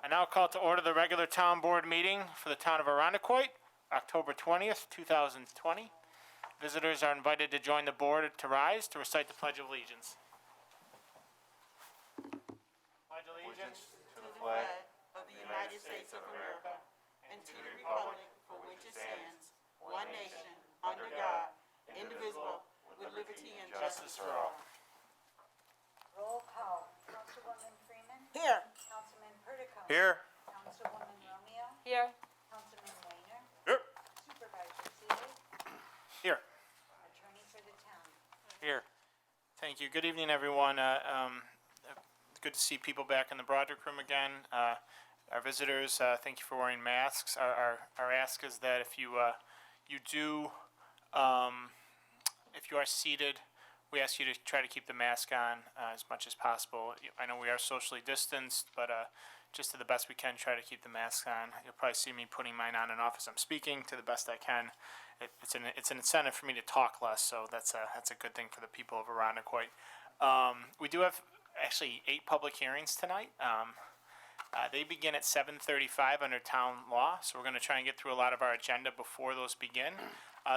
I now call to order the regular town board meeting for the town of Arundecoit, October 20th, 2020. Visitors are invited to join the board to rise to recite the Pledge of Allegiance. Pledge allegiance To the flag of the United States of America and to the republic for which it stands, one nation, under God, indivisible, with liberty and justice for all. Roll call. Councilwoman Freeman. Here. Councilman Perdiccone. Here. Councilwoman Romeo. Here. Councilman Weiner. Here. Supervisor Seeley. Here. Attorney for the town. Here. Thank you. Good evening, everyone. Good to see people back in the Broderick Room again. Our visitors, thank you for wearing masks. Our ask is that if you are seated, we ask you to try to keep the mask on as much as possible. I know we are socially distanced, but just to the best we can, try to keep the mask on. You'll probably see me putting mine on and off as I'm speaking to the best I can. It's an incentive for me to talk less, so that's a good thing for the people of Arundecoit. We do have actually 8 public hearings tonight. They begin at 7:35 under town law, so we're going to try and get through a lot of our agenda before those begin.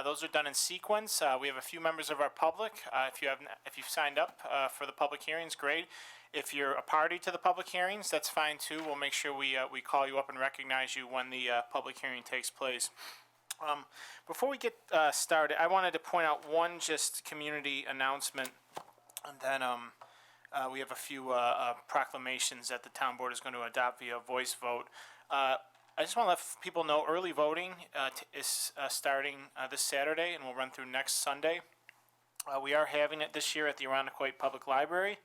Those are done in sequence. We have a few members of our public. If you've signed up for the public hearings, great. If you're a party to the public hearings, that's fine too. We'll make sure we call you up and recognize you when the public hearing takes place. Before we get started, I wanted to point out one just community announcement, and then we have a few proclamations that the town board is going to adopt via voice vote. I just want to let people know early voting is starting this Saturday and will run through next Sunday. We are having it this year at the Arundecoit Public Library.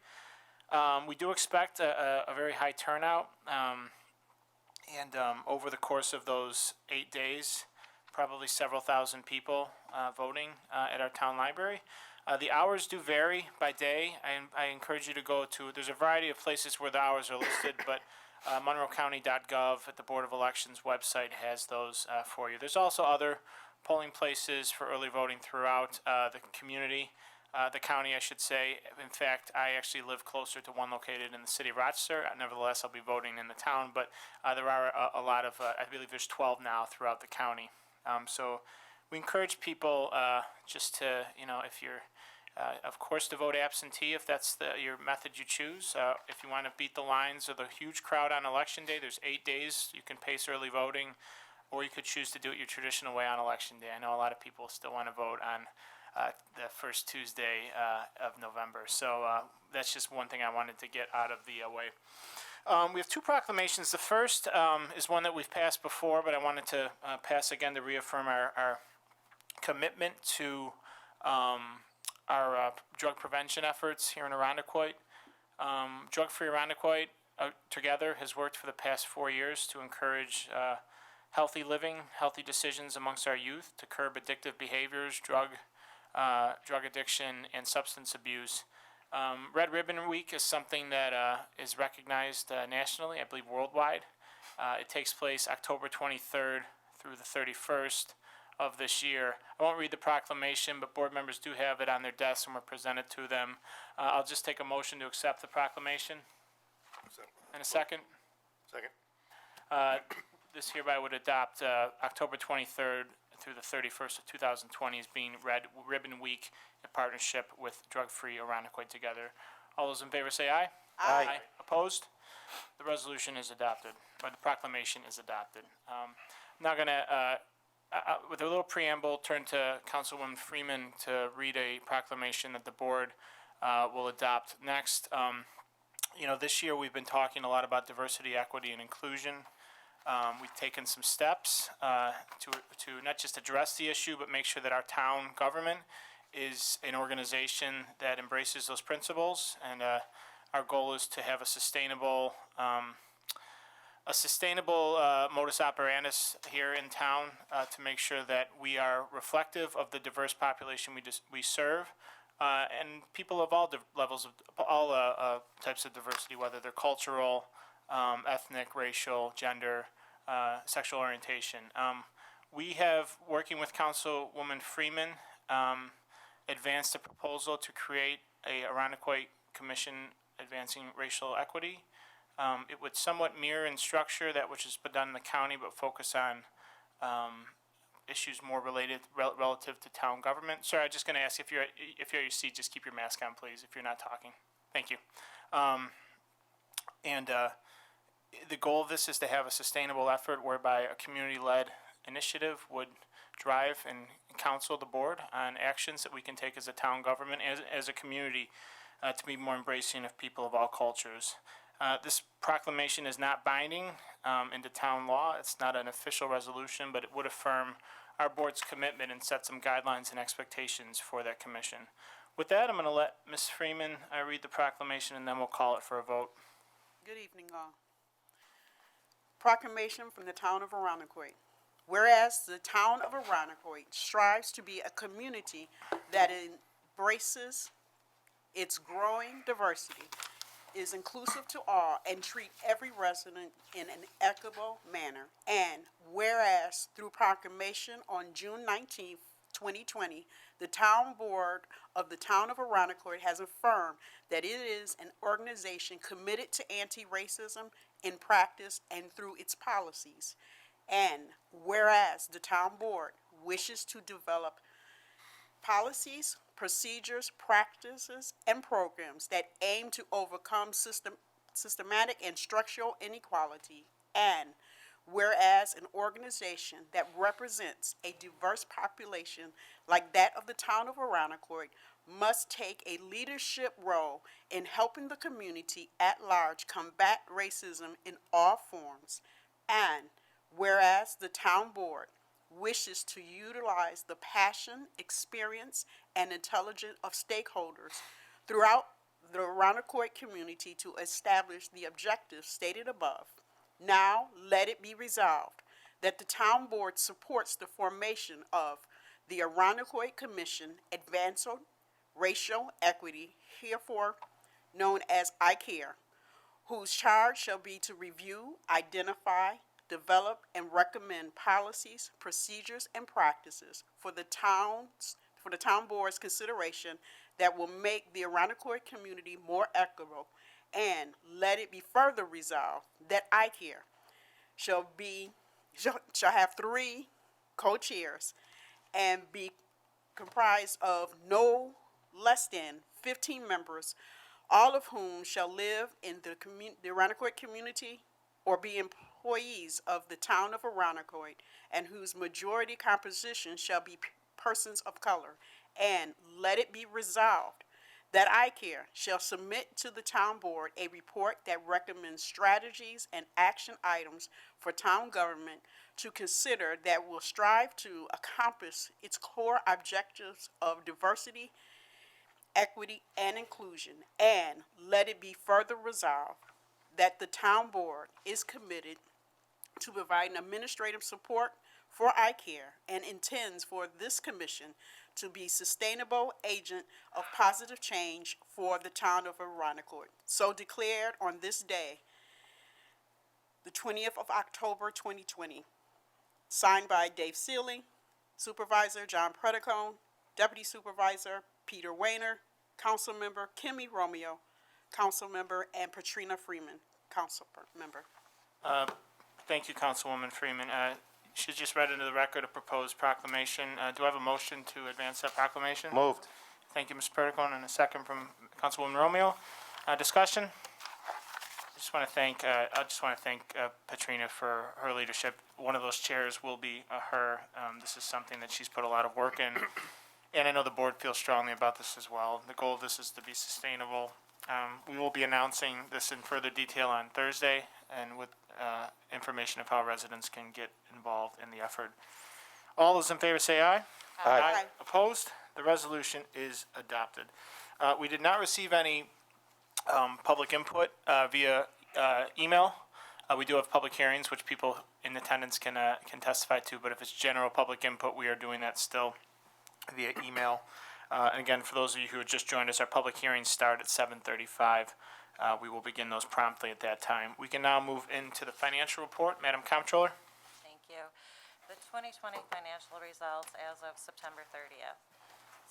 We do expect a very high turnout, and over the course of those 8 days, probably several thousand people voting at our town library. The hours do vary by day. I encourage you to go to, there's a variety of places where the hours are listed, but monroecounty.gov at the Board of Elections website has those for you. There's also other polling places for early voting throughout the community, the county, I should say. In fact, I actually live closer to one located in the city of Rochester. Nevertheless, I'll be voting in the town, but there are a lot of, I believe there's 12 now throughout the county. So we encourage people just to, if you're, of course, to vote absentee if that's your method you choose. If you want to beat the lines of the huge crowd on Election Day, there's 8 days you can pace early voting, or you could choose to do it your traditional way on Election Day. I know a lot of people still want to vote on the first Tuesday of November. So that's just one thing I wanted to get out of the way. We have 2 proclamations. The first is one that we've passed before, but I wanted to pass again to reaffirm our commitment to our drug prevention efforts here in Arundecoit. Drug Free Arundecoit together has worked for the past 4 years to encourage healthy living, healthy decisions amongst our youth, to curb addictive behaviors, drug addiction, and substance abuse. Red Ribbon Week is something that is recognized nationally, I believe worldwide. It takes place October 23rd through the 31st of this year. I won't read the proclamation, but board members do have it on their desks and we're presented to them. I'll just take a motion to accept the proclamation. And a second? Second. This hereby would adopt October 23rd through the 31st of 2020 as being Red Ribbon Week in partnership with Drug Free Arundecoit together. All those in favor say aye. Aye. Opposed? The resolution is adopted, or the proclamation is adopted. I'm now going to, with a little preamble, turn to Councilwoman Freeman to read a proclamation that the board will adopt next. This year we've been talking a lot about diversity, equity, and inclusion. We've taken some steps to not just address the issue, but make sure that our town government is an organization that embraces those principles. And our goal is to have a sustainable modus operandus here in town to make sure that we are reflective of the diverse population we serve, and people of all levels of all types of diversity, whether they're cultural, ethnic, racial, gender, sexual orientation. We have, working with Councilwoman Freeman, advanced a proposal to create a Arundecoit Commission advancing racial equity. It would somewhat mirror in structure that which has been done in the county, but focus on issues more relative to town government. Sir, I'm just going to ask if you're at your seat, just keep your mask on, please, if you're not talking. Thank you. The goal of this is to have a sustainable effort whereby a community-led initiative would drive and counsel the board on actions that we can take as a town government, as a community, to be more embracing of people of all cultures. This proclamation is not binding into town law. It's not an official resolution, but it would affirm our board's commitment and set some guidelines and expectations for that commission. With that, I'm going to let Ms. Freeman read the proclamation, and then we'll call it for a vote. Good evening, all. Proclamation from the town of Arundecoit. Whereas the town of Arundecoit strives to be a community that embraces its growing diversity, is inclusive to all, and treat every resident in an equitable manner. And whereas through proclamation on June 19th, 2020, the town board of the town of Arundecoit has affirmed that it is an organization committed to anti-racism in practice and through its policies. And whereas the town board wishes to develop policies, procedures, practices, and programs that aim to overcome systematic and structural inequality. And whereas an organization that represents a diverse population like that of the town of Arundecoit must take a leadership role in helping the community at large combat racism in all forms. And whereas the town board wishes to utilize the passion, experience, and intelligence of stakeholders throughout the Arundecoit community to establish the objectives stated above. Now, let it be resolved that the town board supports the formation of the Arundecoit Commission Advancing Racial Equity, herefore known as ICARE, whose charge shall be to review, identify, develop, and recommend policies, procedures, and practices for the town board's consideration that will make the Arundecoit community more equitable. And let it be further resolved that ICARE shall have 3 co-chairs and be comprised of no less than 15 members, all of whom shall live in the Arundecoit community or be employees of the town of Arundecoit, and whose majority composition shall be persons of color. And let it be resolved that ICARE shall submit to the town board a report that recommends strategies and action items for town government to consider that will strive to accomplish its core objectives of diversity, equity, and inclusion. And let it be further resolved that the town board is committed to providing administrative support for ICARE and intends for this commission to be sustainable agent of positive change for the town of Arundecoit. So declared on this day, the 20th of October, 2020. Signed by Dave Sealy, Supervisor John Predacone, Deputy Supervisor Peter Wayner, Council Member Kimmy Romeo, Council Member, and Patrina Freeman, Council Member. Thank you, Councilwoman Freeman. She just read into the record a proposed proclamation. Do I have a motion to advance that proclamation? Moved. Thank you, Mr. Perticone, and a second from Councilwoman Romeo. Discussion? I just want to thank Patrina for her leadership. One of those chairs will be her. This is something that she's put a lot of work in, and I know the board feels strongly about this as well. The goal of this is to be sustainable. We will be announcing this in further detail on Thursday, and with information of how residents can get involved in the effort. All those in favor say aye. Aye. Opposed? The resolution is adopted. We did not receive any public input via email. We do have public hearings, which people in attendance can testify to, but if it's general public input, we are doing that still via email. And again, for those of you who have just joined us, our public hearings start at 7:35. We will begin those promptly at that time. We can now move into the financial report. Madam Comptroller? Thank you. The 2020 financial results as of September 30th.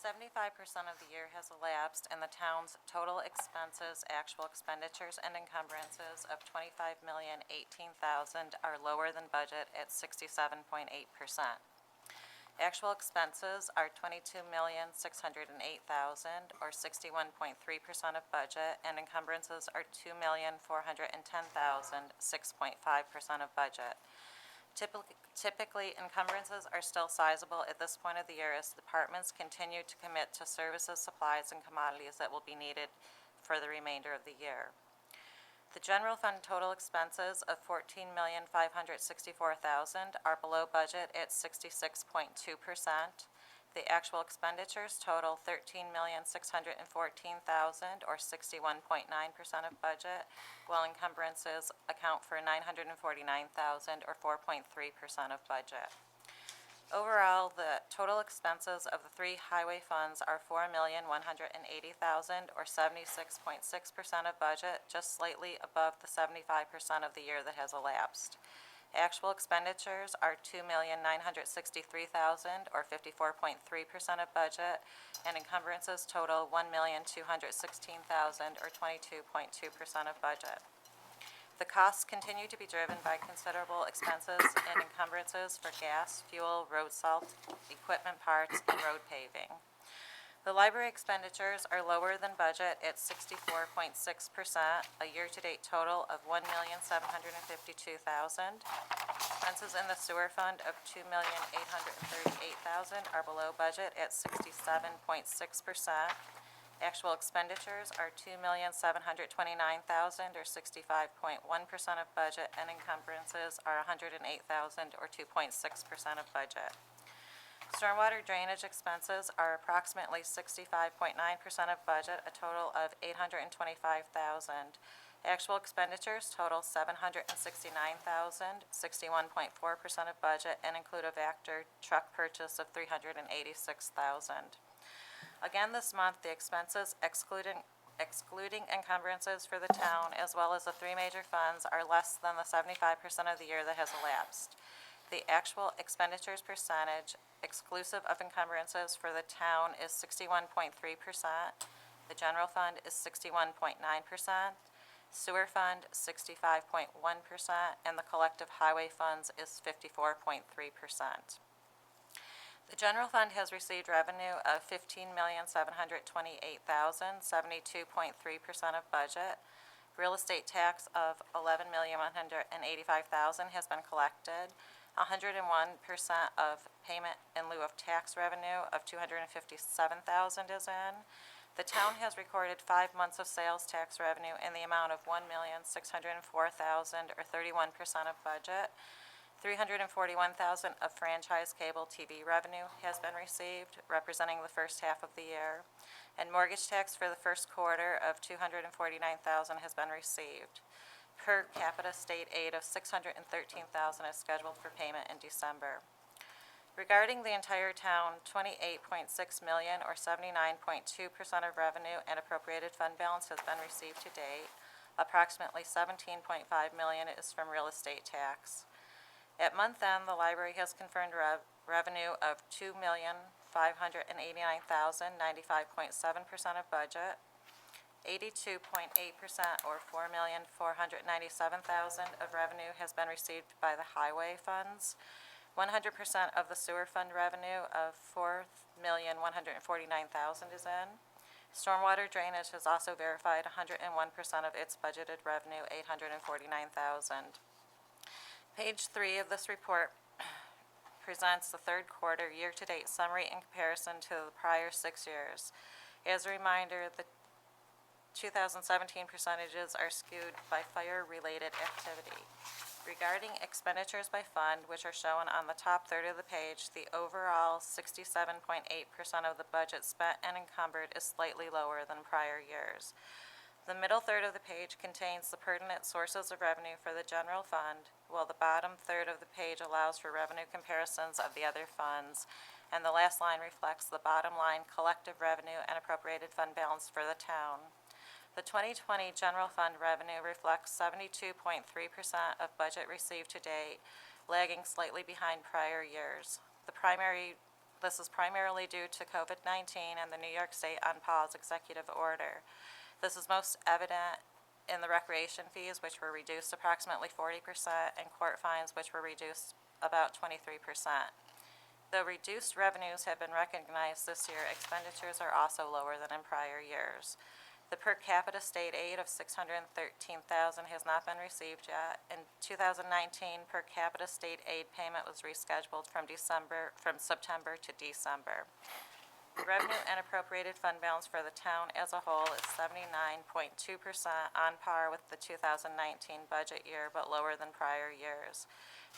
75% of the year has elapsed, and the town's total expenses, actual expenditures, and encumbrances of $25,018,000 are lower than budget at 67.8%. Actual expenses are $22,608,000, or 61.3% of budget, and encumbrances are $2,410,000, 6.5% of budget. Typically, encumbrances are still sizable at this point of the year as departments continue to commit to services, supplies, and commodities that will be needed for the remainder of the year. The general fund total expenses of $14,564,000 are below budget at 66.2%. The actual expenditures total $13,614,000, or 61.9% of budget, while encumbrances account for $949,000, or 4.3% of budget. Overall, the total expenses of the three highway funds are $4,180,000, or 76.6% of budget, just slightly above the 75% of the year that has elapsed. Actual expenditures are $2,963,000, or 54.3% of budget, and encumbrances total $1,216,000, or 22.2% of budget. The costs continue to be driven by considerable expenses and encumbrances for gas, fuel, road salt, equipment parts, and road paving. The library expenditures are lower than budget at 64.6%, a year-to-date total of $1,752,000. Expenses in the sewer fund of $2,838,000 are below budget at 67.6%. Actual expenditures are $2,729,000, or 65.1% of budget, and encumbrances are $108,000, or 2.6% of budget. Stormwater drainage expenses are approximately 65.9% of budget, a total of $825,000. Actual expenditures total $769,000, 61.4% of budget, and include a Vector truck purchase of $386,000. Again, this month, the expenses excluding encumbrances for the town, as well as the three major funds, are less than the 75% of the year that has elapsed. The actual expenditures percentage, exclusive of encumbrances for the town, is 61.3%. The general fund is 61.9%. Sewer fund, 65.1%, and the collective highway funds is 54.3%. The general fund has received revenue of $15,728,000, 72.3% of budget. Real estate tax of $11,185,000 has been collected. 101% of payment in lieu of tax revenue of $257,000 is in. The town has recorded 5 months of sales tax revenue in the amount of $1,604,000, or 31% of budget. $341,000 of franchise cable TV revenue has been received, representing the first half of the year, and mortgage tax for the first quarter of $249,000 has been received. Per capita state aid of $613,000 is scheduled for payment in December. Regarding the entire town, $28.6 million, or 79.2% of revenue and appropriated fund balance has been received to date. Approximately $17.5 million is from real estate tax. At month end, the library has confirmed revenue of $2,589,000, 95.7% of budget. 82.8%, or $4,497,000 of revenue has been received by the highway funds. 100% of the sewer fund revenue of $4,149,000 is in. Stormwater drainage has also verified 101% of its budgeted revenue, $849,000. Page 3 of this report presents the third quarter year-to-date summary in comparison to the prior 6 years. As a reminder, the 2017 percentages are skewed by fire-related activity. Regarding expenditures by fund, which are shown on the top third of the page, the overall 67.8% of the budget spent and encumbered is slightly lower than prior years. The middle third of the page contains the pertinent sources of revenue for the general fund, while the bottom third of the page allows for revenue comparisons of the other funds, and the last line reflects the bottom line collective revenue and appropriated fund balance for the town. The 2020 general fund revenue reflects 72.3% of budget received to date, lagging slightly behind prior years. The primary This is primarily due to COVID-19 and the New York State on pause executive order. This is most evident in the recreation fees, which were reduced approximately 40%, and court fines, which were reduced about 23%. Though reduced revenues have been recognized this year, expenditures are also lower than in prior years. The per capita state aid of $613,000 has not been received yet. In 2019, per capita state aid payment was rescheduled from September to December. The revenue and appropriated fund balance for the town as a whole is 79.2%, on par with the 2019 budget year, but lower than prior years.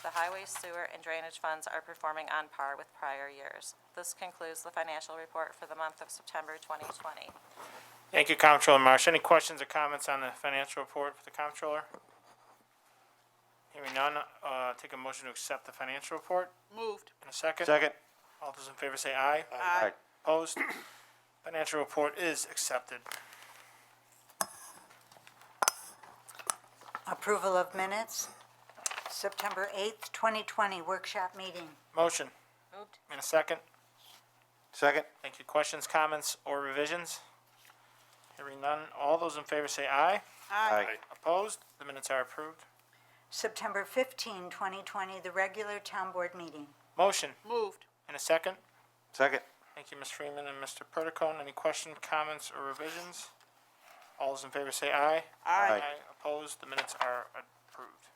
The highway, sewer, and drainage funds are performing on par with prior years. This concludes the financial report for the month of September 2020. Thank you, Comptroller Marsh. Any questions or comments on the financial report for the Comptroller? Hearing none, take a motion to accept the financial report. Moved. In a second. Second. All those in favor say aye. Aye. Opposed? Financial report is accepted. Approval of minutes, September 8th, 2020, workshop meeting. Motion. Moved. In a second. Second. Thank you. Questions, comments, or revisions? Hearing none, all those in favor say aye. Aye. Opposed? The minutes are approved. September 15, 2020, the regular town board meeting. Motion. Moved. In a second. Second. Thank you, Ms. Freeman and Mr. Perdicone. Any questions, comments, or revisions? All those in favor say aye. Aye. Opposed? The minutes are approved.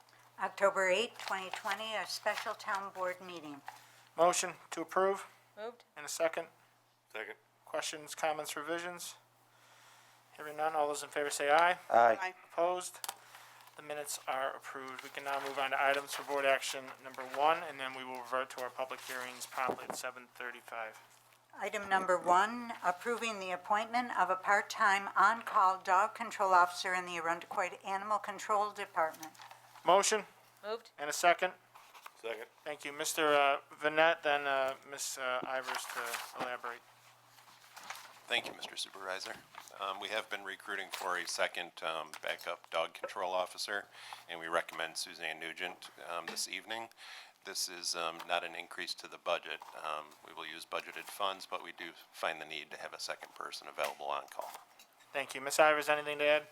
October 8, 2020, a special town board meeting. Motion to approve. Moved. In a second. Second. Questions, comments, revisions? Hearing none, all those in favor say aye. Aye. Aye. Opposed? The minutes are approved. We can now move on to items for board action number 1, and then we will revert to our public hearings promptly at 7:35. Item number 1, approving the appointment of a part-time on-call dog control officer in the Arundecoit Animal Control Department. Motion Moved. and a second. Second. Thank you. Mr. Vanette, then Ms. Ivers to elaborate. Thank you, Mr. Supervisor. We have been recruiting for a second backup dog control officer, and we recommend Suzanne Nugent this evening. This is not an increase to the budget. We will use budgeted funds, but we do find the need to have a second person available on call. Thank you. Ms. Ivers, anything to add?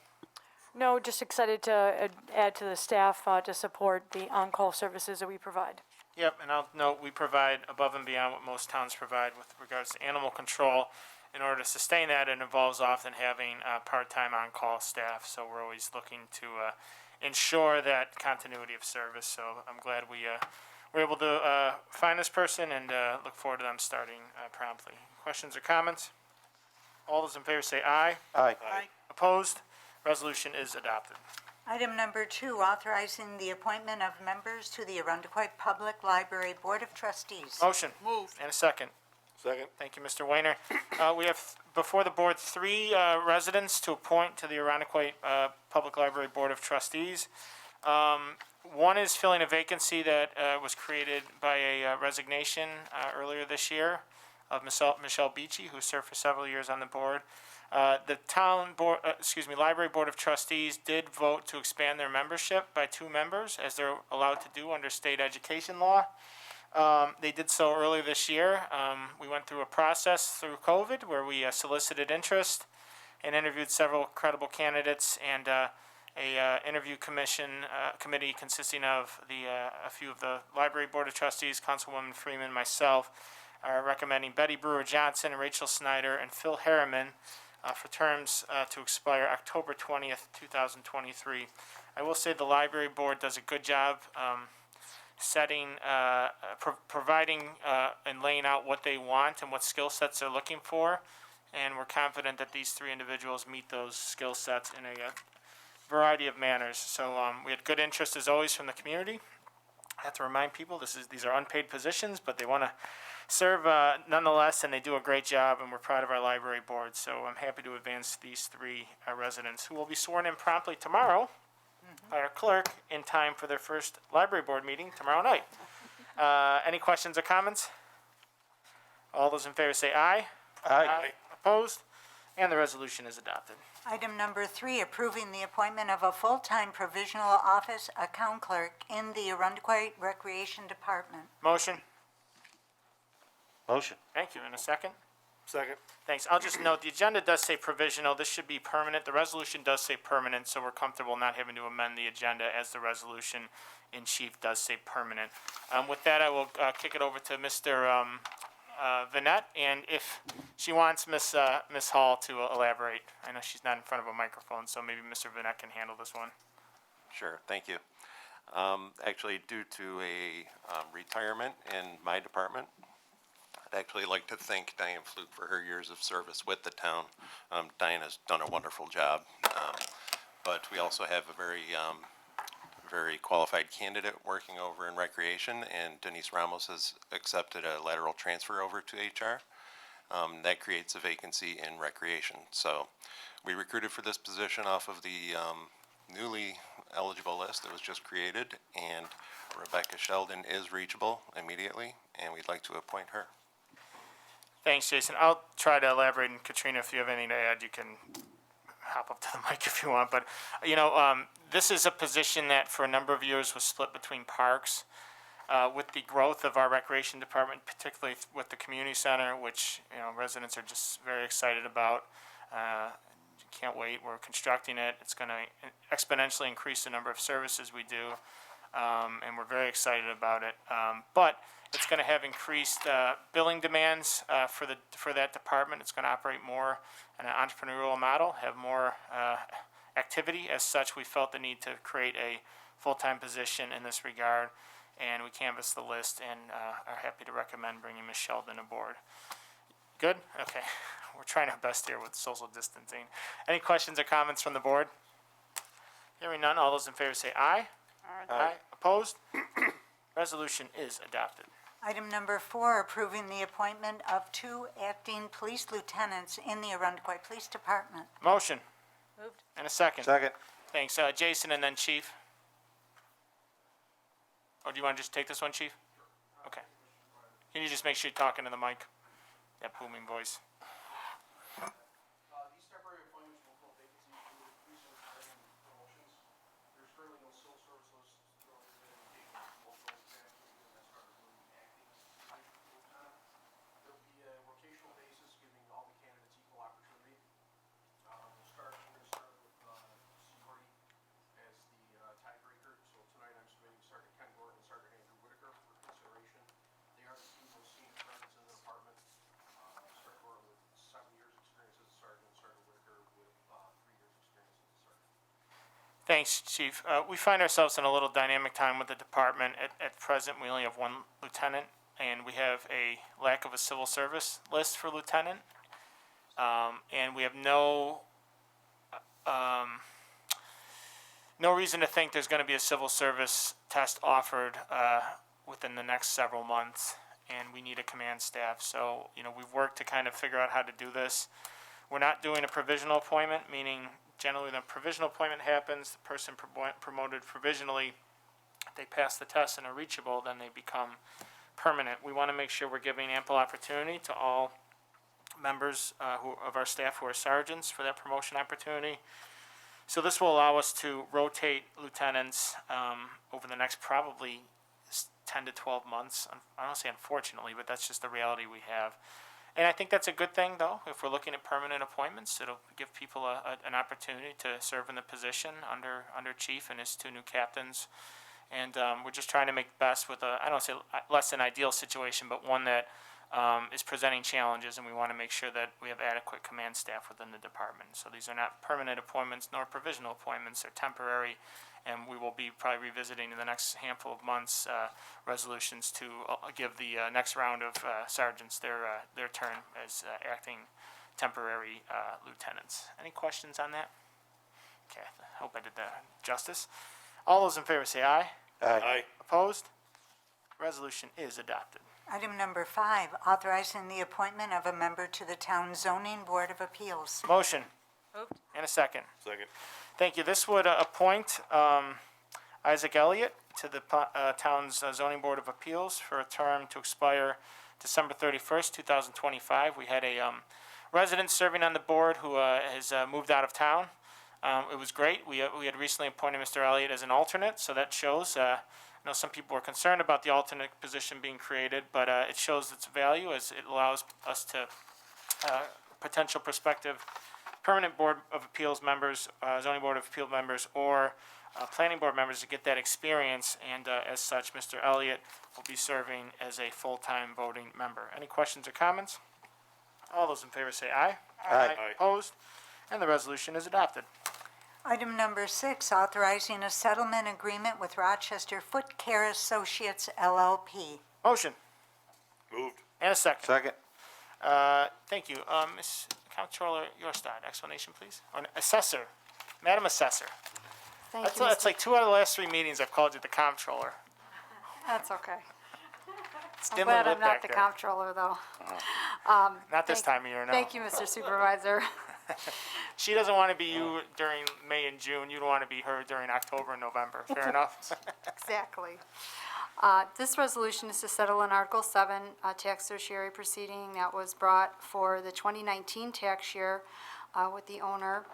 No, just excited to add to the staff to support the on-call services that we provide. Yep, and I'll note we provide above and beyond what most towns provide with regards to animal control. In order to sustain that, it involves often having part-time on-call staff, so we're always looking to ensure that continuity of service. So I'm glad we were able to find this person and look forward to them starting promptly. Questions or comments? All those in favor say aye. Aye. Aye. Opposed? Resolution is adopted. Item number 2, authorizing the appointment of members to the Arundecoit Public Library Board of Trustees. Motion Moved. and a second. Second. Thank you, Mr. Weiner. We have before the board 3 residents to appoint to the Arundecoit Public Library Board of Trustees. One is filling a vacancy that was created by a resignation earlier this year of Michelle Beachy, who served for several years on the board. The Library Board of Trustees did vote to expand their membership by 2 members, as they're allowed to do under state education law. They did so earlier this year. We went through a process through COVID where we solicited interest and interviewed several credible candidates, and a interview committee consisting of a few of the Library Board of Trustees, Councilwoman Freeman, myself, are recommending Betty Brewer Johnson, Rachel Snyder, and Phil Harriman for terms to expire October 20th, 2023. I will say the Library Board does a good job setting, providing and laying out what they want and what skill sets they're looking for, and we're confident that these 3 individuals meet those skill sets in a variety of manners. So we had good interest as always from the community. I have to remind people these are unpaid positions, but they want to serve nonetheless, and they do a great job, and we're proud of our library board. So I'm happy to advance these 3 residents who will be sworn in promptly tomorrow by our clerk in time for their first library board meeting tomorrow night. Any questions or comments? All those in favor say aye. Aye. Opposed? And the resolution is adopted. Item number 3, approving the appointment of a full-time provisional office account clerk in the Arundecoit Recreation Department. Motion Motion. Thank you. In a second? Second. Thanks. I'll just note, the agenda does say provisional. This should be permanent. The resolution does say permanent, so we're comfortable not having to amend the agenda as the resolution in chief does say permanent. With that, I will kick it over to Mr. Vanette, and if she wants Miss Hall to elaborate. I know she's not in front of a microphone, so maybe Mr. Vanette can handle this one. Sure, thank you. Actually, due to a retirement in my department, I'd actually like to thank Diane Fluke for her years of service with the town. Diane has done a wonderful job, but we also have a very qualified candidate working over in recreation, and Denise Ramos has accepted a lateral transfer over to HR. That creates a vacancy in recreation. So we recruited for this position off of the newly eligible list that was just created, and Rebecca Sheldon is reachable immediately, and we'd like to appoint her. Thanks, Jason. I'll try to elaborate, and Katrina, if you have anything to add, you can hop up to the mic if you want. But, this is a position that for a number of years was split between parks. With the growth of our recreation department, particularly with the community center, which, residents are just very excited about. Can't wait. We're constructing it. It's going to exponentially increase the number of services we do, and we're very excited about it. But it's going to have increased billing demands for that department. It's going to operate more in an entrepreneurial model, have more activity. As such, we felt the need to create a full-time position in this regard, and we canvassed the list and are happy to recommend bringing Ms. Sheldon aboard. Good? Okay. We're trying our best here with social distancing. Any questions or comments from the board? Hearing none, all those in favor say aye. Aye. Opposed? Resolution is adopted. Item number 4, approving the appointment of 2 acting police lieutenants in the Arundecoit Police Department. Motion. Moved. And a second. Second. Thanks. Jason and then Chief. Or do you want to just take this one, Chief? Okay. Can you just make sure you're talking to the mic? That booming voice. These temporary appointments will fill vacancies due to recent hiring and promotions. There's currently no civil service list related to education, local exams, and that started moving acting lieutenant. There'll be a rotational basis, giving all the candidates equal opportunity. We're going to start with Seabury as the tiebreaker. So tonight I'm submitting Sergeant Ken Gordon and Sergeant Andrew Whitaker for consideration. They are the two most senior sergeants in the department. Sergeant Gordon with 7 years experience as a sergeant, Sergeant Whitaker with 3 years experience as a sergeant. Thanks, Chief. We find ourselves in a little dynamic time with the department. At present, we only have 1 lieutenant, and we have a lack of a civil service list for lieutenant. And we have no reason to think there's going to be a civil service test offered within the next several months, and we need a command staff. So, we've worked to kind of figure out how to do this. We're not doing a provisional appointment, meaning generally when a provisional appointment happens, the person promoted provisionally, if they pass the test and are reachable, then they become permanent. We want to make sure we're giving ample opportunity to all members of our staff who are sergeants for that promotion opportunity. So this will allow us to rotate lieutenants over the next probably 10 to 12 months. I don't say unfortunately, but that's just the reality we have. And I think that's a good thing, though. If we're looking at permanent appointments, it'll give people an opportunity to serve in the position under Chief and his 2 new captains. And we're just trying to make the best with I don't say less than ideal situation, but one that is presenting challenges, and we want to make sure that we have adequate command staff within the department. So these are not permanent appointments nor provisional appointments. They're temporary, and we will be probably revisiting in the next handful of months resolutions to give the next round of sergeants their turn as acting temporary lieutenants. Any questions on that? Okay, I hope I did that justice. All those in favor say aye. Aye. Opposed? Resolution is adopted. Item number 5, authorizing the appointment of a member to the Town Zoning Board of Appeals. Motion. Moved. And a second. Second. Thank you. This would appoint Isaac Elliott to the town's zoning board of appeals for a term to expire December 31st, 2025. We had a resident serving on the board who has moved out of town. It was great. We had recently appointed Mr. Elliott as an alternate, so that shows I know some people were concerned about the alternate position being created, but it shows its value as it allows us to potential prospective permanent Board of Appeals members, zoning Board of Appeal members, or planning board members to get that experience, and as such, Mr. Elliott will be serving as a full-time voting member. Any questions or comments? All those in favor say aye. Aye. Opposed? And the resolution is adopted. Item number 6, authorizing a settlement agreement with Rochester Foot Care Associates LLP. Motion Moved. and a second. Second. Thank you. Ms. Comptroller Yorstad, explanation, please? Or Assessor, Madam Assessor. Thank That's, you, that's Mr. like 2 out of the last 3 meetings I've called you the Comptroller. That's okay. It's I'm dimly glad lit I'm not back the there. comptroller, though. Not this time of year, no. Thank you, Mr. Supervisor. She doesn't want to be you during May and June. You don't want to be her during October and November. Fair enough? Exactly. This resolution is to settle an Article 7 tax certiorari proceeding that was brought for the 2019 tax year with the owner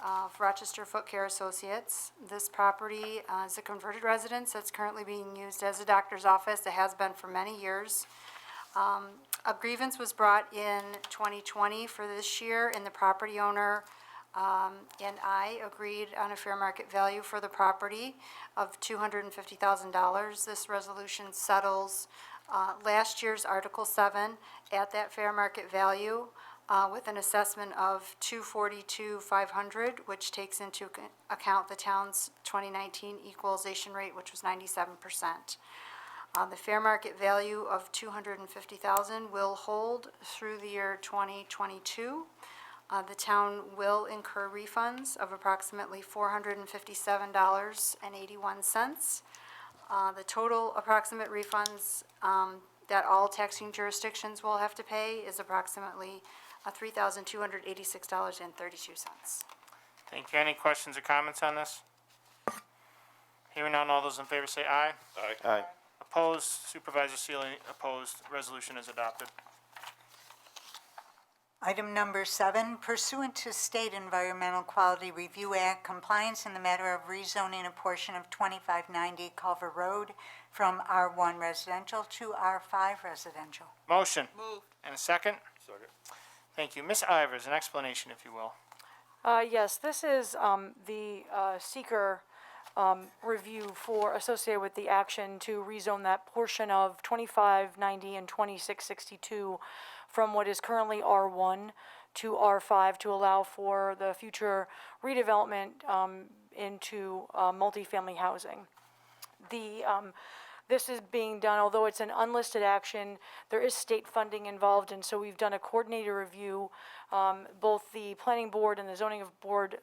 of Rochester Foot Care Associates. This property is a converted residence that's currently being used as a doctor's office. It has been for many years. A grievance was brought in 2020 for this year, and the property owner and I agreed on a fair market value for the property of $250,000. This resolution settles last year's Article 7 at that fair market value with an assessment of $242,500, which takes into account the town's 2019 equalization rate, which was 97%. The fair market value of $250,000 will hold through the year 2022. The town will incur refunds of approximately $457.81. The total approximate refunds that all taxing jurisdictions will have to pay is approximately $3,286.32. Thank you. Any questions or comments on this? Hearing none, all those in favor say aye. Aye. Aye. Opposed? Supervisor Sealy opposed. Resolution is adopted. Item number 7, pursuant to State Environmental Quality Review Act, compliance in the matter of rezoning a portion of 2590 Culver Road from R1 residential to R5 residential. Motion. Move. And a second? Second. Thank you. Ms. Ivers, an explanation, if you will. Yes, this is the seeker review for, associated with the action to rezone that portion of 2590 and 2662 from what is currently R1 to R5 to allow for the future redevelopment into multifamily housing. This is being done, although it's an unlisted action, there is state funding involved, and so we've done a coordinated review. Both the planning board and the zoning board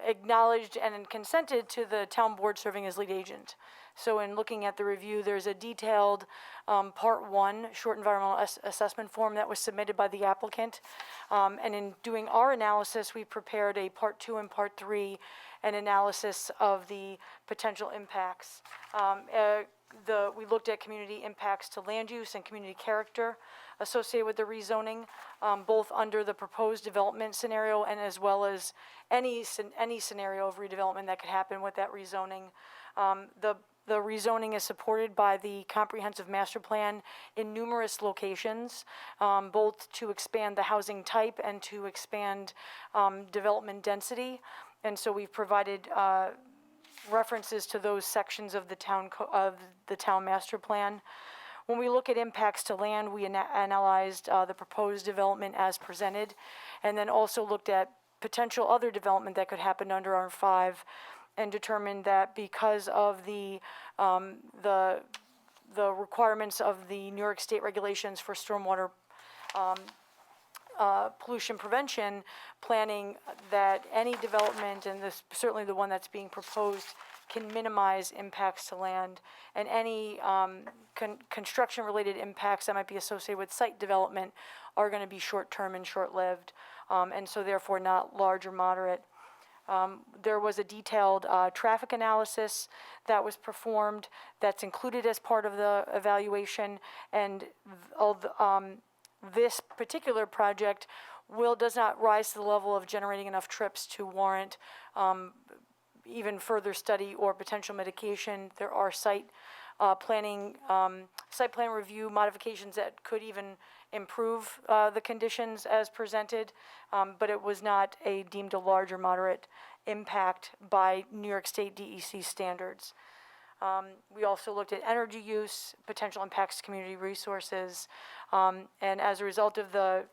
acknowledged and consented to the town board serving as lead agent. So in looking at the review, there's a detailed Part 1 short environmental assessment form that was submitted by the applicant. And in doing our analysis, we prepared a Part 2 and Part 3, an analysis of the potential impacts. We looked at community impacts to land use and community character associated with the rezoning, both under the proposed development scenario and as well as any scenario of redevelopment that could happen with that rezoning. The rezoning is supported by the comprehensive master plan in numerous locations, both to expand the housing type and to expand development density. And so we've provided references to those sections of the town master plan. When we look at impacts to land, we analyzed the proposed development as presented, and then also looked at potential other development that could happen under R5, and determined that because of the requirements of the New York State regulations for stormwater pollution prevention planning, that any development, and this certainly the one that's being proposed, can minimize impacts to land, and any construction-related impacts that might be associated with site development are going to be short-term and short-lived, and so therefore not large or moderate. There was a detailed traffic analysis that was performed that's included as part of the evaluation, and this particular project does not rise to the level of generating enough trips to warrant even further study or potential mitigation. There are site plan review modifications that could even improve the conditions as presented, but it was not deemed a large or moderate impact by New York State DEC standards. We also looked at energy use, potential impacts to community resources, and as a result of the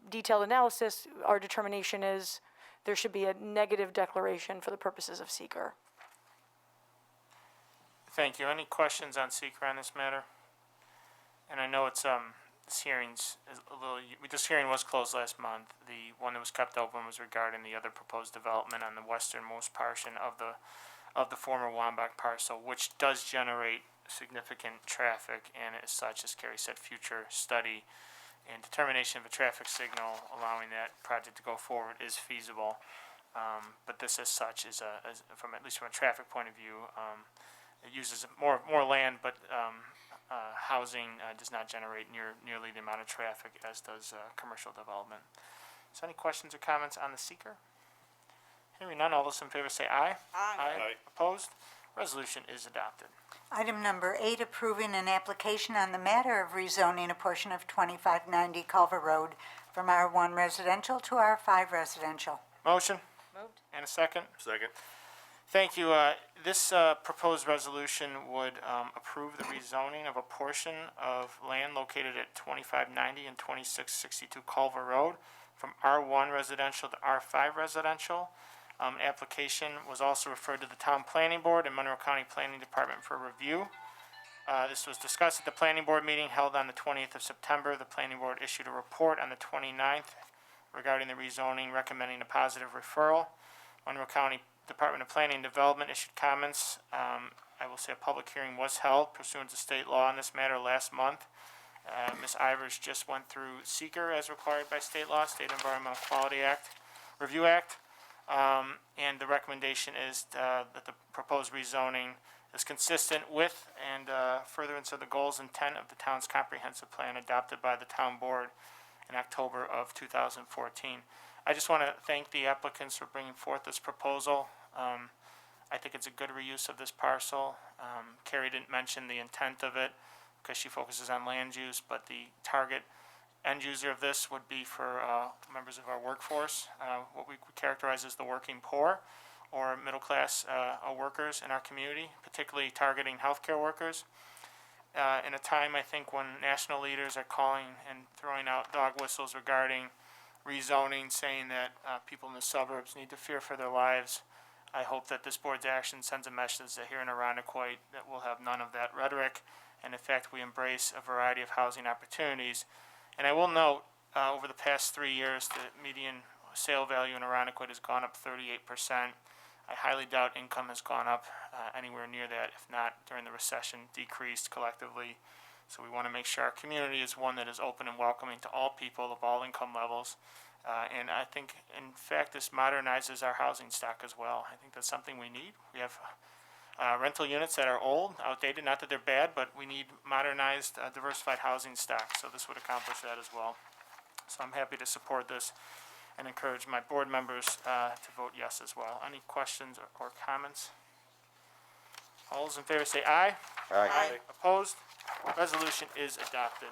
detailed analysis, our determination is there should be a negative declaration for the purposes of seeker. Thank you. Any questions on seeker on this matter? And I know it's, this hearing's a little, this hearing was closed last month. The one that was kept open was regarding the other proposed development on the westernmost portion of the former Wambach parcel, which does generate significant traffic, and as such, as Carrie said, future study and determination of a traffic signal allowing that project to go forward is feasible. But this as such is from at least from a traffic point of view, it uses more land, but housing does not generate nearly the amount of traffic as does commercial development. So any questions or comments on the seeker? Hearing none, all those in favor say aye. Aye. Opposed? Resolution is adopted. Item number 8, approving an application on the matter of rezoning a portion of 2590 Culver Road from R1 residential to R5 residential. Motion Moved. and a second. Second. Thank you. This proposed resolution would approve the rezoning of a portion of land located at 2590 and 2662 Culver Road from R1 residential to R5 residential. Application was also referred to the Town Planning Board and Monroe County Planning Department for review. This was discussed at the Planning Board meeting held on the 20th of September. The Planning Board issued a report on the 29th regarding the rezoning, recommending a positive referral. Monroe County Department of Planning and Development issued comments. I will say a public hearing was held pursuant to state law on this matter last month. Ms. Ivers just went through seeker as required by state law, State Environmental Quality Act, Review Act. And the recommendation is that the proposed rezoning is consistent with and furtherance of the goals and intent of the town's comprehensive plan adopted by the town board in October of 2014. I just want to thank the applicants for bringing forth this proposal. I think it's a good reuse of this parcel. Carrie didn't mention the intent of it because she focuses on land use, but the target end user of this would be for members of our workforce, what we characterize as the working poor or middle-class workers in our community, particularly targeting healthcare workers. In a time, I think, when national leaders are calling and throwing out dog whistles regarding rezoning, saying that people in the suburbs need to fear for their lives, I hope that this board's action sends a message that here in Arundecoit that we'll have none of that rhetoric, and in fact, we embrace a variety of housing opportunities. And I will note, over the past 3 years, the median sale value in Arundecoit has gone up 38%. I highly doubt income has gone up anywhere near that, if not during the recession, decreased collectively. So we want to make sure our community is one that is open and welcoming to all people of all income levels. And I think, in fact, this modernizes our housing stock as well. I think that's something we need. We have rental units that are old, outdated, not that they're bad, but we need modernized, diversified housing stock, so this would accomplish that as well. So I'm happy to support this and encourage my board members to vote yes as well. Any questions or comments? All those in favor say aye. Aye. Opposed? Resolution is adopted.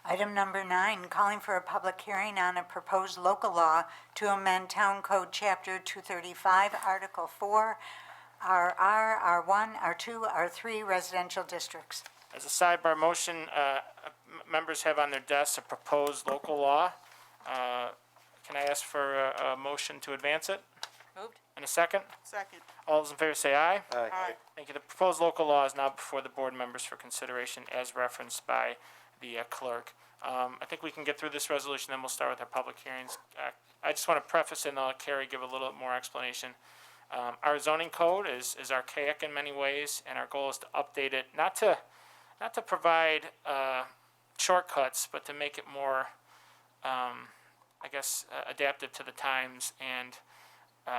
Item number 9, calling for a public hearing on a proposed local law to amend Town Code Chapter 235, Article 4, RR, R1, R2, R3 residential districts. As a sidebar motion, members have on their desks a proposed local law. Can I ask for a motion to advance it? Moved. And a second? Second. All those in favor say aye. Aye. Thank you. The proposed local law is now before the board members for consideration as referenced by the clerk. I think we can get through this resolution, then we'll start with our public hearings. I just want to preface and I'll let Carrie give a little more explanation. Our zoning code is archaic in many ways, and our goal is to update it, not to provide shortcuts, but to make it more, adaptive to the times and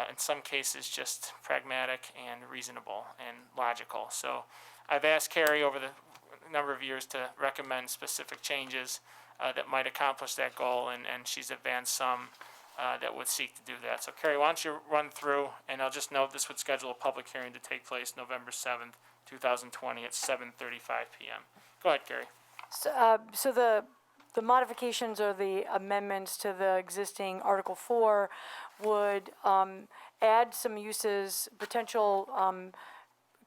in some cases just pragmatic and reasonable and logical. So I've asked Carrie over the number of years to recommend specific changes that might accomplish that goal, and she's advanced some. that would seek to do that. So Carrie, why don't you run through, and I'll just note this would schedule a public hearing to take place November 7th, 2020 at 7:35 PM. Go ahead, Carrie. So the modifications or the amendments to the existing Article 4 would add some uses, potential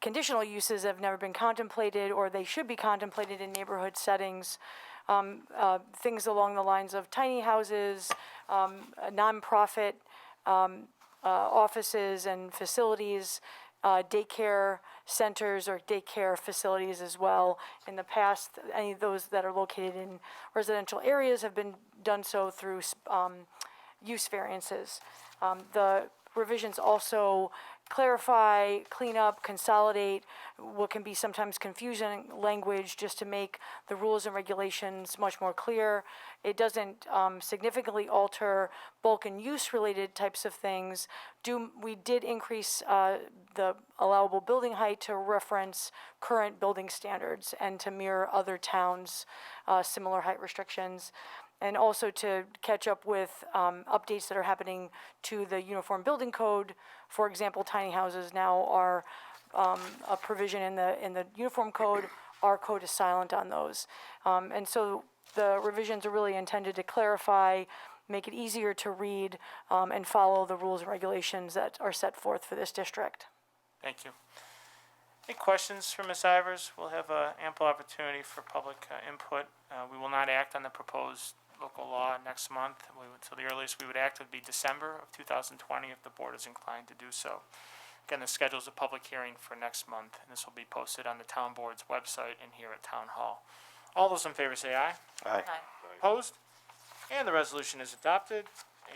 conditional uses that have never been contemplated, or they should be contemplated in neighborhood settings. Things along the lines of tiny houses, nonprofit offices and facilities, daycare centers or daycare facilities as well. In the past, any of those that are located in residential areas have been done so through use variances. The revisions also clarify, clean up, consolidate what can be sometimes confusing language just to make the rules and regulations much more clear. It doesn't significantly alter bulk and use related types of things. We did increase the allowable building height to reference current building standards and to mirror other towns' similar height restrictions, and also to catch up with updates that are happening to the Uniform Building Code. For example, tiny houses now are a provision in the Uniform Code. Our code is silent on those. And so the revisions are really intended to clarify, make it easier to read, and follow the rules and regulations that are set forth for this district. Thank you. Any questions for Ms. Ivers? We'll have ample opportunity for public input. We will not act on the proposed local law next month. So the earliest we would act would be December of 2020 if the board is inclined to do so. Again, the schedule is a public hearing for next month, and this will be posted on the town board's website and here at Town Hall. All those in favor say aye. Aye. Opposed? And the resolution is adopted.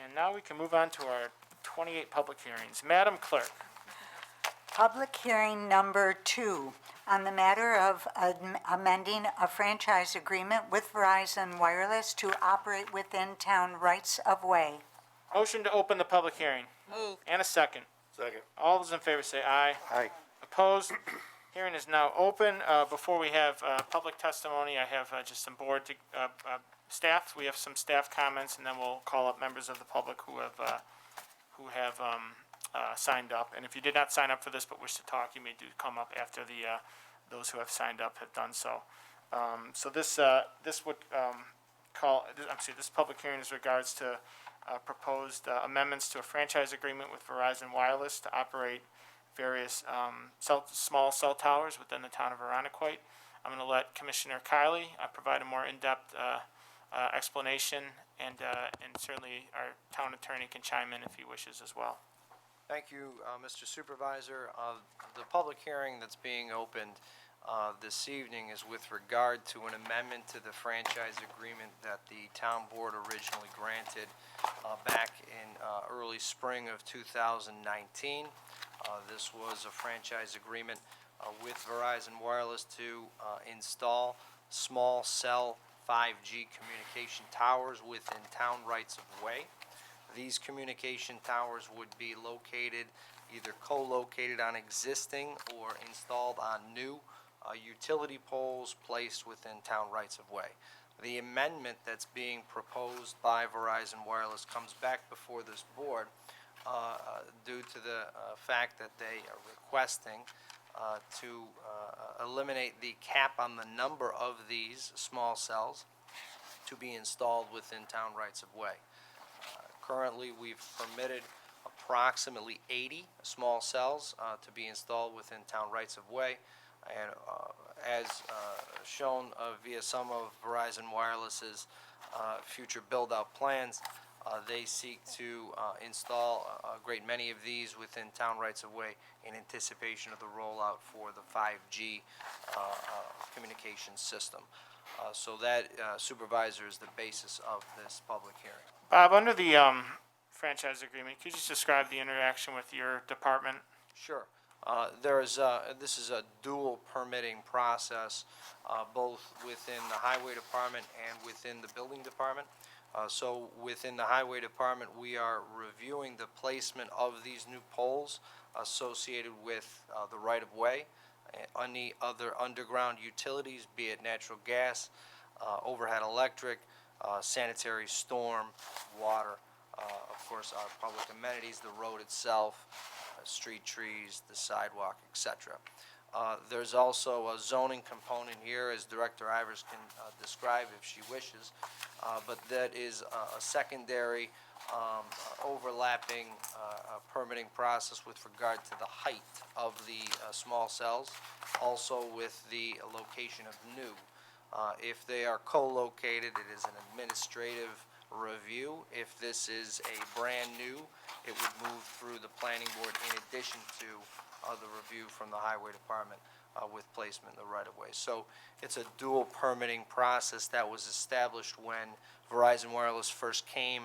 And now we can move on to our 28 public hearings. Madam Clerk. Public hearing number 2 on the matter of amending a franchise agreement with Verizon Wireless to operate within town rights of way. Motion to open the public hearing. Move. And a second. Second. All those in favor say aye. Aye. Opposed? Hearing is now open. Before we have public testimony, I have just some board staff. We have some staff comments, and then we'll call up members of the public who have signed up. And if you did not sign up for this but wish to talk, you may come up after those who have signed up have done so. So this would this public hearing is regards to proposed amendments to a franchise agreement with Verizon Wireless to operate various small cell towers within the town of Arundecoit. I'm going to let Commissioner Kiley provide a more in-depth explanation, and certainly our town attorney can chime in if he wishes as well. Thank you, Mr. Supervisor. The public hearing that's being opened this evening is with regard to an amendment to the franchise agreement that the town board originally granted back in early spring of 2019. This was a franchise agreement with Verizon Wireless to install small cell 5G communication towers within town rights of way. These communication towers would be located, either co-located on existing or installed on new utility poles placed within town rights of way. The amendment that's being proposed by Verizon Wireless comes back before this board due to the fact that they are requesting to eliminate the cap on the number of these small cells to be installed within town rights of way. Currently, we've permitted approximately 80 small cells to be installed within town rights of way. And as shown via some of Verizon Wireless's future build-out plans, they seek to install a great many of these within town rights of way in anticipation of the rollout for the 5G communication system. So that, Supervisor, is the basis of this public hearing. Bob, under the franchise agreement, could you just describe the interaction with your department? Sure. This is a dual permitting process, both within the Highway Department and within the Building Department. So within the Highway Department, we are reviewing the placement of these new poles associated with the right-of-way, any other underground utilities, be it natural gas, overhead electric, sanitary, storm, water, of course, our public amenities, the road itself, street trees, the sidewalk, et cetera. There's also a zoning component here, as Director Ivers can describe if she wishes, but that is a secondary overlapping permitting process with regard to the height of the small cells, also with the location of new. If they are co-located, it is an administrative review. If this is a brand new, it would move through the planning board in addition to the review from the highway department with placement in the right-of-way. So it's a dual permitting process that was established when Verizon Wireless first came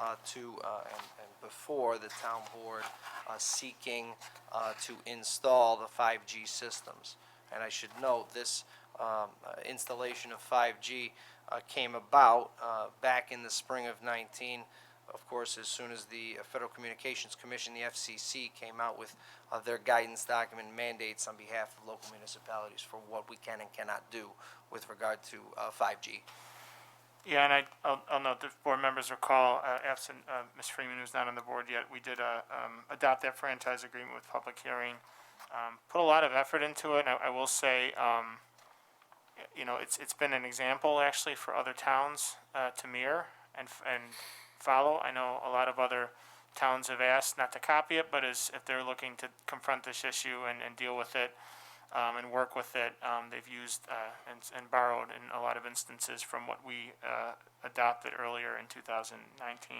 and before the town board seeking to install the 5G systems. And I should note, this installation of 5G came about back in the spring of 19. Of course, as soon as the Federal Communications Commission, the FCC, came out with their guidance document mandates on behalf of local municipalities for what we can and cannot do with regard to 5G. Yeah, and I'll note that board members recall, absent Ms. Freeman, who's not on the board yet, we did adopt that franchise agreement with public hearing. Put a lot of effort into it, and I will say, you know, it's been an example actually for other towns to mirror and follow. I know a lot of other towns have asked not to copy it, but if they're looking to confront this issue and deal with it and work with it, they've used and borrowed in a lot of instances from what we adopted earlier in 2019.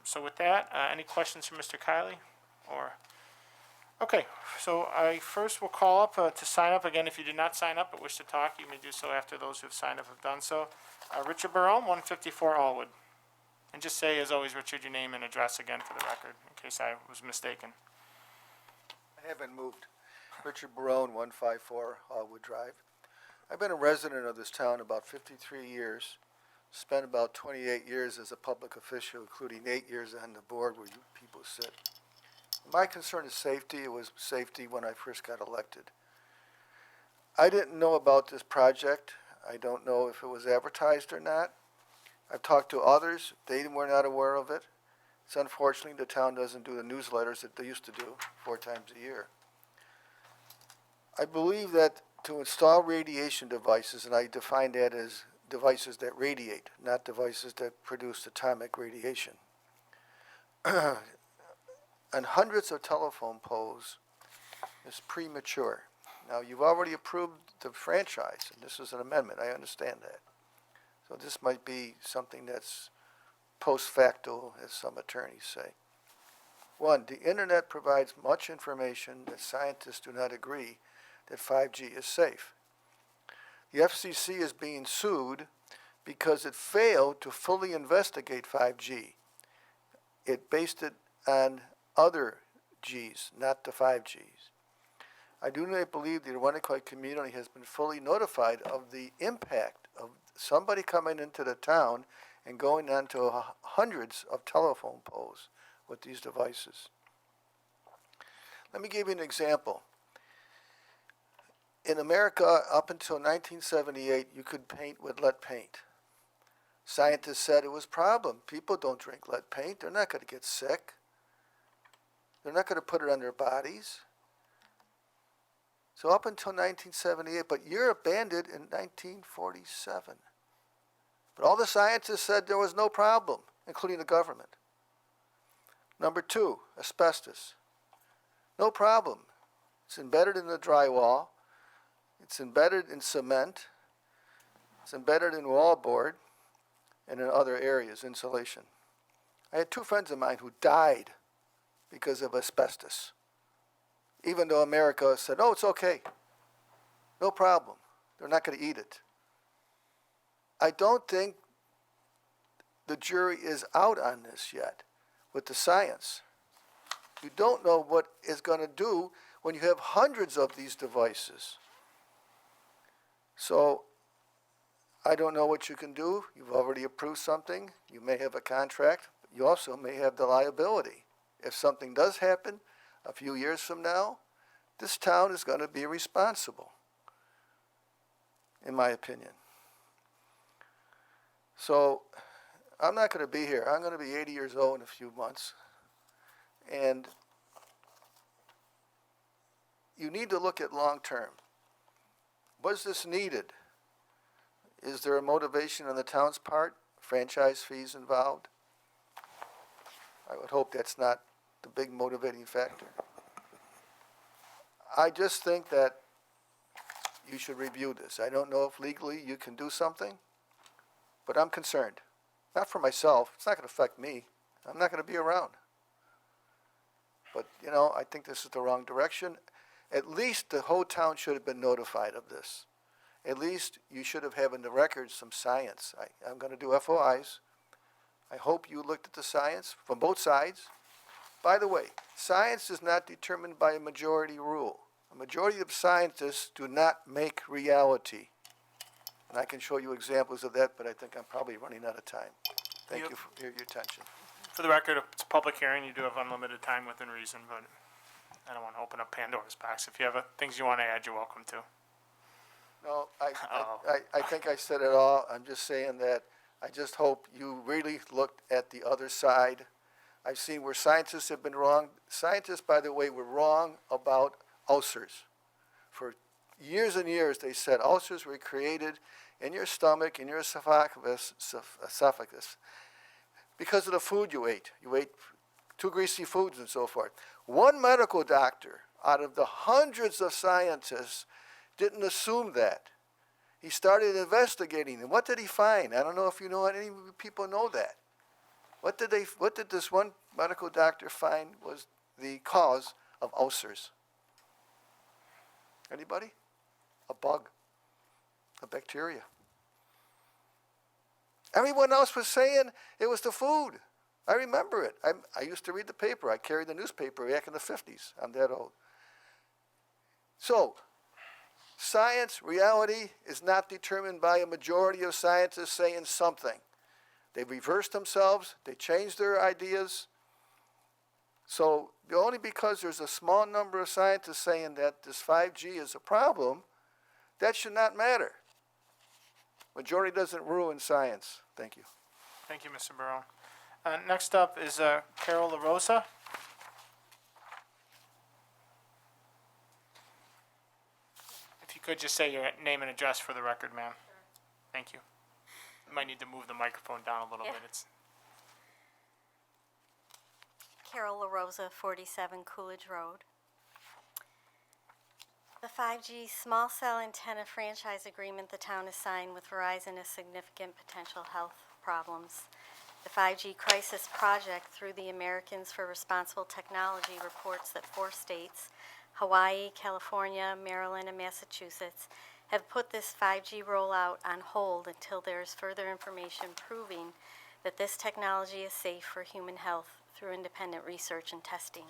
So with that, any questions from Mr. Kiley? Okay, so I first will call up to sign up. Again, if you did not sign up but wish to talk, you may do so after those who have signed up have done so. Richard Barone, 154 Allwood. And just say, as always, Richard, your name and address again for the record, in case I was mistaken. I haven't moved. Richard Barone, 154 Hallwood Drive. I've been a resident of this town about 53 years, spent about 28 years as a public official, including 8 years on the board where you people sit. My concern is safety. It was safety when I first got elected. I didn't know about this project. I don't know if it was advertised or not. I've talked to others. They were not aware of it. It's unfortunately the town doesn't do the newsletters that they used to do 4 times a year. I believe that to install radiation devices, and I define that as devices that radiate, not devices that produce atomic radiation, on hundreds of telephone poles is premature. Now, you've already approved the franchise, and this is an amendment. I understand that. So this might be something that's post facto, as some attorneys say. 1, the internet provides much information that scientists do not agree that 5G is safe. The FCC is being sued because it failed to fully investigate 5G. It based it on other Gs, not the 5Gs. I do not believe the Irondequoit community has been fully notified of the impact of somebody coming into the town and going onto hundreds of telephone poles with these devices. Let me give you an example. In America, up until 1978, you could paint with lead paint. Scientists said it was a problem. People don't drink lead paint. They're not going to get sick. They're not going to put it on their bodies. So up until 1978, but Europe banned it in 1947. But all the scientists said there was no problem, including the government. Number 2, asbestos. No problem. It's embedded in the drywall. It's embedded in cement. It's embedded in wallboard and in other areas, insulation. I had 2 friends of mine who died because of asbestos, even though America said, oh, it's okay. No problem. They're not going to eat it. I don't think the jury is out on this yet with the science. You don't know what it's going to do when you have hundreds of these devices. So I don't know what you can do. You've already approved something. You may have a contract. You also may have the liability. If something does happen a few years from now, this town is going to be responsible, in my opinion. So I'm not gonna be here. I'm gonna be 80 years old in a few months. And you need to look at long-term. Was this needed? Is there a motivation on the town's part? Franchise fees involved? I would hope that's not the big motivating factor. I just think that you should review this. I don't know if legally you can do something, but I'm concerned. Not for myself. It's not going to affect me. I'm not going to be around. But, you know, I think this is the wrong direction. At least the whole town should have been notified of this. At least you should have had in the records some science. I'm going to do FOIs. I hope you looked at the science from both sides. By the way, science is not determined by a majority rule. A majority of scientists do not make reality. And I can show you examples of that, but I think I'm probably running out of time. Thank Yep. you for your attention. For the record, it's a public hearing, you do have unlimited time within reason, but I don't want to open up Pandora's box. If you have things you want to add, you're welcome to. No, I think I said it all. I'm just saying that I just hope you really looked at the other side. I've seen where scientists have been wrong. Scientists, by the way, were wrong about ulcers. For years and years, they said ulcers were created in your stomach, in your esophagus, because of the food you ate. You ate too greasy foods and so forth. One medical doctor out of the hundreds of scientists didn't assume that. He started investigating, and what did he find? I don't know if you know, any people know that. What did this one medical doctor find was the cause of ulcers? Anybody? A bug, a bacteria. Everyone else was saying it was the food. I remember it. I used to read the paper. I carried the newspaper back in the 50s. I'm that old. So, science, reality, is not determined by a majority of scientists saying something. They reversed themselves. They changed their ideas. So, only because there's a small number of scientists saying that this 5G is a problem, that should not matter. Majority doesn't ruin science. Thank you. Thank you, Mr. Barone. Next up is Carol LaRosa. If you could just say your name and address for the record, ma'am. Thank you. You might need to move the microphone down a little Yeah. bit. It's Carol LaRosa, 47 Coolidge Road. The 5G small cell antenna franchise agreement the town has signed with Verizon has significant potential health problems. The 5G crisis project through the Americans for Responsible Technology reports that 4 states, Hawaii, California, Maryland, and Massachusetts, have put this 5G rollout on hold until there is further information proving that this technology is safe for human health through independent research and testing.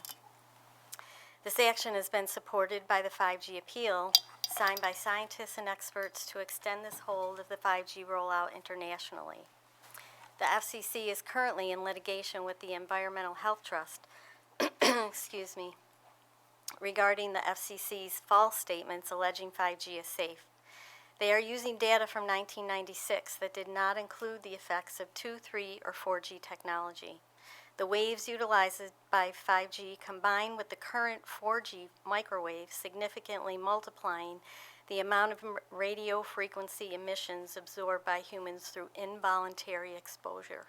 This action has been supported by the 5G appeal, signed by scientists and experts to extend this hold of the 5G rollout internationally. The FCC is currently in litigation with the Environmental Health Trust, excuse me, regarding the FCC's false statements alleging 5G is safe. They are using data from 1996 that did not include the effects of 2, 3, or 4G technology. The waves utilized by 5G combine with the current 4G microwaves, significantly multiplying the amount of radio frequency emissions absorbed by humans through involuntary exposure.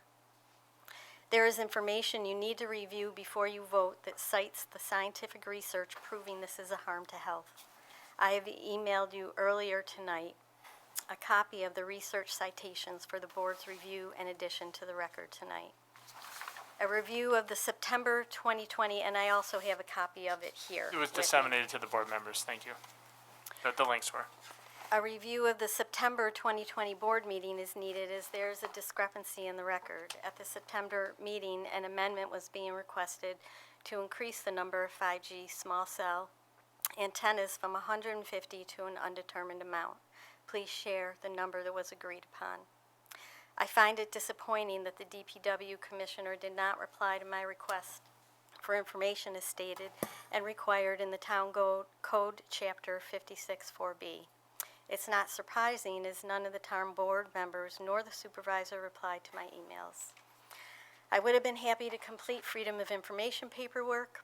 There is information you need to review before you vote that cites the scientific research proving this is a harm to health. I have emailed you earlier tonight a copy of the research citations for the board's review in addition to the record tonight. A review of the September 2020, and I also have a copy of it here. It was with me. disseminated to the board members. Thank you. The links were. A review of the September 2020 board meeting is needed as there is a discrepancy in the record. At the September meeting, an amendment was being requested to increase the number of 5G small cell antennas from 150 to an undetermined amount. Please share the number that was agreed upon. I find it disappointing that the DPW commissioner did not reply to my request for information as stated and required in the Town Code Chapter 56-4B. It's not surprising, as none of the town board members nor the supervisor replied to my emails. I would have been happy to complete Freedom of Information paperwork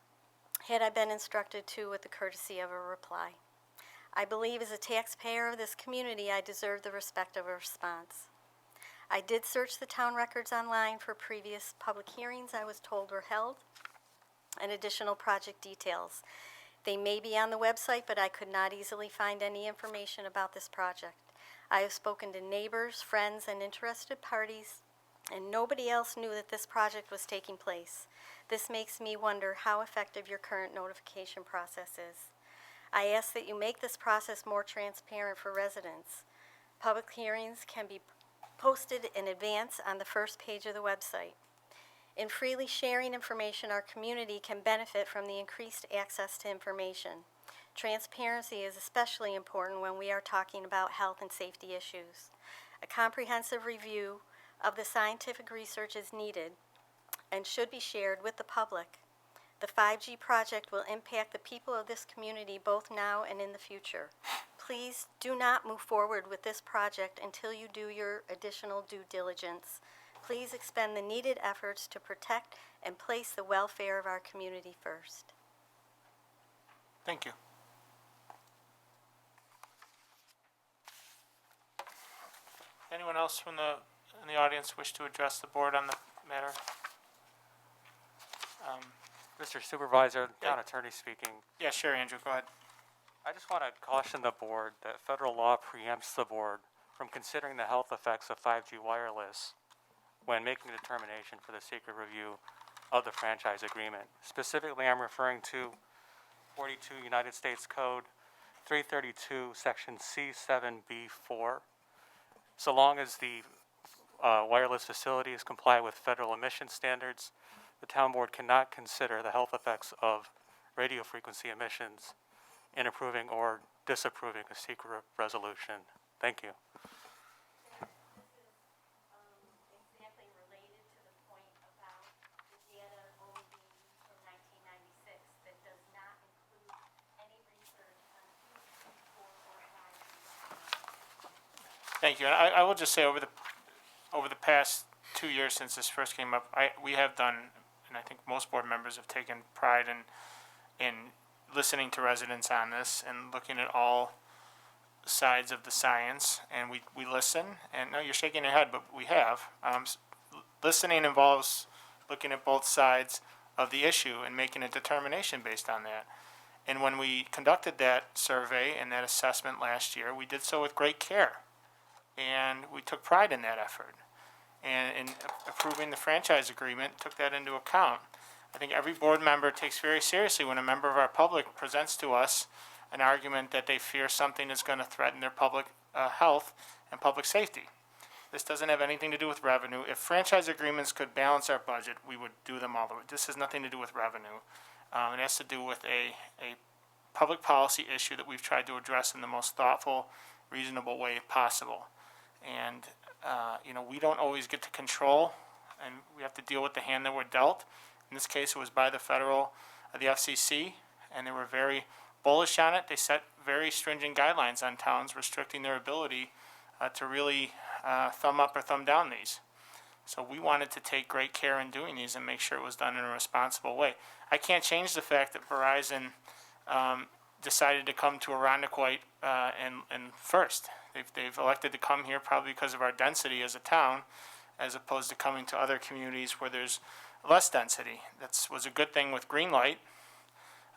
had I been instructed to with the courtesy of a reply. I believe as a taxpayer of this community, I deserve the respect of a response. I did search the town records online for previous public hearings I was told were held and additional project details. They may be on the website, but I could not easily find any information about this project. I have spoken to neighbors, friends, and interested parties, and nobody else knew that this project was taking place. This makes me wonder how effective your current notification process is. I ask that you make this process more transparent for residents. Public hearings can be posted in advance on the first page of the website. In freely sharing information, our community can benefit from the increased access to information. Transparency is especially important when we are talking about health and safety issues. A comprehensive review of the scientific research is needed and should be shared with the public. The 5G project will impact the people of this community both now and in the future. Please do not move forward with this project until you do your additional due diligence. Please expend the needed efforts to protect and place the welfare of our community first. Thank you. Anyone else from in the audience wish to address the board on the matter? Mr. Supervisor, Yeah. Town Attorney speaking. Yeah, sure, Andrew, go ahead. I just want to caution the board that federal law preempts the board from considering the health effects of 5G wireless when making a determination for the secret review of the franchise agreement. Specifically, I'm referring to 42 United States Code 332, Section C7B4. So long as the wireless facilities comply with federal emission standards, the town board cannot consider the health effects of radio frequency emissions in approving or disapproving a secret resolution. Thank you. Exactly related to the point about the data only being used from 1996 that does not include any research on 2, 3, 4, or 5. Thank you. And I will just say over the past 2 years since this first came up, we have done, and I think most board members have taken pride in listening to residents on this and looking at all sides of the science, and we listen. And no, you're shaking your head, but we have. Listening involves looking at both sides of the issue and making a determination based on that. And when we conducted that survey and that assessment last year, we did so with great care, and we took pride in that effort. And in approving the franchise agreement, took that into account. I think every board member takes very seriously when a member of our public presents to us an argument that they fear something is going to threaten their public health and public safety. This doesn't have anything to do with revenue. If franchise agreements could balance our budget, we would do them all the way. This has nothing to do with revenue. It has to do with a public policy issue that we've tried to address in the most thoughtful, reasonable way possible. And, we don't always get to control, and we have to deal with the hand that we're dealt. In this case, it was by the the FCC, and they were very bullish on it. They set very stringent guidelines on towns restricting their ability to really thumb up or thumb down these. So we wanted to take great care in doing these and make sure it was done in a responsible way. I can't change the fact that Verizon decided to come to Arundecoit and first. They've elected to come here probably because of our density as a town, as opposed to coming to other communities where there's less density. That was a good thing with Greenlight.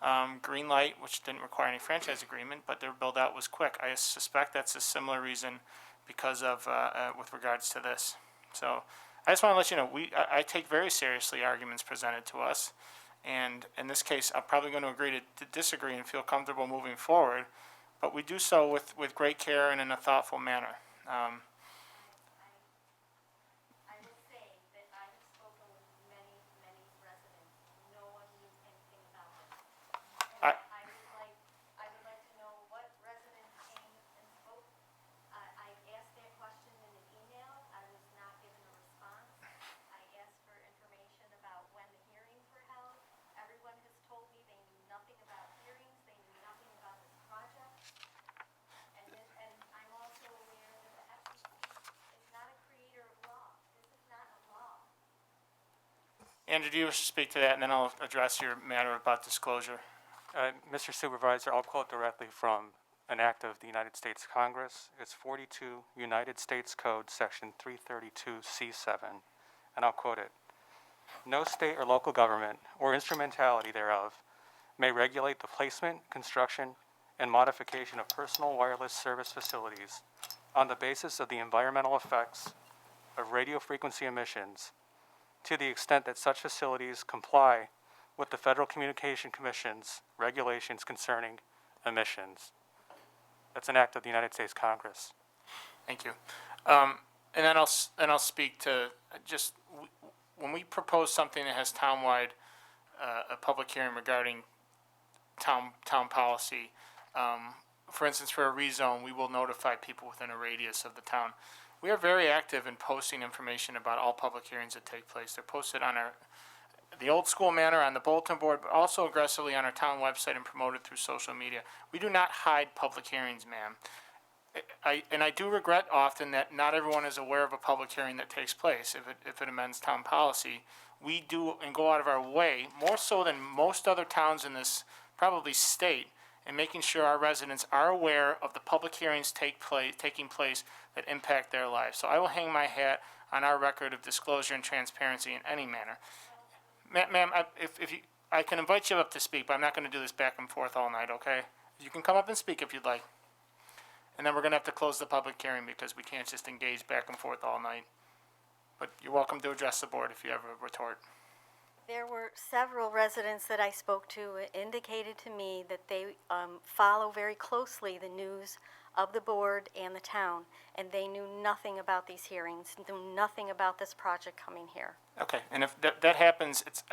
Greenlight, which didn't require any franchise agreement, but their build out was quick. I suspect that's a similar reason because of with regards to this. So I just want to let you know, I take very seriously arguments presented to us, and in this case, I'm probably going to agree to disagree and feel comfortable moving forward, but we do so with great care and in a thoughtful manner. I will say that I have spoken with many, many residents. No one knew anything about this. And I would like to know what resident came and spoke. I asked that question in an email. I was not given a response. I asked for information about when the hearings were held. Everyone has told me they knew nothing about hearings. They knew nothing about this project. And I'm Andrew, do you wish to speak to that, and then I'll address your matter about disclosure? Mr. Supervisor, I'll quote directly from an act of the United States Congress. It's 42 United States Code, Section 332C7, and I'll quote it. No state or local government or instrumentality thereof may regulate the placement, construction, and modification of personal wireless service facilities on the basis of the environmental effects of radio frequency emissions to the extent that such facilities comply with the Federal Communication Commission's regulations concerning emissions. That's an act of the United States Congress. Thank you. And then I'll speak to just when we propose something that has townwide a public hearing regarding town policy. For instance, for a rezone, we will notify people within a radius of the town. We are very active in posting information about all public hearings that take place. They're posted on the old school manner on the bulletin board, but also aggressively on our town website and promoted through social media. We do not hide public hearings, ma'am. I do regret often that not everyone is aware of a public hearing that takes place if it amends town policy. We do and go out of our way, more so than most other towns in this probably state, in making sure our residents are aware of the public hearings taking place that impact their lives. So I will hang my hat on our record of disclosure and transparency in any manner. Ma'am, if you, I can invite you up to speak, but I'm not going to do this back and forth all night, okay? You can come up and speak if you'd like. And then we're going to have to close the public hearing because we can't just engage back and forth all night. But you're welcome to address the board if you have a retort. There were several residents that I spoke to indicated to me that they follow very closely the news of the board and the town, and they knew nothing about these hearings, knew nothing about this project coming here. Okay, and if that happens, it's,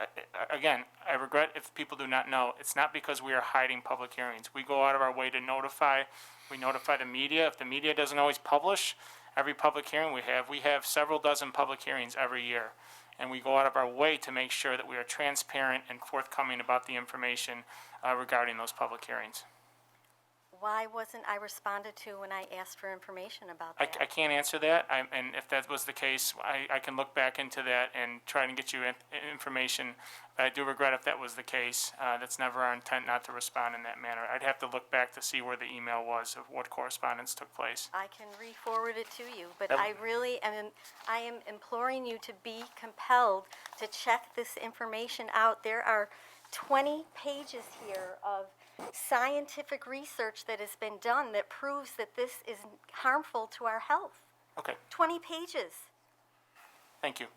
again, I regret if people do not know, it's not because we are hiding public hearings. We go out of our way to notify, we notify the media. If the media doesn't always publish every public hearing we have several dozen public hearings every year. And we go out of our way to make sure that we are transparent and forthcoming about the information regarding those public hearings. Why wasn't I responded to when I asked for information about that? I can't answer that, and if that was the case, I can look back into that and try and get you information. I do regret if that was the case. That's never our intent not to respond in that manner. I'd have to look back to see where the email was of what correspondence took place. I can re-forward it to you, but I am imploring you to be compelled to check this information out. There are 20 pages here of scientific research that has been done that proves that this is harmful to our health. Okay, 20 pages. thank you.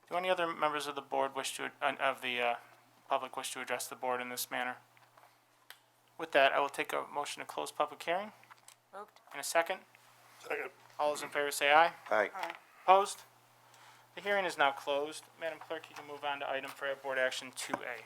Do any other members of the board public wish to address the board in this manner? With that, I will take a motion to close public hearing. Moved. In a second. Second. All those in favor say aye. Aye. Opposed? The hearing is now closed. Madam Clerk, you can move on to item for board action 2A.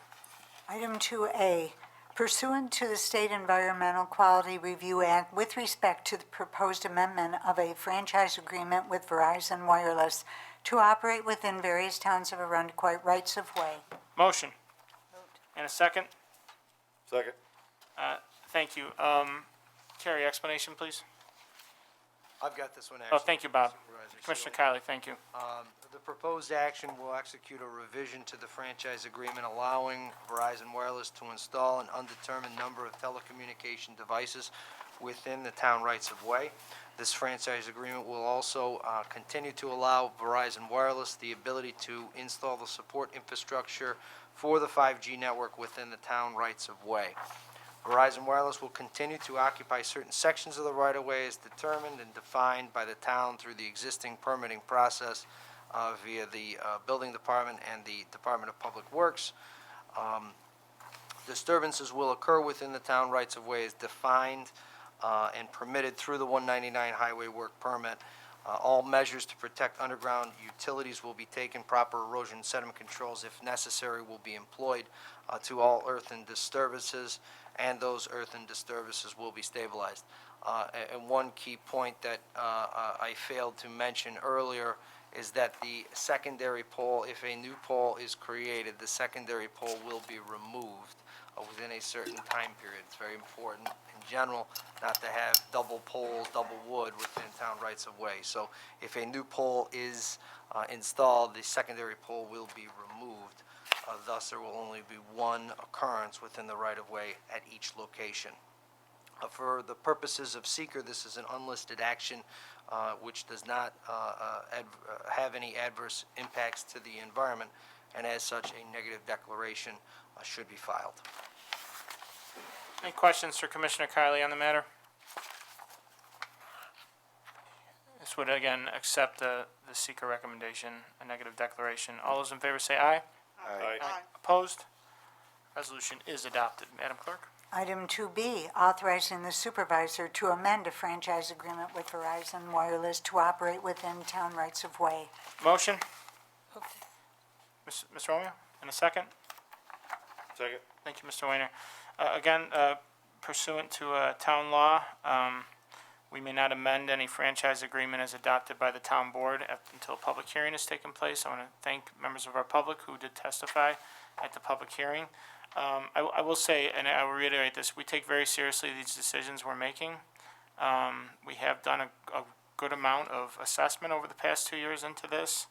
Item 2A, pursuant to the State Environmental Quality Review Act with respect to the proposed amendment of a franchise agreement with Verizon Wireless to operate within various towns of Arundecoit rights of way. Motion. And a second. Second. Thank you. Carrie, explanation, please. I've got this one actually. Oh, thank you, Bob. Supervisor. Commissioner So, Kylie, thank you. The proposed action will execute a revision to the franchise agreement allowing Verizon Wireless to install an undetermined number of telecommunication devices within the town rights of way. This franchise agreement will also continue to allow Verizon Wireless the ability to install the support infrastructure for the 5G network within the town rights of way. Verizon Wireless will continue to occupy certain sections of the right-of-way as determined and defined by the town through the existing permitting process via the Building Department and the Department of Public Works. Disturbances will occur within the town rights-of-way as defined and permitted through the 199 Highway Work Permit. All measures to protect underground utilities will be taken. Proper erosion and sediment controls, if necessary, will be employed to all earthen disturbances, and those earthen disturbances will be stabilized. And one key point that I failed to mention earlier is that the secondary pole, if a new pole is created, the secondary pole will be removed within a certain time period. It's very important in general not to have double poles, double wood within town rights of way. So if a new pole is installed, the secondary pole will be removed. Thus, there will only be one occurrence within the right of way at each location. For the purposes of seeker, this is an unlisted action which does not have any adverse impacts to the environment, and as such, a negative declaration should be filed. Any questions for Commissioner Kylie on the matter? This would again accept the seeker recommendation, a negative declaration. All those in favor say aye. Aye. Opposed? Resolution is adopted. Madam Clerk? Item 2B, authorizing the supervisor to amend a franchise agreement with Verizon Wireless to operate within town rights of way. Motion? Ms. Romeo, in a second? Second. Thank you, Mr. Weiner. Again, pursuant to town law, we may not amend any franchise agreement as adopted by the town board until a public hearing has taken place. I want to thank members of our public who did testify at the public hearing. I will say, and I will reiterate this, we take very seriously these decisions we're making. We have done a good amount of assessment over the past 2 years into this,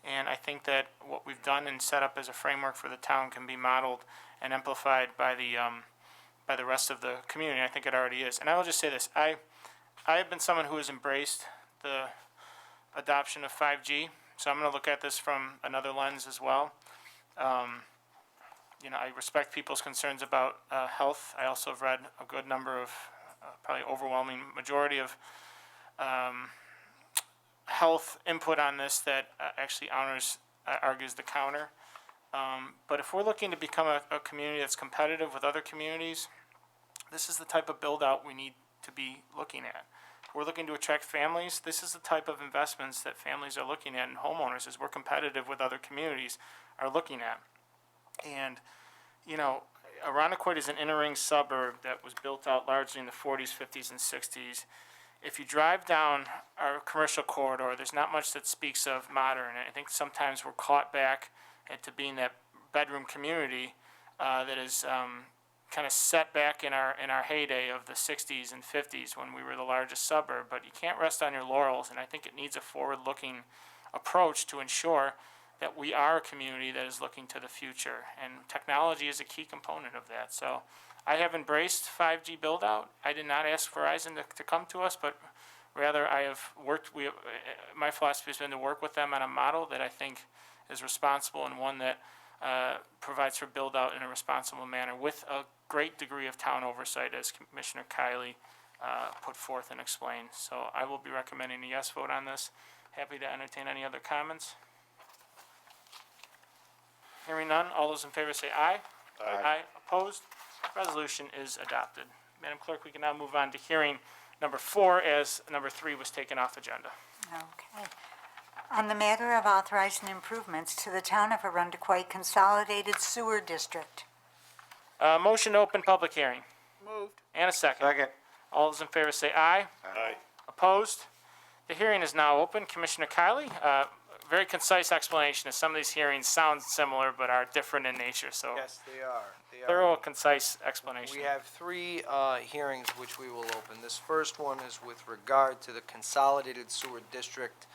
and I think that what we've done and set up as a framework for the town can be modeled and amplified by the rest of the community. I think it already is. And I will just say this, I have been someone who has embraced the adoption of 5G, so I'm going to look at this from another lens as well. I respect people's concerns about health. I also have read a good number of, probably overwhelming majority of health input on this that actually argues the counter. But if we're looking to become a community that's competitive with other communities, this is the type of build-out we need to be looking at. If we're looking to attract families, this is the type of investments that families are looking at, and homeowners, as we're competitive with other communities, are looking at. And, Arundecoit is an inner ring suburb that was built out largely in the 40s, 50s, and 60s. If you drive down our commercial corridor, there's not much that speaks of modern. And I think sometimes we're caught back into being that bedroom community that is kind of set back in our heyday of the 60s and 50s when we were the largest suburb. But you can't rest on your laurels, and I think it needs a forward-looking approach to ensure that we are a community that is looking to the future, and technology is a key component of that. So I have embraced 5G build-out. I did not ask Verizon to come to us, but rather I have worked, my philosophy has been to work with them on a model that I think is responsible and one that provides for build-out in a responsible manner with a great degree of town oversight, as Commissioner Kylie put forth and explained. So I will be recommending a yes vote on this. Happy to entertain any other comments. Hearing none, all those in favor say aye. Aye. Opposed? Resolution is adopted. Madam Clerk, we can now move on to hearing number 4, as number 3 was taken off agenda. Okay. On the matter of authorizing improvements to the town of Arundecoit Consolidated Sewer District. Motion to open public hearing. Moved. And a second. Second. All those in favor say aye. Aye. Opposed? The hearing is now open. Commissioner Kylie, very concise explanation, as some of these hearings sound similar but are different in nature, so Yes, they are. thorough, concise explanation. We have 3 hearings which we will open. This first one is with regard to the Consolidated Sewer District,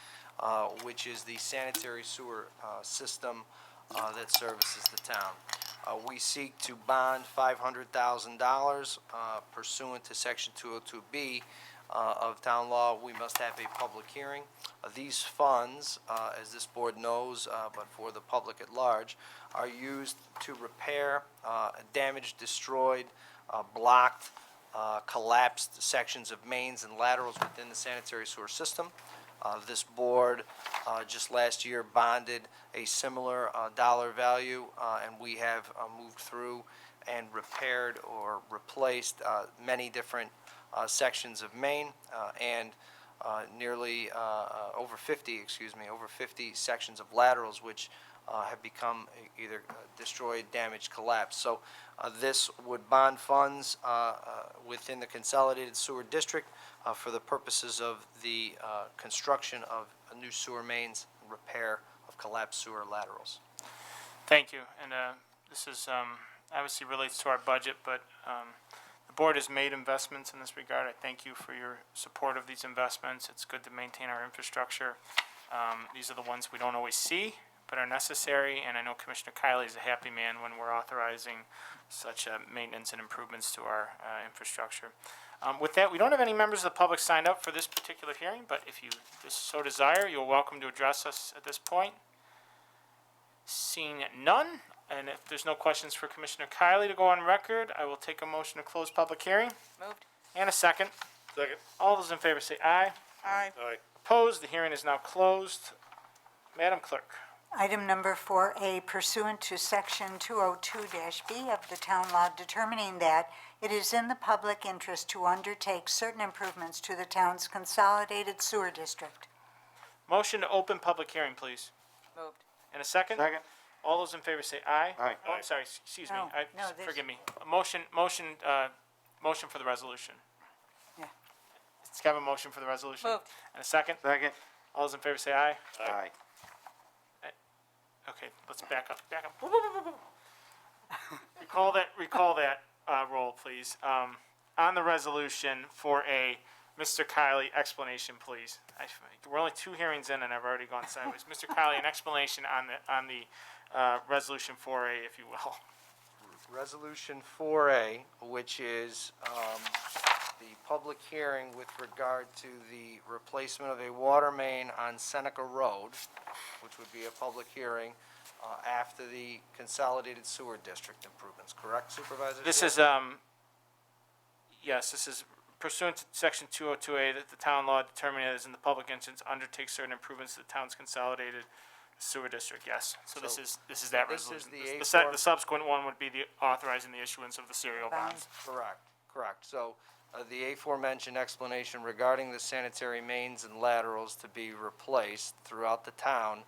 which is the sanitary sewer system that services the town. We seek to bond $500,000 pursuant to Section 202B of town law. We must have a public hearing. These funds, as this board knows, but for the public at large, are used to repair damaged, destroyed, blocked, collapsed sections of mains and laterals within the sanitary sewer system. This board just last year bonded a similar dollar value, and we have moved through and repaired or replaced many different sections of main and nearly over 50 sections of laterals which have become either destroyed, damaged, collapsed. So this would bond funds within the Consolidated Sewer District for the purposes of the construction of new sewer mains, repair of collapsed sewer laterals. Thank you, and this is obviously relates to our budget, but the board has made investments in this regard. I thank you for your support of these investments. It's good to maintain our infrastructure. These are the ones we don't always see, but are necessary, and I know Commissioner Kiley is a happy man when we're authorizing such maintenance and improvements to our infrastructure. With that, we don't have any members of the public signed up for this particular hearing, but if you so desire, you're welcome to address us at this point. Seeing none, and if there's no questions for Commissioner Kiley to go on record, I will take a motion to close public hearing. Moved. And a second. Second. All those in favor say aye. Aye. Aye. Opposed, the hearing is now closed. Madam Clerk. Item number 4A, pursuant to Section 202-B of the town law determining that it is in the public interest to undertake certain improvements to the town's consolidated sewer district. Motion to open public hearing, please. Moved. And a second? Second. All those in favor say aye. Aye. Oh, I'm sorry, excuse me. No, no, Forgive me. Motion for the resolution. Yeah. Let's have a motion for the resolution. Moved. And a second? Second. All those in favor say aye. Aye. Okay, let's back up. Recall that roll, please. On the resolution for a Mr. Kiley, explanation, please. We're only 2 hearings in and I've already gone sideways. Mr. Kiley, an explanation on the resolution 4A, if you will. Resolution 4A, which is the public hearing with regard to the replacement of a water main on Seneca Road, which would be a public hearing after the consolidated sewer district improvements, correct, Supervisor? This is, yes, this is pursuant to section 202A, that the town law determining it is in the public interest to undertake certain improvements to the town's consolidated sewer district, yes. So this So is that this is resolution. the The subsequent one would be the authorizing the issuance of the serial bonds. Correct. So the aforementioned explanation regarding the sanitary mains and laterals to be replaced throughout the town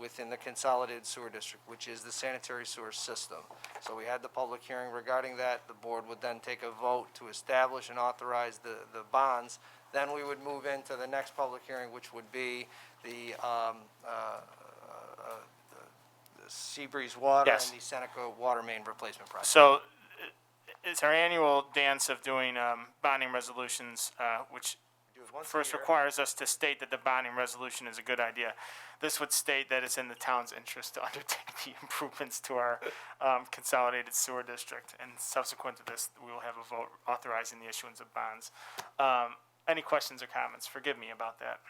within the consolidated sewer district, which is the sanitary sewer system. So we had the public hearing regarding that. The board would then take a vote to establish and authorize the bonds. Then we would move into the next public hearing, which would be the Seabreeze Water Yes. and the Seneca Water Main Replacement Project. So it's our annual dance of doing bonding resolutions, which Do it once a first year. requires us to state that the bonding resolution is a good idea. This would state that it's in the town's interest to undertake the improvements to our consolidated sewer district. And subsequent to this, we will have a vote authorizing the issuance of bonds. Any questions or comments? Forgive me about that.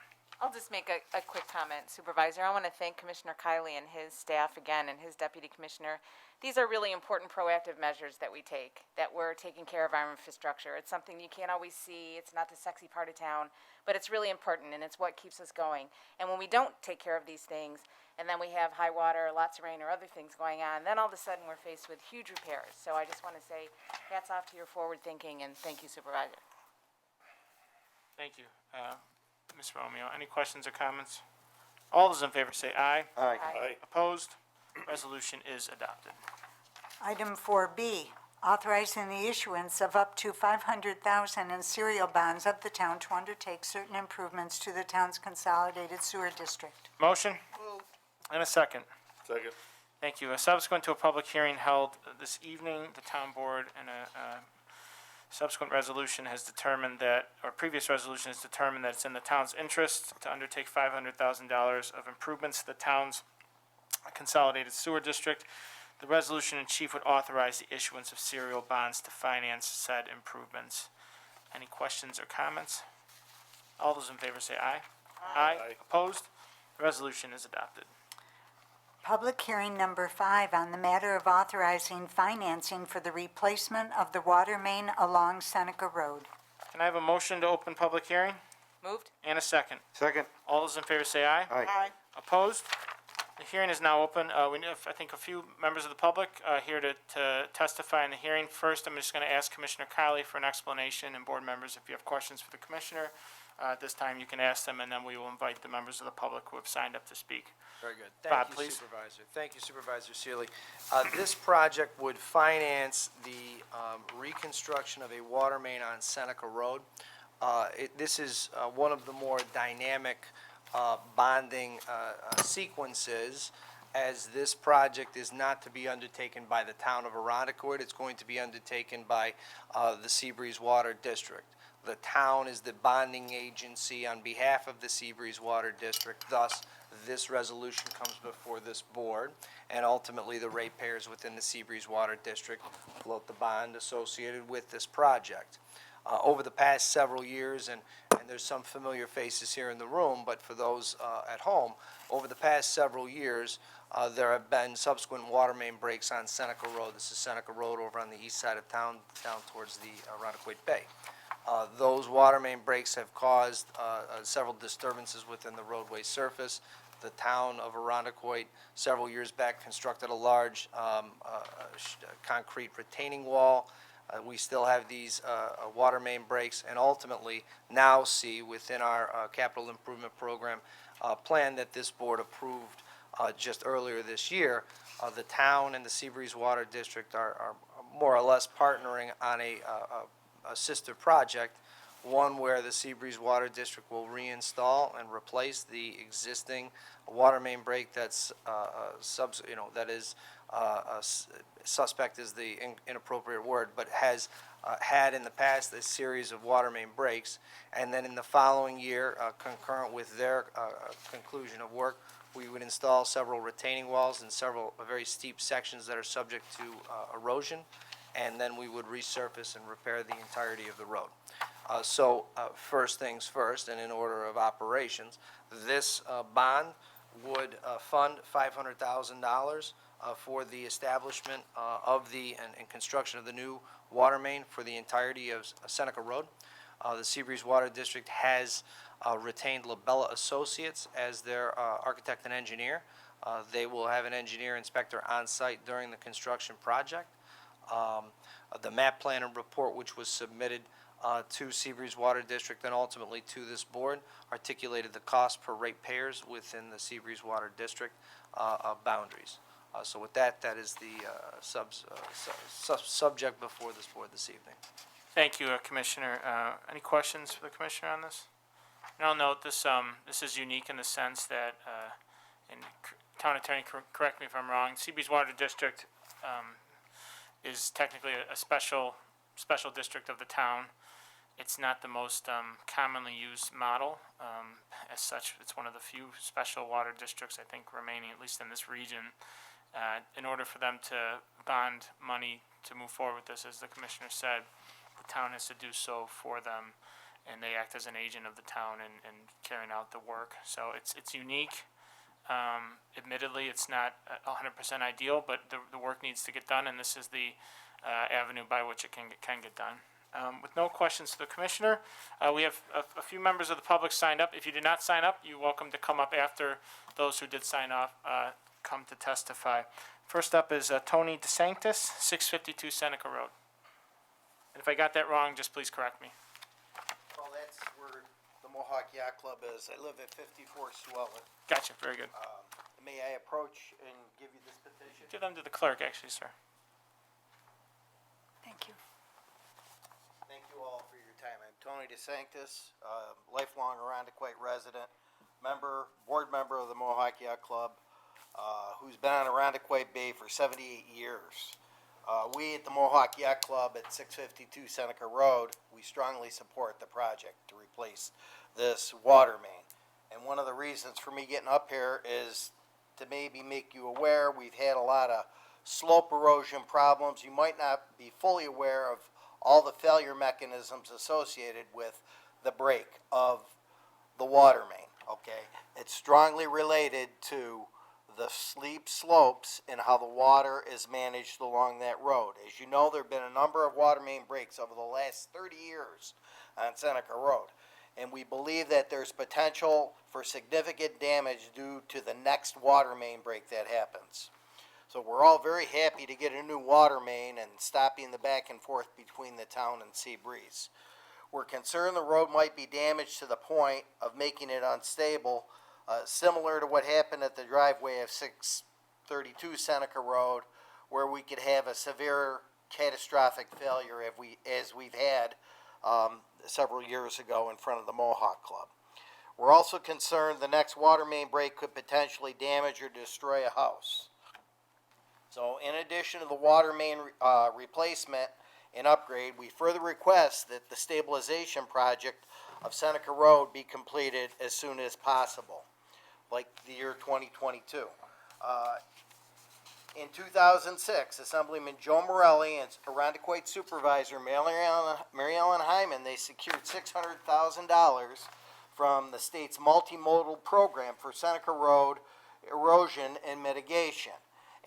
I'll just make a quick comment, Supervisor. I want to thank Commissioner Kiley and his staff again, and his deputy commissioner. These are really important proactive measures that we take, that we're taking care of our infrastructure. It's something you can't always see. It's not the sexy part of town, but it's really important, and it's what keeps us going. And when we don't take care of these things, and then we have high water, lots of rain, or other things going on, then all of a sudden we're faced with huge repairs. So I just want to say hats off to your forward thinking, and thank you, Supervisor. Thank you. Ms. Romeo, any questions or comments? All those in favor say aye. Aye. Aye. Opposed? Resolution is adopted. Item 4B, authorizing the issuance of up to $500,000 in serial bonds of the town to undertake certain improvements to the town's consolidated sewer district. Motion? And a second. Second. Thank you. Subsequent to a public hearing held this evening, the town board and a subsequent resolution has determined that, or previous resolution has determined that it's in the town's interest to undertake $500,000 of improvements to the town's consolidated sewer district. The resolution in chief would authorize the issuance of serial bonds to finance said improvements. Any questions or comments? All those in favor say aye. Aye. Opposed? The resolution is adopted. Public hearing number 5 on the matter of authorizing financing for the replacement of the water main along Seneca Road. Can I have a motion to open public hearing? Moved? And a second. Second. All those in favor say aye. Aye. Aye. Opposed? The hearing is now open. We have, I think, a few members of the public here to testify in the hearing. First, I'm just going to ask Commissioner Kiley for an explanation, and board members, if you have questions for the commissioner, at this time you can ask them, and then we will invite the members of the public who have signed up to speak. Very good. Bob, Thank you, please. Supervisor. Thank you, Supervisor Sealy. This project would finance the reconstruction of a water main on Seneca Road. This is one of the more dynamic bonding sequences, as this project is not to be undertaken by the town of Arundecoit. It's going to be undertaken by the Seabreeze Water District. The town is the bonding agency on behalf of the Seabreeze Water District. Thus, this resolution comes before this board, and ultimately the ratepayers within the Seabreeze Water District float the bond associated with this project. Over the past several years, and there's some familiar faces here in the room, but for those at home, over the past several years, there have been subsequent water main breaks on Seneca Road. This is Seneca Road over on the east side of town, down towards the Arundecoit Bay. Those water main breaks have caused several disturbances within the roadway surface. The town of Arundecoit, several years back, constructed a large concrete retaining wall. We still have these water main breaks, and ultimately now see within our capital improvement program plan that this board approved just earlier this year. The town and the Seabreeze Water District are more or less partnering on a sister project, one where the Seabreeze Water District will reinstall and replace the existing water main break that's that is suspect is the inappropriate word, but has had in the past a series of water main breaks. And then in the following year, concurrent with their conclusion of work, we would install several retaining walls and several very steep sections that are subject to erosion, and then we would resurface and repair the entirety of the road. First things first, and in order of operations, this bond would fund $500,000 for the establishment of and construction of the new water main for the entirety of Seneca Road. The Seabreeze Water District has retained Labella Associates as their architect and engineer. They will have an engineer inspector on site during the construction project. The map plan and report, which was submitted to Seabreeze Water District and ultimately to this board, articulated the cost per ratepayers within the Seabreeze Water District boundaries. So with that, that is the subject before this board this evening. Thank you, Commissioner. Any questions for the Commissioner on this? And I'll note this, this is unique in the sense that, and Town Attorney, correct me if I'm wrong, Seabreeze Water District is technically a special district of the town. It's not the most commonly used model. As such, it's one of the few special water districts, I think, remaining, at least in this region. In order for them to bond money to move forward with this, as the Commissioner said, the town has to do so for them, and they act as an agent of the town in carrying out the work. So it's unique. Admittedly, it's not 100% ideal, but the work needs to get done, and this is the avenue by which it can get done. With no questions to the Commissioner, we have a few members of the public signed up. If you did not sign up, you're welcome to come up after those who did sign up come to testify. First up is Tony DeSanctis, 652 Seneca Road. And if I got that wrong, just please correct me. Well, that's where the Mohawk Yacht Club is. I live at 54 Swellen. Gotcha, very good. May I approach and give you this petition? Give them to the clerk, actually, sir. Thank you. Thank you all for your time. I'm Tony DeSanctis, lifelong Arundecoit resident, board member of the Mohawk Yacht Club, who's been on Arundecoit Bay for 78 years. We at the Mohawk Yacht Club at 652 Seneca Road, we strongly support the project to replace this water main. And one of the reasons for me getting up here is to maybe make you aware, we've had a lot of slope erosion problems. You might not be fully aware of all the failure mechanisms associated with the break of the water main, okay? It's strongly related to the steep slopes and how the water is managed along that road. As you know, there have been a number of water main breaks over the last 30 years on Seneca Road. And we believe that there's potential for significant damage due to the next water main break that happens. So we're all very happy to get a new water main and stopping the back and forth between the town and Seabreeze. We're concerned the road might be damaged to the point of making it unstable, similar to what happened at the driveway of 632 Seneca Road, where we could have a severe catastrophic failure as we've had several years ago in front of the Mohawk Club. We're also concerned the next water main break could potentially damage or destroy a house. So in addition to the water main replacement and upgrade, we further request that the stabilization project of Seneca Road be completed as soon as possible, like the year 2022. In 2006, Assemblyman Joe Morelli and Arundecoit Supervisor Mary Ellen Hyman, they secured $600,000 from the state's multimodal program for Seneca Road erosion and mitigation.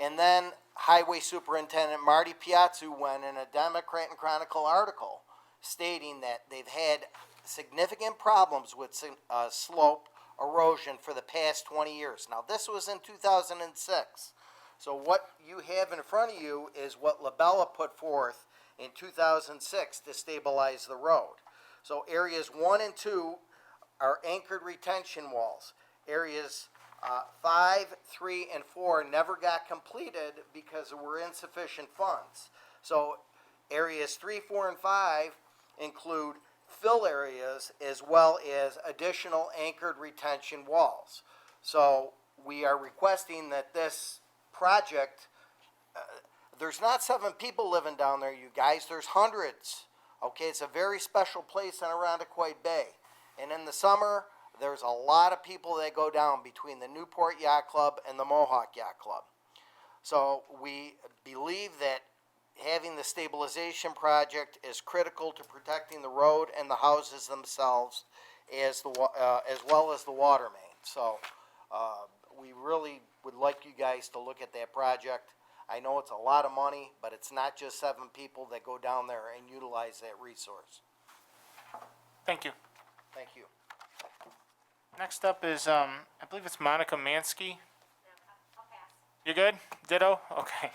And then Highway Superintendent Marty Piazzu went in a Democrat and Chronicle article stating that they've had significant problems with slope erosion for the past 20 years. Now, this was in 2006. So what you have in front of you is what Labella put forth in 2006 to stabilize the road. So areas 1 and 2 are anchored retention walls. Areas 5, 3, and 4 never got completed because there were insufficient funds. So areas 3, 4, and 5 include fill areas as well as additional anchored retention walls. So we are requesting that this project, there's not 7 people living down there, you guys, there's hundreds. Okay, it's a very special place in Arundecoit Bay. And in the summer, there's a lot of people that go down between the Newport Yacht Club and the Mohawk Yacht Club. So we believe that having the stabilization project is critical to protecting the road and the houses themselves, as well as the water main. So we really would like you guys to look at that project. I know it's a lot of money, but it's not just 7 people that go down there and utilize that resource. Thank you. Thank you. Next up is, I believe it's Monica Mansky. You good? Ditto? Okay.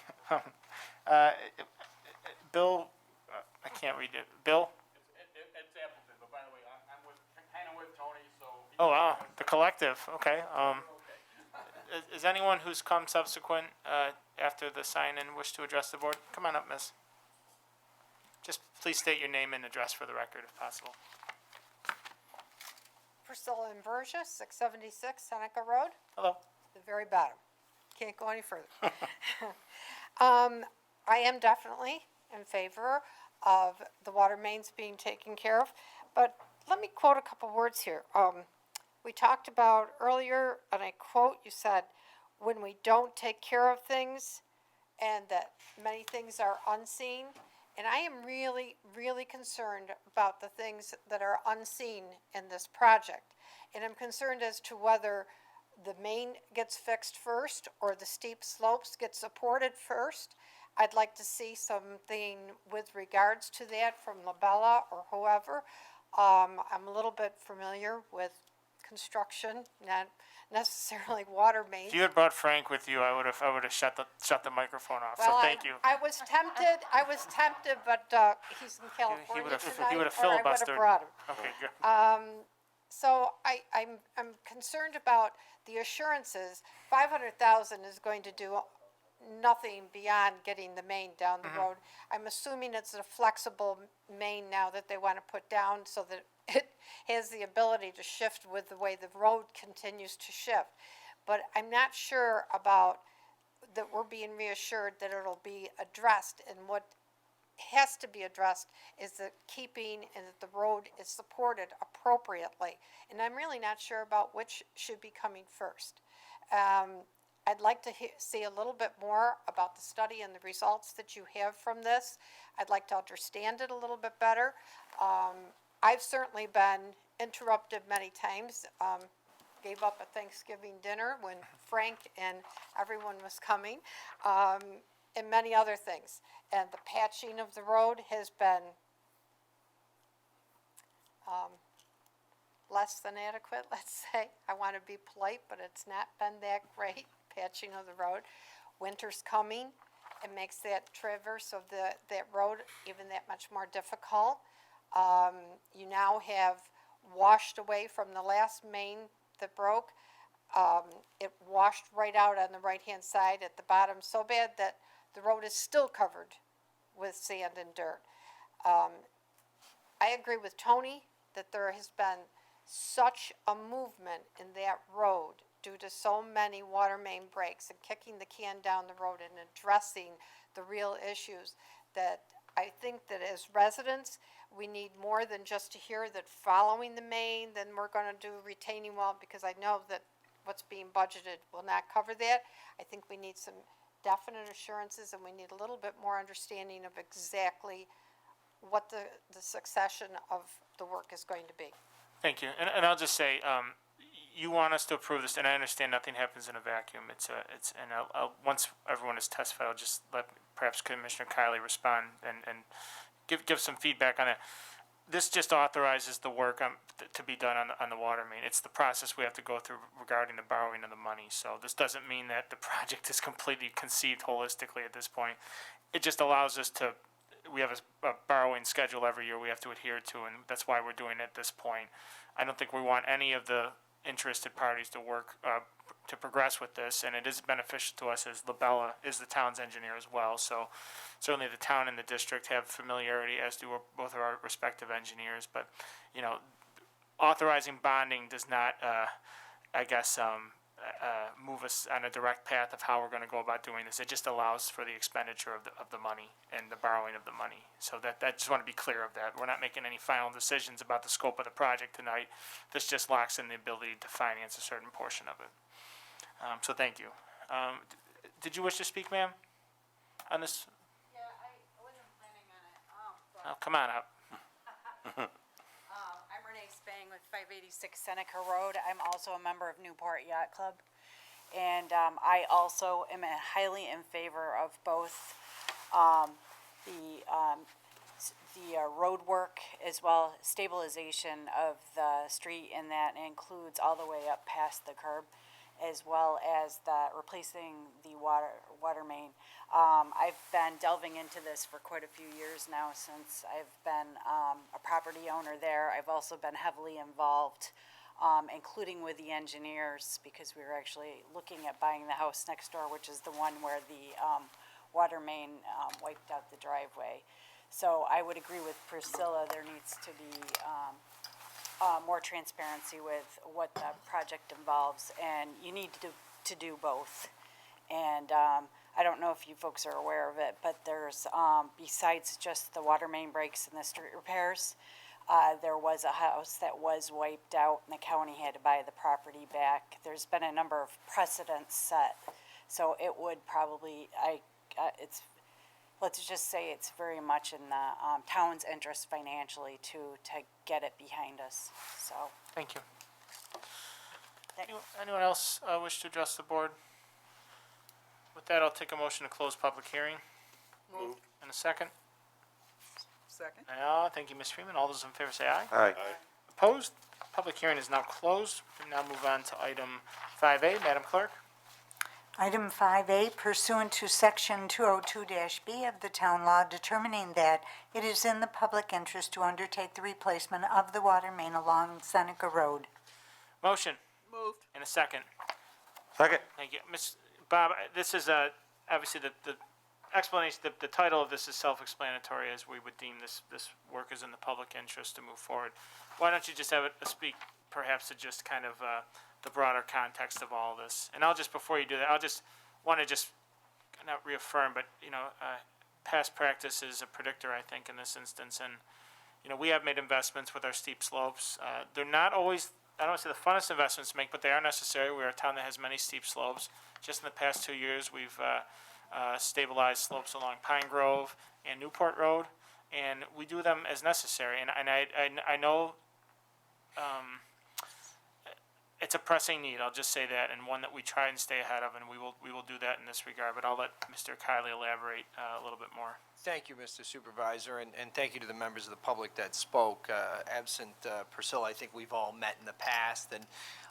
Bill, I can't read it. Bill? It's Appleton, but by the way, I'm kind of with Tony, so. Oh, wow, the collective, okay. Is anyone who's come subsequent, after the sign-in wish to address the board? Come on up, miss. Just please state your name and address for the record if possible. Priscilla Inversia, 676 Seneca Road, Hello. the very bottom. Can't go any further. I am definitely in favor of the water mains being taken care of, but let me quote a couple words here. We talked about earlier, and I quote, you said, when we don't take care of things and that many things are unseen. And I am really, really concerned about the things that are unseen in this project. And I'm concerned as to whether the main gets fixed first or the steep slopes get supported first. I'd like to see something with regards to that from Labella or whoever. I'm a little bit familiar with construction, not necessarily water mains. If you had brought Frank with you, I would have shut the microphone off, so Well, thank you. I was tempted, but he's in California tonight, He would have or I would filibustered. have brought him. Okay, good. So I'm concerned about the assurances. 500,000 is going to do nothing beyond getting the main down the road. I'm assuming it's a flexible main now that they want to put down so that it has the ability to shift with the way the road continues to shift. But I'm not sure about that we're being reassured that it'll be addressed, and what has to be addressed is the keeping and that the road is supported appropriately. And I'm really not sure about which should be coming first. I'd like to see a little bit more about the study and the results that you have from this. I'd like to understand it a little bit better. I've certainly been interrupted many times. Gave up a Thanksgiving dinner when Frank and everyone was coming, and many other things. And the patching of the road has been less than adequate, let's say. I want to be polite, but it's not been that great, patching of the road. Winter's coming. It makes that traverse of that road even that much more difficult. You now have washed away from the last main that broke. It washed right out on the right-hand side at the bottom so bad that the road is still covered with sand and dirt. I agree with Tony that there has been such a movement in that road due to so many water main breaks and kicking the can down the road and addressing the real issues, that I think that as residents, we need more than just to hear that following the main, then we're gonna do retaining wall, because I know that what's being budgeted will not cover that. I think we need some definite assurances, and we need a little bit more understanding of exactly what the succession of the work is going to be. Thank you. And I'll just say, you want us to approve this, and I understand nothing happens in a vacuum. And I'll once everyone has testified, I'll just let perhaps Commissioner Kiley respond and give some feedback on it. This just authorizes the work to be done on the water main. It's the process we have to go through regarding the borrowing of the money. So this doesn't mean that the project is completely conceived holistically at this point. It just allows us to, we have a borrowing schedule every year we have to adhere to, and that's why we're doing it at this point. I don't think we want any of the interested parties to work, to progress with this, and it is beneficial to us as Labella is the town's engineer as well. So certainly the town and the district have familiarity, as do both of our respective engineers. But, you know, authorizing bonding does not, move us on a direct path of how we're going to go about doing this. It just allows for the expenditure of the money and the borrowing of the money. So that just want to be clear of that. We're not making any final decisions about the scope of the project tonight. This just locks in the ability to finance a certain portion of it. So thank you. Did you wish to speak, ma'am, on this? Yeah, I wasn't planning on it. Oh, come on up. I'm Renee Spang with 586 Seneca Road. I'm also a member of Newport Yacht Club. And I also am highly in favor of both the road work as well stabilization of the street, and that includes all the way up past the curb, as well as the replacing the water main. I've been delving into this for quite a few years now, since I've been a property owner there. I've also been heavily involved, including with the engineers, because we were actually looking at buying the house next door, which is the one where the water main wiped out the driveway. So I would agree with Priscilla, there needs to be more transparency with what the project involves, and you need to do both. And I don't know if you folks are aware of it, but there's, besides just the water main breaks and the street repairs, there was a house that was wiped out and the county had to buy the property back. There's been a number of precedents set, so it would probably, let's just say it's very much in the town's interest financially to get it behind us, so. Thank you. Anyone else wish to address the board? With that, I'll take a motion to close public hearing. Moved. And a second. Second. Thank you, Ms. Freeman. All those in favor say aye. Aye. Opposed? Public hearing is now closed. We now move on to item 5A. Madam Clerk? Item 5A, pursuant to Section 202-B of the town law, determining that it is in the public interest to undertake the replacement of the water main along Seneca Road. Motion. Moved. And a second. Second. Thank you. Ms. Bob, this is obviously the explanation, the title of this is self-explanatory, as we would deem this work is in the public interest to move forward. Why don't you just have a speak perhaps to just kind of the broader context of all of this? And I'll just, before you do that, I'll just want to just not reaffirm, but, you know, past practice is a predictor, I think, in this instance. And, you know, we have made investments with our steep slopes. They're not always, I don't want to say the funnest investments to make, but they are necessary. We're a town that has many steep slopes. Just in the past 2 years, we've stabilized slopes along Pine Grove and Newport Road, and we do them as necessary. And I know it's a pressing need, I'll just say that, and one that we try and stay ahead of, and we will do that in this regard. But I'll let Mr. Kiley elaborate a little bit more. Thank you, Mr. Supervisor, and thank you to the members of the public that spoke. Absent Priscilla, I think we've all met in the past, and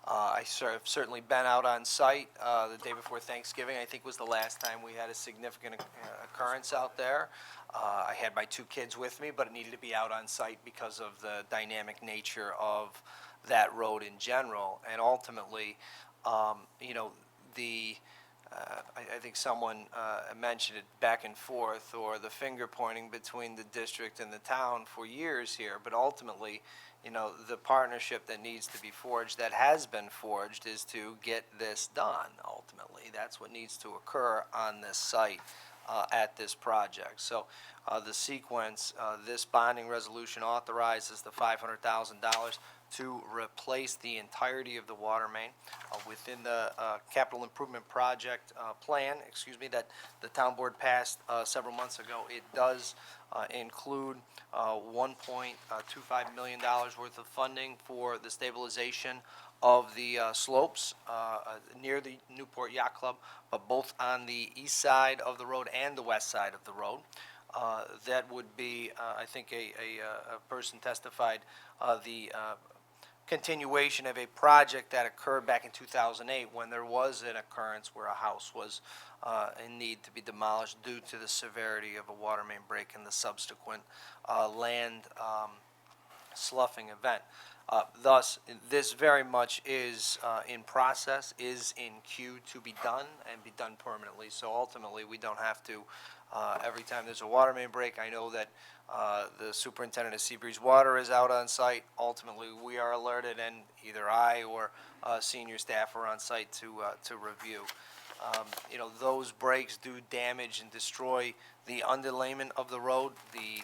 I've certainly been out on site the day before Thanksgiving. I think was the last time we had a significant occurrence out there. I had my 2 kids with me, but it needed to be out on site because of the dynamic nature of that road in general. And ultimately, you know, the I think someone mentioned it back and forth, or the finger pointing between the district and the town for years here, but ultimately, you know, the partnership that needs to be forged, that has been forged, is to get this done, ultimately. That's what needs to occur on this site at this project. So the sequence, this bonding resolution authorizes the $500,000 to replace the entirety of the water main within the capital improvement project plan, that the town board passed several months ago. It does include $1.25 million worth of funding for the stabilization of the slopes near the Newport Yacht Club, but both on the east side of the road and the west side of the road. That would be, I think a person testified, the continuation of a project that occurred back in 2008 when there was an occurrence where a house was in need to be demolished due to the severity of a water main break and the subsequent land sloughing event. Thus, this very much is in process, is in queue to be done and be done permanently. So ultimately, we don't have to, every time there's a water main break, I know that the superintendent of Seabreeze Water is out on site. Ultimately, we are alerted, and either I or senior staff are on site to review. You know, those breaks do damage and destroy the underlayment of the road, the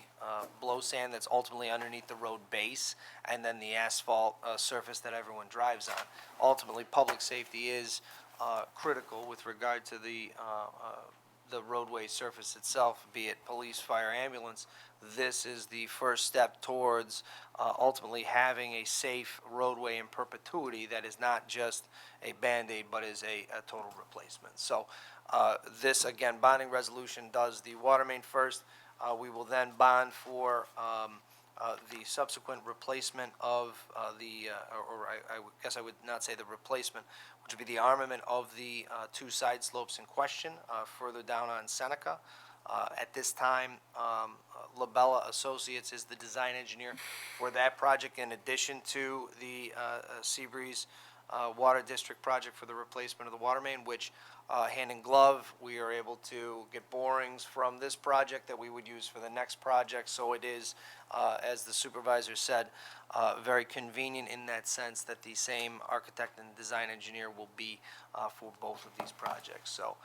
blow sand that's ultimately underneath the road base, and then the asphalt surface that everyone drives on. Ultimately, public safety is critical with regard to the roadway surface itself, be it police, fire, ambulance. This is the first step towards ultimately having a safe roadway in perpetuity that is not just a Band-Aid, but is a total replacement. So this, again, bonding resolution does the water main first. We will then bond for the subsequent replacement of I guess I would not say the replacement, which would be the armament of the two side slopes in question further down on Seneca. At this time, Labella Associates is the design engineer for that project, in addition to the Seabreeze Water District project for the replacement of the water main, which hand in glove, we are able to get borings from this project that we would use for the next project. So it is, as the supervisor said, very convenient in that sense that the same architect and design engineer will be for both of these projects. So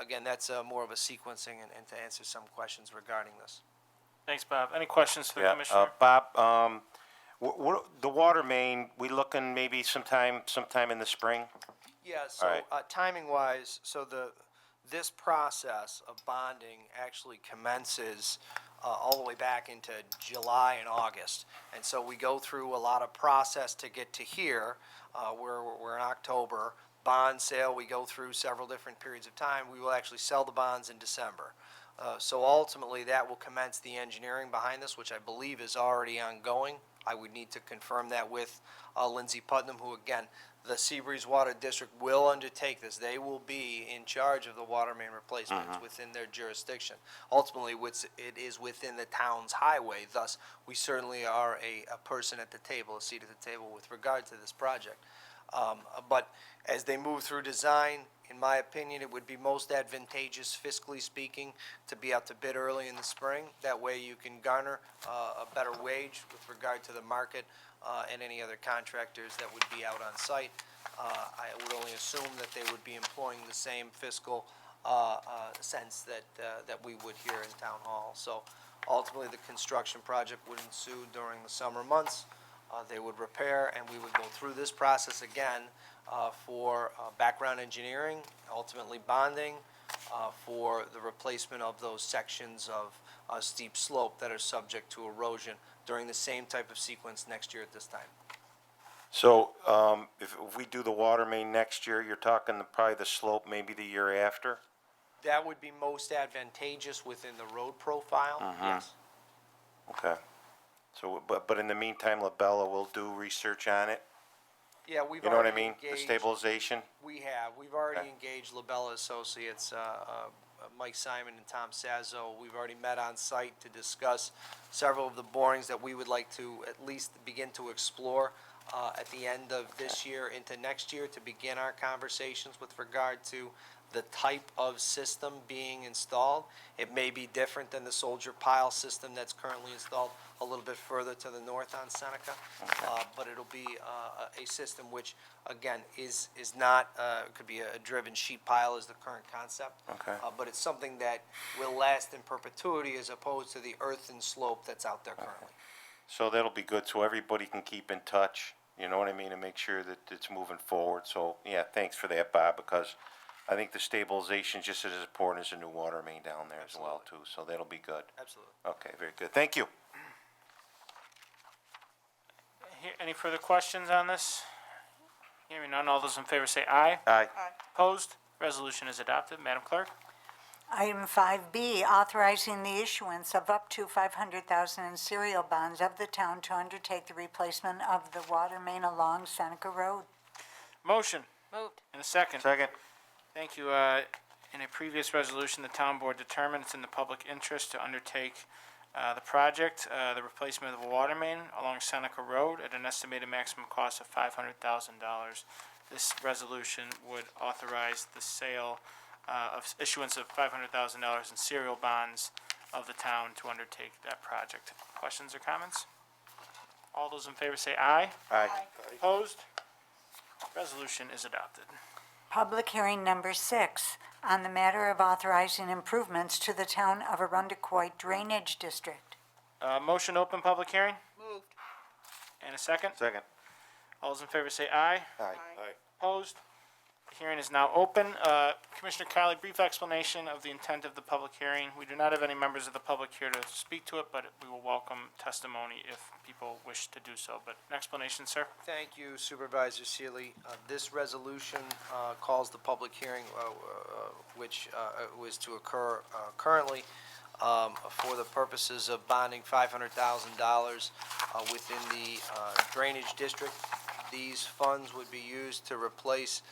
again, that's more of a sequencing and to answer some questions regarding this. Thanks, Bob. Any questions for the Yeah, commissioner? Bob, the water main, we looking maybe sometime in the spring? Yeah, so All right. timing-wise, so this process of bonding actually commences all the way back into July and August. And so we go through a lot of process to get to here. We're in October. Bond sale, we go through several different periods of time. We will actually sell the bonds in December. So ultimately, that will commence the engineering behind this, which I believe is already ongoing. I would need to confirm that with Lindsay Putnam, who, again, the Seabreeze Water District will undertake this. They will be in charge of the water main replacements within their jurisdiction. Ultimately, it is within the town's highway. Thus, we certainly are a person at the table, a seat at the table with regard to this project. But as they move through design, in my opinion, it would be most advantageous, fiscally speaking, to be out to bid early in the spring. That way you can garner a better wage with regard to the market and any other contractors that would be out on site. I would only assume that they would be employing the same fiscal sense that we would here in Town Hall. So ultimately, the construction project would ensue during the summer months. They would repair, and we would go through this process again for background engineering, ultimately bonding, for the replacement of those sections of steep slope that are subject to erosion during the same type of sequence next year at this time. So if we do the water main next year, you're talking probably the slope maybe the year after? That would be most advantageous within the road profile, yes. Okay. So, but in the meantime, Labella will do research on it? Yeah, we've You know what I already mean? The engaged. stabilization? We've already engaged Labella Associates, Mike Simon and Tom Sazzo. We've already met on site to discuss several of the borings that we would like to at least begin to explore at the end of this year into next year to begin our conversations with regard to the type of system being installed. It may be different than the soldier pile system that's currently installed a little bit further to the north on Seneca. But it'll be a system which, again, is not, could be a driven sheet pile is the current concept. Okay. But it's something that will last in perpetuity as opposed to the earthen slope that's out there currently. So that'll be good, so everybody can keep in touch, you know what I mean, and make sure that it's moving forward. So, yeah, thanks for that, Bob, because I think the stabilization is just as important as a new water main down there as well, too, so that'll be good. Absolutely. Okay, very good, thank you. Any further questions on this? Hearing none, all those in favor say aye. Aye. Opposed? Resolution is adopted. Madam Clerk? Item 5B, authorizing the issuance of up to $500,000 in serial bonds of the town to undertake the replacement of the water main along Seneca Road. Motion. Moved. And a second. Second. Thank you. In a previous resolution, the town board determined it's in the public interest to undertake the project, the replacement of the water main along Seneca Road at an estimated maximum cost of $500,000. This resolution would authorize the sale of issuance of $500,000 in serial bonds of the town to undertake that project. Questions or comments? All those in favor say aye. Aye. Opposed? Resolution is adopted. Public hearing number 6, on the matter of authorizing improvements to the town of Arundecoit Drainage District. Motion to open public hearing? Moved. And a second? Second. All those in favor say aye. Aye. Opposed? The hearing is now open. Commissioner Kylie, brief explanation of the intent of the public hearing. We do not have any members of the public here to speak to it, but we will welcome testimony if people wish to do so. But an explanation, sir? Thank you Supervisor Seeley. This resolution calls the public hearing, which was to occur currently for the purposes of bonding $500,000 within the drainage district. These funds would be used to replace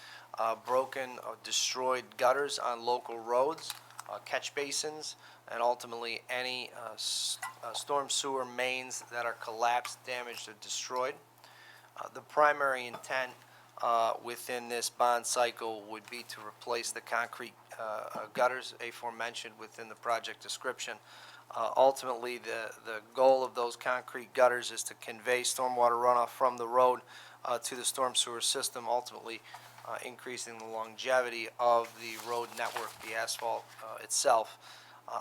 broken or destroyed gutters on local roads, catch basins, and ultimately any storm sewer mains that are collapsed, damaged, or destroyed. The primary intent within this bond cycle would be to replace the concrete gutters aforementioned within the project description. Ultimately, the goal of those concrete gutters is to convey stormwater runoff from the road to the storm sewer system, ultimately increasing the longevity of the road network, the asphalt itself.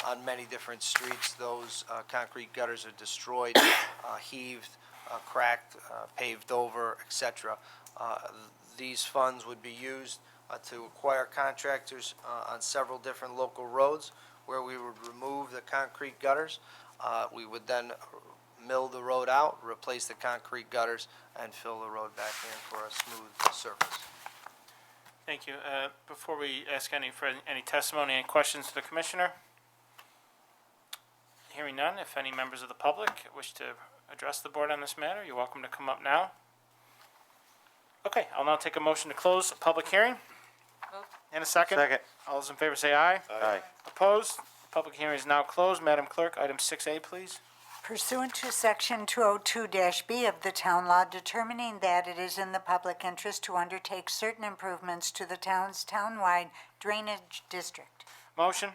On many different streets, those concrete gutters are destroyed, heaved, cracked, paved over, etc. These funds would be used to acquire contractors on several different local roads where we would remove the concrete gutters. We would then mill the road out, replace the concrete gutters, and fill the road back in for a smooth surface. Thank you. Before we ask any testimony, any questions to the commissioner? Hearing none, if any members of the public wish to address the board on this matter, you're welcome to come up now. Okay, I'll now take a motion to close the public hearing. Moved. And a second? Second. All those in favor say aye. Aye. Opposed? Public hearing is now closed. Madam Clerk, item 6A, please. Pursuant to Section 202-B of the town law, determining that it is in the public interest to undertake certain improvements to the town's townwide drainage district. Motion?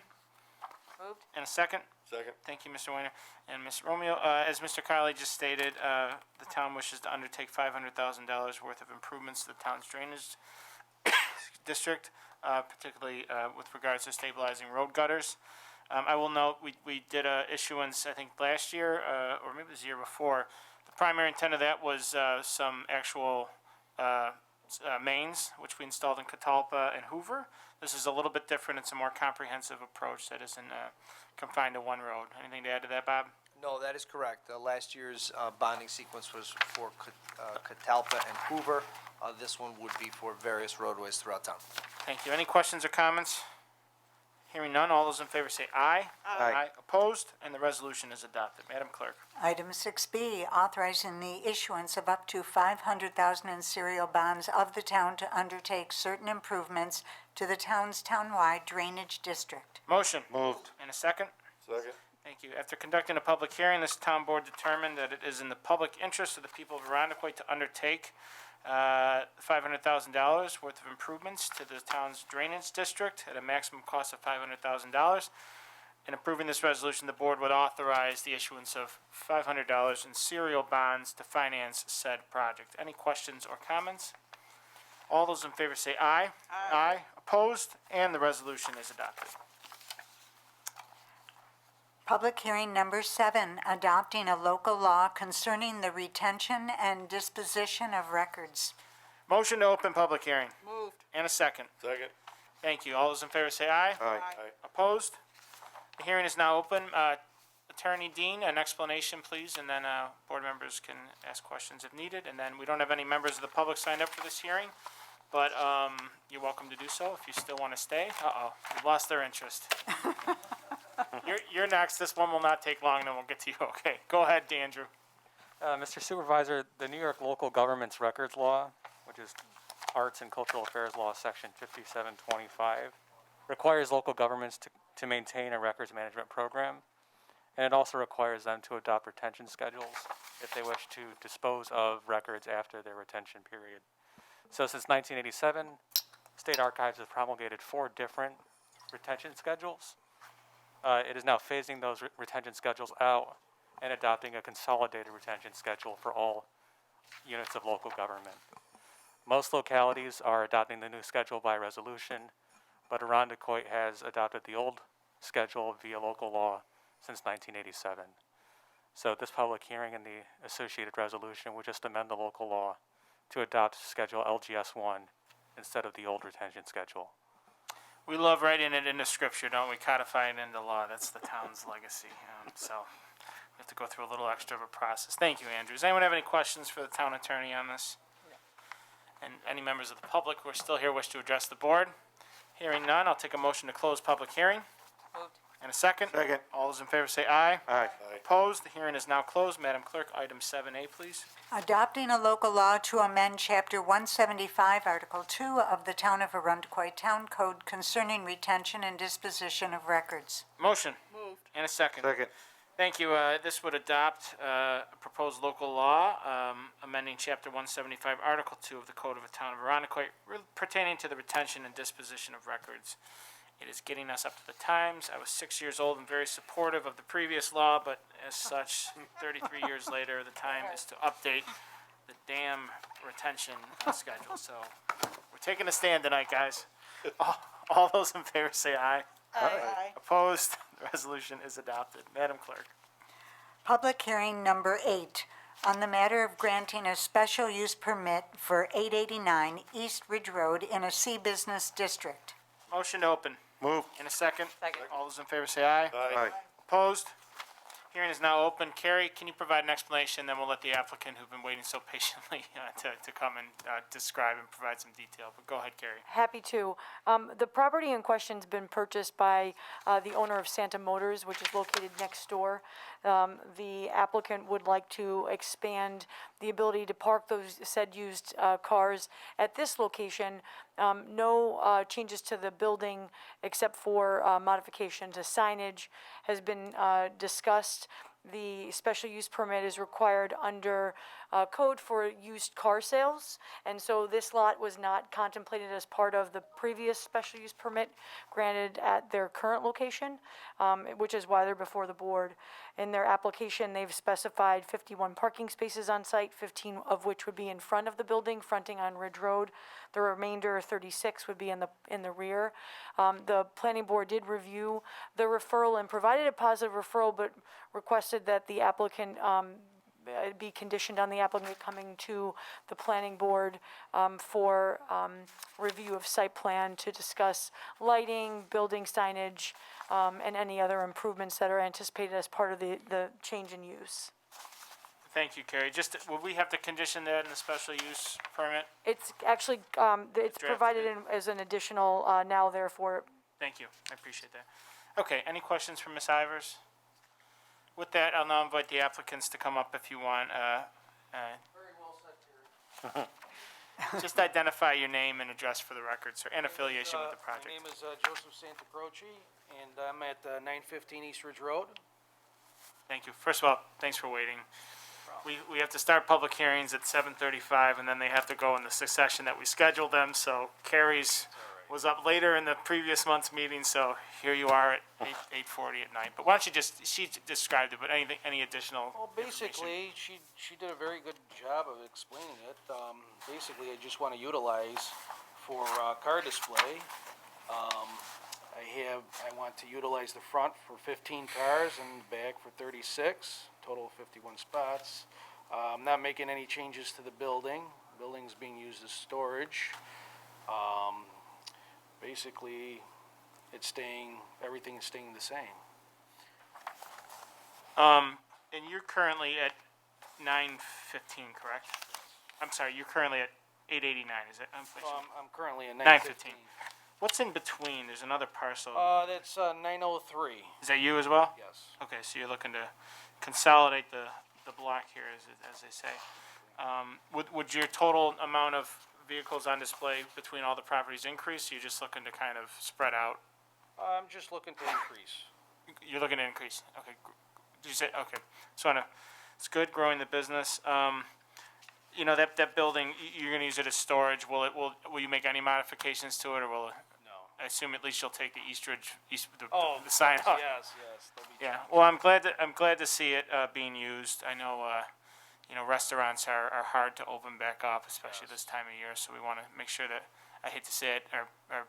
Moved. And a second? Second. Thank you, Mr. Weiner. And Ms. Romeo, as Mr. Kiley just stated, the town wishes to undertake $500,000 worth of improvements to the town's drainage district, particularly with regards to stabilizing road gutters. I will note, we did a issuance, I think, last year, or maybe it was the year before. The primary intent of that was some actual mains, which we installed in Catalpa and Hoover. This is a little bit different. It's a more comprehensive approach that isn't confined to one road. Anything to add to that, Bob? No, that is correct. Last year's bonding sequence was for Catalpa and Hoover. This one would be for various roadways throughout town. Thank you. Any questions or comments? Hearing none, all those in favor say aye. Aye. Opposed? And the resolution is adopted. Madam Clerk. Item 6B, authorizing the issuance of up to $500,000 in serial bonds of the town to undertake certain improvements to the town's townwide drainage district. Motion. Moved. And a second? Second. Thank you. After conducting a public hearing, this town board determined that it is in the public interest of the people of Arundecoit to undertake $500,000 worth of improvements to the town's drainage district at a maximum cost of $500,000. In approving this resolution, the board would authorize the issuance of $500 in serial bonds to finance said project. Any questions or comments? All those in favor say aye. Aye. Opposed? And the resolution is adopted. Public hearing number 7, adopting a local law concerning the retention and disposition of records. Motion to open public hearing. Moved. And a second. Second. Thank you. All those in favor say aye. Aye. Opposed? The hearing is now open. Attorney Dean, an explanation, please, and then board members can ask questions if needed. And then we don't have any members of the public signed up for this hearing, but you're welcome to do so if you still want to stay. Uh-oh, you've lost their interest. You're next. This one will not take long, and then we'll get to you. Okay, go ahead, Andrew. Mr. Supervisor, the New York Local Governments Records Law, which is Arts and Cultural Affairs Law, Section 5725, requires local governments to maintain a records management program, and it also requires them to adopt retention schedules if they wish to dispose of records after their retention period. So since 1987, State Archives has promulgated 4 different retention schedules. It is now phasing those retention schedules out and adopting a consolidated retention schedule for all units of local government. Most localities are adopting the new schedule by resolution, but Arundecoit has adopted the old schedule via local law since 1987. So this public hearing and the associated resolution would just amend the local law to adopt Schedule LGS 1 instead of the old retention schedule. We love writing it into scripture, don't we? Codifying into law. That's the town's legacy. So we have to go through a little extra of a process. Thank you, Andrew. Does anyone have any questions for the town attorney on this? No. And any members of the public who are still here wish to address the board? Hearing none, I'll take a motion to close public hearing. Moved. And a second? Second. All those in favor say aye. Aye. Opposed? The hearing is now closed. Madam Clerk, item 7A, please. Adopting a local law to amend Chapter 175, Article 2 of the Town of Arundecoit Town Code concerning retention and disposition of records. Motion. Moved. And a second. Second. Thank you. This would adopt a proposed local law amending Chapter 175, Article 2 of the Code of the Town of Arundecoit pertaining to the retention and disposition of records. It is getting us up to the times. I was 6 years old and very supportive of the previous law, but as such, 33 years later, the time is to update the damn retention schedule. So we're taking a stand tonight, guys. All those in favor say aye. Aye. Opposed? The resolution is adopted. Madam Clerk. Public hearing number 8 on the matter of granting a special use permit for 889 East Ridge Road in a C Business District. Motion to open. Move. In a second. Second. All those in favor say aye. Aye. Opposed? Hearing is now open. Carrie, can you provide an explanation? Then we'll let the applicant who've been waiting so patiently to come and describe and provide some detail. But go ahead, Carrie. Happy to. The property in question's been purchased by the owner of Santa Motors, which is located next door. The applicant would like to expand the ability to park those said used cars at this location. No changes to the building except for modification to signage has been discussed. The special use permit is required under code for used car sales, and so this lot was not contemplated as part of the previous special use permit granted at their current location, which is why they're before the board. In their application, they've specified 51 parking spaces on site, 15 of which would be in front of the building, fronting on Ridge Road. The remainder, 36, would be in the rear. The planning board did review the referral and provided a positive referral, but requested that the applicant be conditioned on the applicant coming to the planning board for review of site plan to discuss lighting, building signage, and any other improvements that are anticipated as part of the change in use. Thank you, Carrie. Just, will we have to condition that in the special use permit? It's actually, it's provided as an additional now therefore. Thank you. I appreciate that. Okay, any questions from Ms. Ivers? With that, I'll now invite the applicants to come up if you want. Very well said, Terry. Just identify your name and address for the record, sir, and affiliation with the My project. name is Joseph Santacroce, and I'm at 915 East Ridge Road. Thank you. First of all, thanks for waiting. We have to start public hearings at 7:35, and then they have to go in the succession that we scheduled them, so Carrie's was up later in the previous month's meeting, so here you are at 8:40 at night. But why don't you just, she described it, but any additional Well, basically, she did a very good job of explaining it. Basically, I just want to utilize for car display. I want to utilize the front for 15 cars and the back for 36, total of 51 spots. I'm not making any changes to the building. Building's being used as storage. Basically, everything is staying the same. And you're currently at 9:15, correct? I'm sorry, you're currently at 889, is it? I'm currently at 9:15. 9:15. What's in between? There's another parcel. That's 903. Is that you as well? Yes. Okay, so you're looking to consolidate the block here, as they say. Would your total amount of vehicles on display between all the properties increase? You're just looking to kind of spread out? I'm just looking to increase. You're looking to increase, okay. Did you say, okay, so it's good, growing the business. You know, that building, you're gonna use it as storage, will you make any modifications to it, or will it? No. I assume at least you'll take the Oh, the sign off. yes. There'll be Yeah, well, I'm glad to see it, being used. I know, you know, restaurants are hard to open back up, especially this time of year, so we wanna make sure that, I hate to say it, our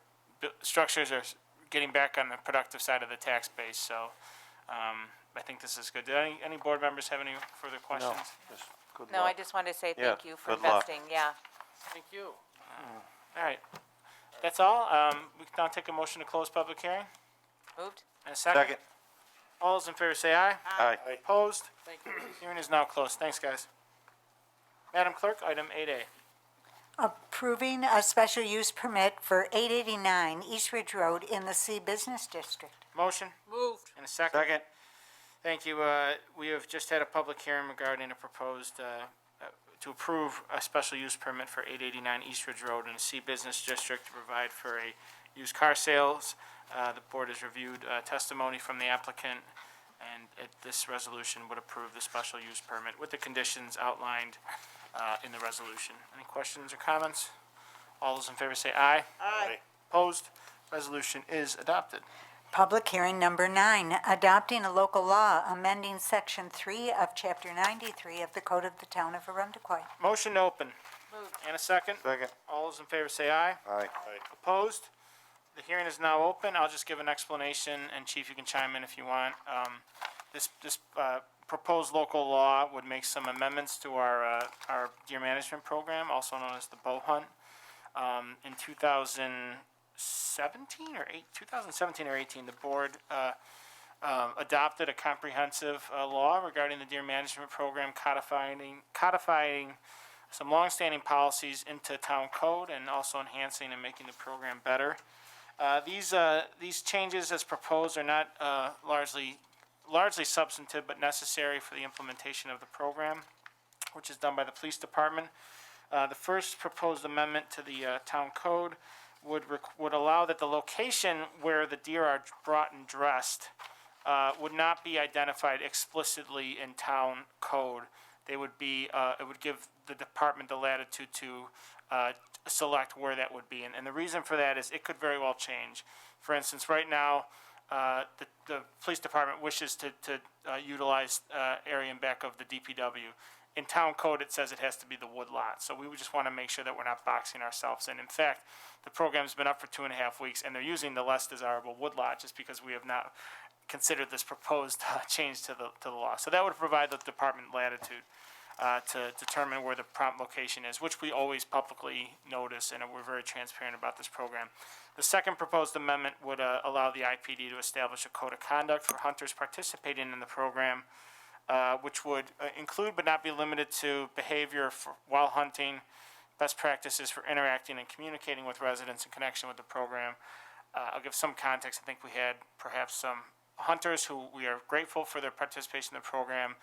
structures are getting back on the productive side of the tax base, so, I think this is good. Do any board members have any further questions? Just good No, I luck. just wanted to say Yeah, thank you for good luck. investing, yeah. Thank you. All right, that's all. We can now take a motion to close public hearing. Moved? And a second. Second. All those in favor say aye. Aye. Opposed? Thank you. Hearing is now closed. Thanks, guys. Madam Clerk, item 8A. Approving a special use permit for 889 East Ridge Road in the C Business District. Motion? Moved. And a second. Second. Thank you. We have just had a public hearing regarding a proposed, to approve a special use permit for 889 East Ridge Road in the C Business District to provide for a used car sales. The board has reviewed testimony from the applicant, and this resolution would approve the special use permit with the conditions outlined in the resolution. Any questions or comments? All those in favor say aye. Aye. Opposed? Resolution is adopted. Public hearing number 9, adopting a local law amending section 3 of chapter 93 of the Code of the Town of Arundecoy. Motion to open. Moved. And a second. Second. All those in favor say aye. Aye. Opposed? The hearing is now open. I'll just give an explanation, and Chief, you can chime in if you want. This proposed local law would make some amendments to our deer management program, also known as the bow hunt. In 2017 or 18, the board adopted a comprehensive law regarding the deer management program, codifying some longstanding policies into town code and also enhancing and making the program better. These changes as proposed are not largely substantive but necessary for the implementation of the program, which is done by the police department. The first proposed amendment to the town code would allow that the location where the deer are brought and dressed would not be identified explicitly in town code. It would give the department the latitude to select where that would be. And the reason for that is it could very well change. For instance, right now, the police department wishes to utilize area in back of the DPW. In town code, it says it has to be the wood lot. So we would just want to make sure that we're not boxing ourselves in. In fact, the program's been up for 2.5 weeks, and they're using the less desirable wood lot just because we have not considered this proposed change to the law. So that would provide the department latitude to determine where the prompt location is, which we always publicly notice, and we're very transparent about this program. The second proposed amendment would allow the IPD to establish a code of conduct for hunters participating in the program, which would include but not be limited to behavior while hunting, best practices for interacting and communicating with residents in connection with the program. I'll give some context. I think we had perhaps some hunters who we are grateful for their participation in the program,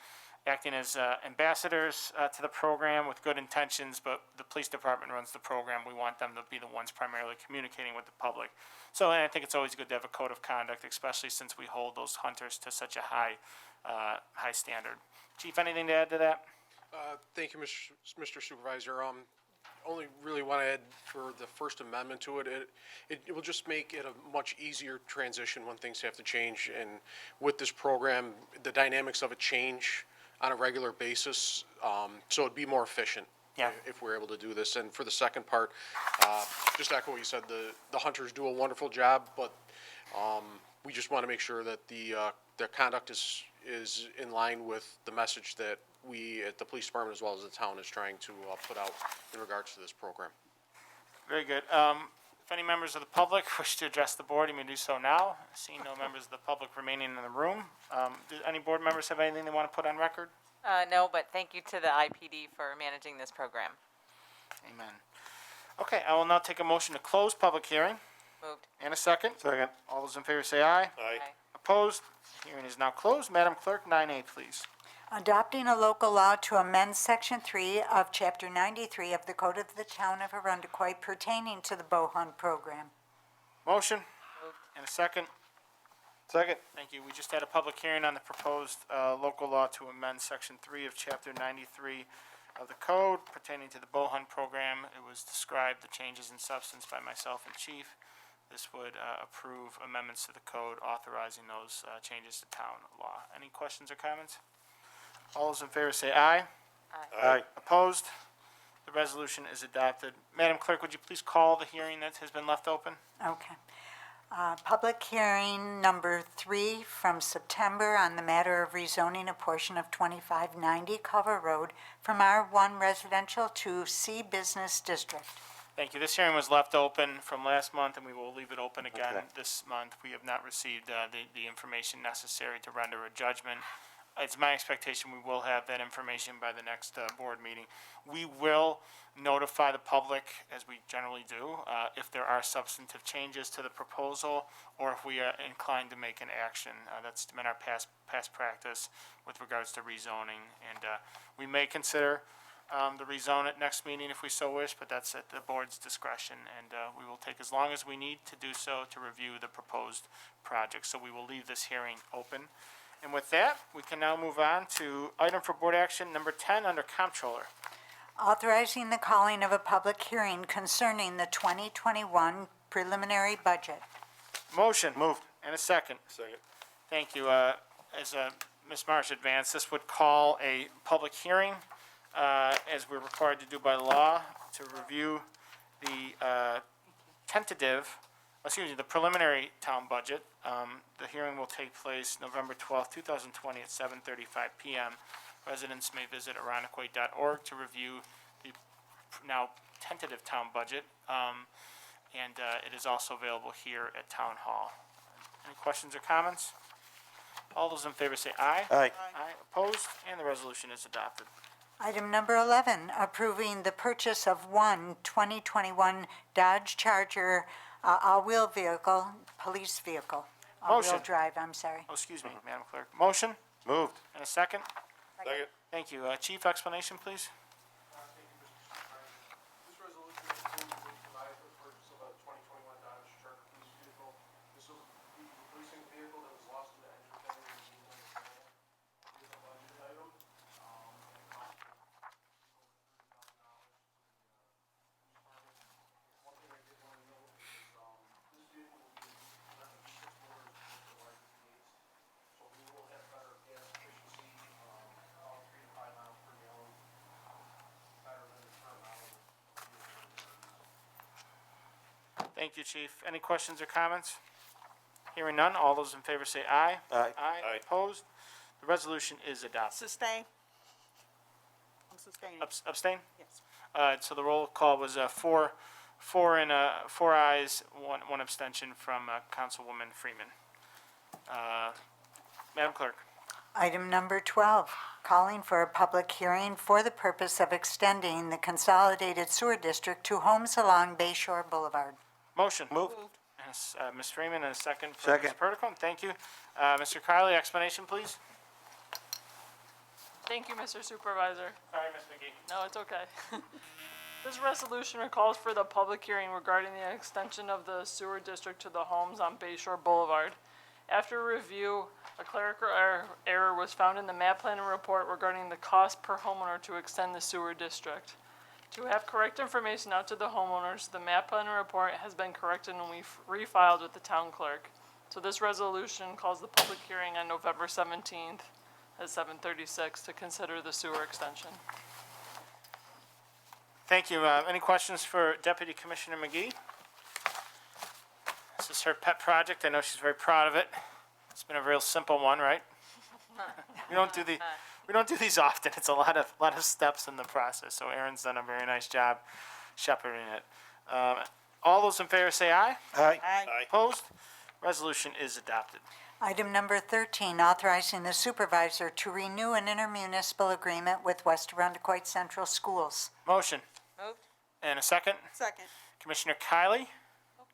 acting as ambassadors to the program with good intentions, but the police department runs the program. We want them to be the ones primarily communicating with the public. So, and I think it's always good to have a code of conduct, especially since we hold those hunters to such a high standard. Chief, anything to add to that? Thank you, Mr. Supervisor. Only really want to add for the First Amendment to it, it will just make it a much easier transition when things have to change. And with this program, the dynamics of it change on a regular basis, so it'd be more efficient. Yeah. If we're able to do this. And for the second part, just echo what you said, the hunters do a wonderful job, but we just want to make sure that their conduct is in line with the message that we at the police department as well as the town is trying to put out in regards to this program. Very good. If any members of the public wish to address the board, you may do so now. Seeing no members of the public remaining in the room, do any board members have anything they want to put on record? No, but thank you to the IPD for managing this program. Amen. Okay, I will now take a motion to close public hearing. Moved. And a second. Second. All those in favor say aye. Aye. Opposed? Hearing is now closed. Madam Clerk, 9A, please. Adopting a local law to amend Section 3 of Chapter 93 of the Code of the Town of Arundecoy pertaining to the bow hunt program. Motion. And a second. Second. Thank you. We just had a public hearing on the proposed local law to amend Section 3 of Chapter 93 of the code pertaining to the bow hunt program. It was described, the changes in substance, by myself and Chief. This would approve amendments to the code authorizing those changes to town law. Any questions or comments? All those in favor say aye. Aye. Opposed? The resolution is adopted. Madam Clerk, would you please call the hearing that has been left open? Okay. Public hearing number 3 from September on the matter of rezoning a portion of 2590 Cover Road from R1 Residential to C Business District. Thank you. This hearing was left open from last month, and we will leave it open again Okay. this month. We have not received the information necessary to render a judgment. It's my expectation we will have that information by the next board meeting. We will notify the public, as we generally do, if there are substantive changes to the proposal or if we are inclined to make an action. That's been our past practice with regards to rezoning. And we may consider the rezone at next meeting if we so wish, but that's at the board's discretion. And we will take as long as we need to do so to review the proposed project. So we will leave this hearing open. And with that, we can now move on to item for board action number 10 under Comptroller. Authorizing the calling of a public hearing concerning the 2021 preliminary budget. Motion. Moved. And a second. Second. Thank you. As Ms. Marsh advanced, this would call a public hearing, as we're required to do by law, to review the the preliminary town budget. The hearing will take place November 12th, 2020 at 7:35 p.m. Residents may visit Arundecoy.org to review the now tentative town budget, and it is also available here at Town Hall. Any questions or comments? All those in favor say aye. Aye. Aye. Opposed? And the resolution is adopted. Item number 11, approving the purchase of one 2021 Dodge Charger all-wheel vehicle, police vehicle. All-wheel Motion. drive, I'm sorry. Oh, excuse me, Madam Clerk. Motion? Moved. And a second? Second. Thank you. Chief, explanation, please? Thank you, Mr. Supervisor. This resolution is to provide for the purchase of a 2021 Dodge Charger police vehicle. This will be replacing a vehicle that was lost to the engine failure and being under grant. It is a budget item, and it costs over $30,000 to the police department. One thing I did want to note is, this vehicle will be running 6 motors with the larger V8s. So we will have better gas efficiency, about 3 to 5 miles per gallon, better than the current model. Thank you, Chief. Any questions or comments? Hearing none, all those in favor say aye. Aye. Aye. Opposed? The resolution is adopted. Sustain. I'm sustaining. Abstain? Yes. So the roll call was four ayes, one abstention from Councilwoman Freeman. Madam Clerk. Item number 12, calling for a public hearing for the purpose of extending the consolidated sewer district to homes along Bayshore Boulevard. Motion. Moved. And Ms. Freeman, and a second for Second. Ms. Perticone. Thank you. Mr. Kylie, explanation, please? Thank you, Mr. Supervisor. Sorry, Ms. McGee. No, it's okay. This resolution calls for the public hearing regarding the extension of the sewer district to the homes on Bayshore Boulevard. After review, a clerical error was found in the map plan and report regarding the cost per homeowner to extend the sewer district. To have correct information out to the homeowners, the map plan and report has been corrected and we've refiled with the town clerk. So this resolution calls the public hearing on November 17th at 7:36 to consider the sewer extension. Thank you. Any questions for Deputy Commissioner McGee? This is her pet project. I know she's very proud of it. It's been a real simple one, right? We don't do these often. It's a lot of steps in the process. So Aaron's done a very nice job shepherding it. All those in favor say aye. Aye. Opposed? Resolution is adopted. Item number 13, authorizing the supervisor to renew an intermunicipal agreement with West Arundecoit Central Schools. Motion. Moved. And a second. Second. Commissioner Kylie,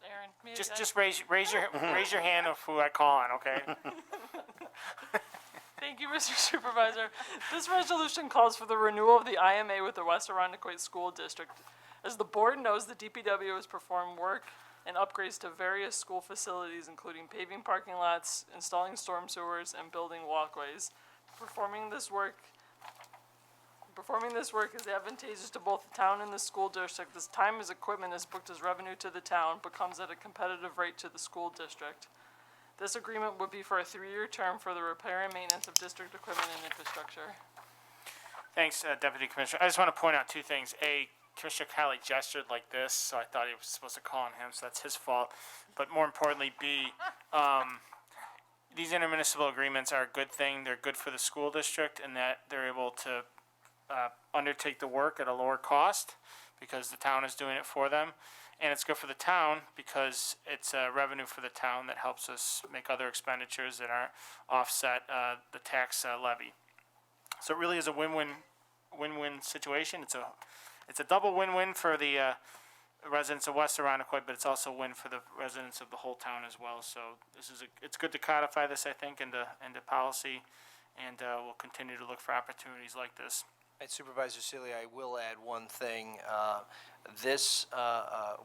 Aaron, me just again. just raise your hand of who I call on, okay? Thank you, Mr. Supervisor. This resolution calls for the renewal of the IMA with the West Arundecoit School District. As the board knows, the DPW has performed work and upgrades to various school facilities, including paving parking lots, installing storm sewers, and building walkways. Performing this work is advantageous to both the town and the school district. This time as equipment is booked as revenue to the town, but comes at a competitive rate to the school district. This agreement would be for a 3-year term for the repair and maintenance of district equipment and infrastructure. Thanks, Deputy Commissioner. I just want to point out two things. A, Commissioner Kylie gestured like this, so I thought he was supposed to call on him, so that's his fault. But more importantly, B, these intermunicipal agreements are a good thing. They're good for the school district in that they're able to undertake the work at a lower cost because the town is doing it for them. And it's good for the town because it's revenue for the town that helps us make other expenditures that aren't offset the tax levy. So it really is a win-win situation. It's a double win-win for the residents of West Arundecoit, but it's also a win for the residents of the whole town as well. So it's good to codify this, I think, into policy, and we'll continue to look for opportunities like this. Supervisor Sealy, I will add one thing. This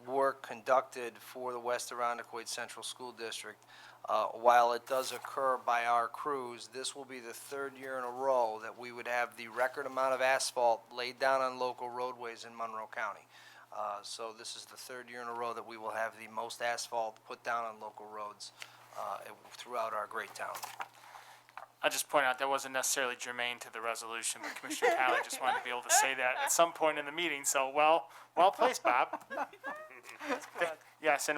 work conducted for the West Arundecoit Central School District, while it does occur by our crews, this will be the 3rd year in a row that we would have the record amount of asphalt laid down on local roadways in Monroe County. So this is the 3rd year in a row that we will have the most asphalt put down on local roads throughout our great town. I'll just point out that wasn't necessarily germane to the resolution, but Commissioner Kylie just wanted to be able to say that at some point in the meeting, so well placed, Bob. Yes, and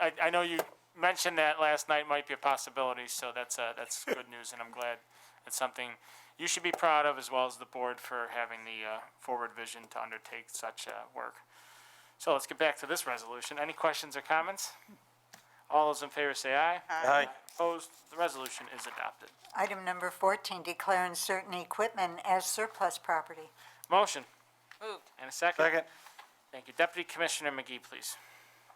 I know you mentioned that last night might be a possibility, so that's good news, and I'm glad it's something you should be proud of as well as the board for having the forward vision to undertake such work. So let's get back to this resolution. Any questions or comments? All those in favor say aye. Aye. Opposed? The resolution is adopted. Item number 14, declaring certain equipment as surplus property. Motion. Moved. And a second? Second. Thank you. Deputy Commissioner McGee, please.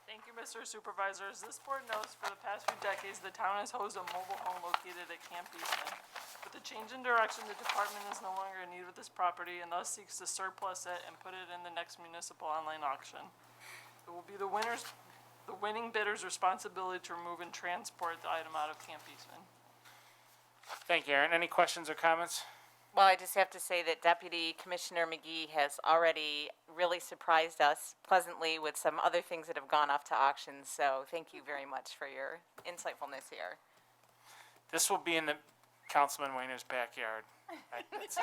Thank you, Mr. Supervisor. As this board knows, for the past few decades, the town has hosted a mobile home located at Camp Eastman. With the change in direction, the department is no longer in need of this property and thus seeks to surplus it and put it in the next municipal online auction. It will be the winning bidder's responsibility to remove and transport the item out of Camp Eastman. Thank you, Aaron. Any questions or comments? Well, I just have to say that Deputy Commissioner McGee has already really surprised us pleasantly with some other things that have gone off to auctions. So thank you very much for your insightfulness here. This will be in the Councilman Wayner's backyard. He's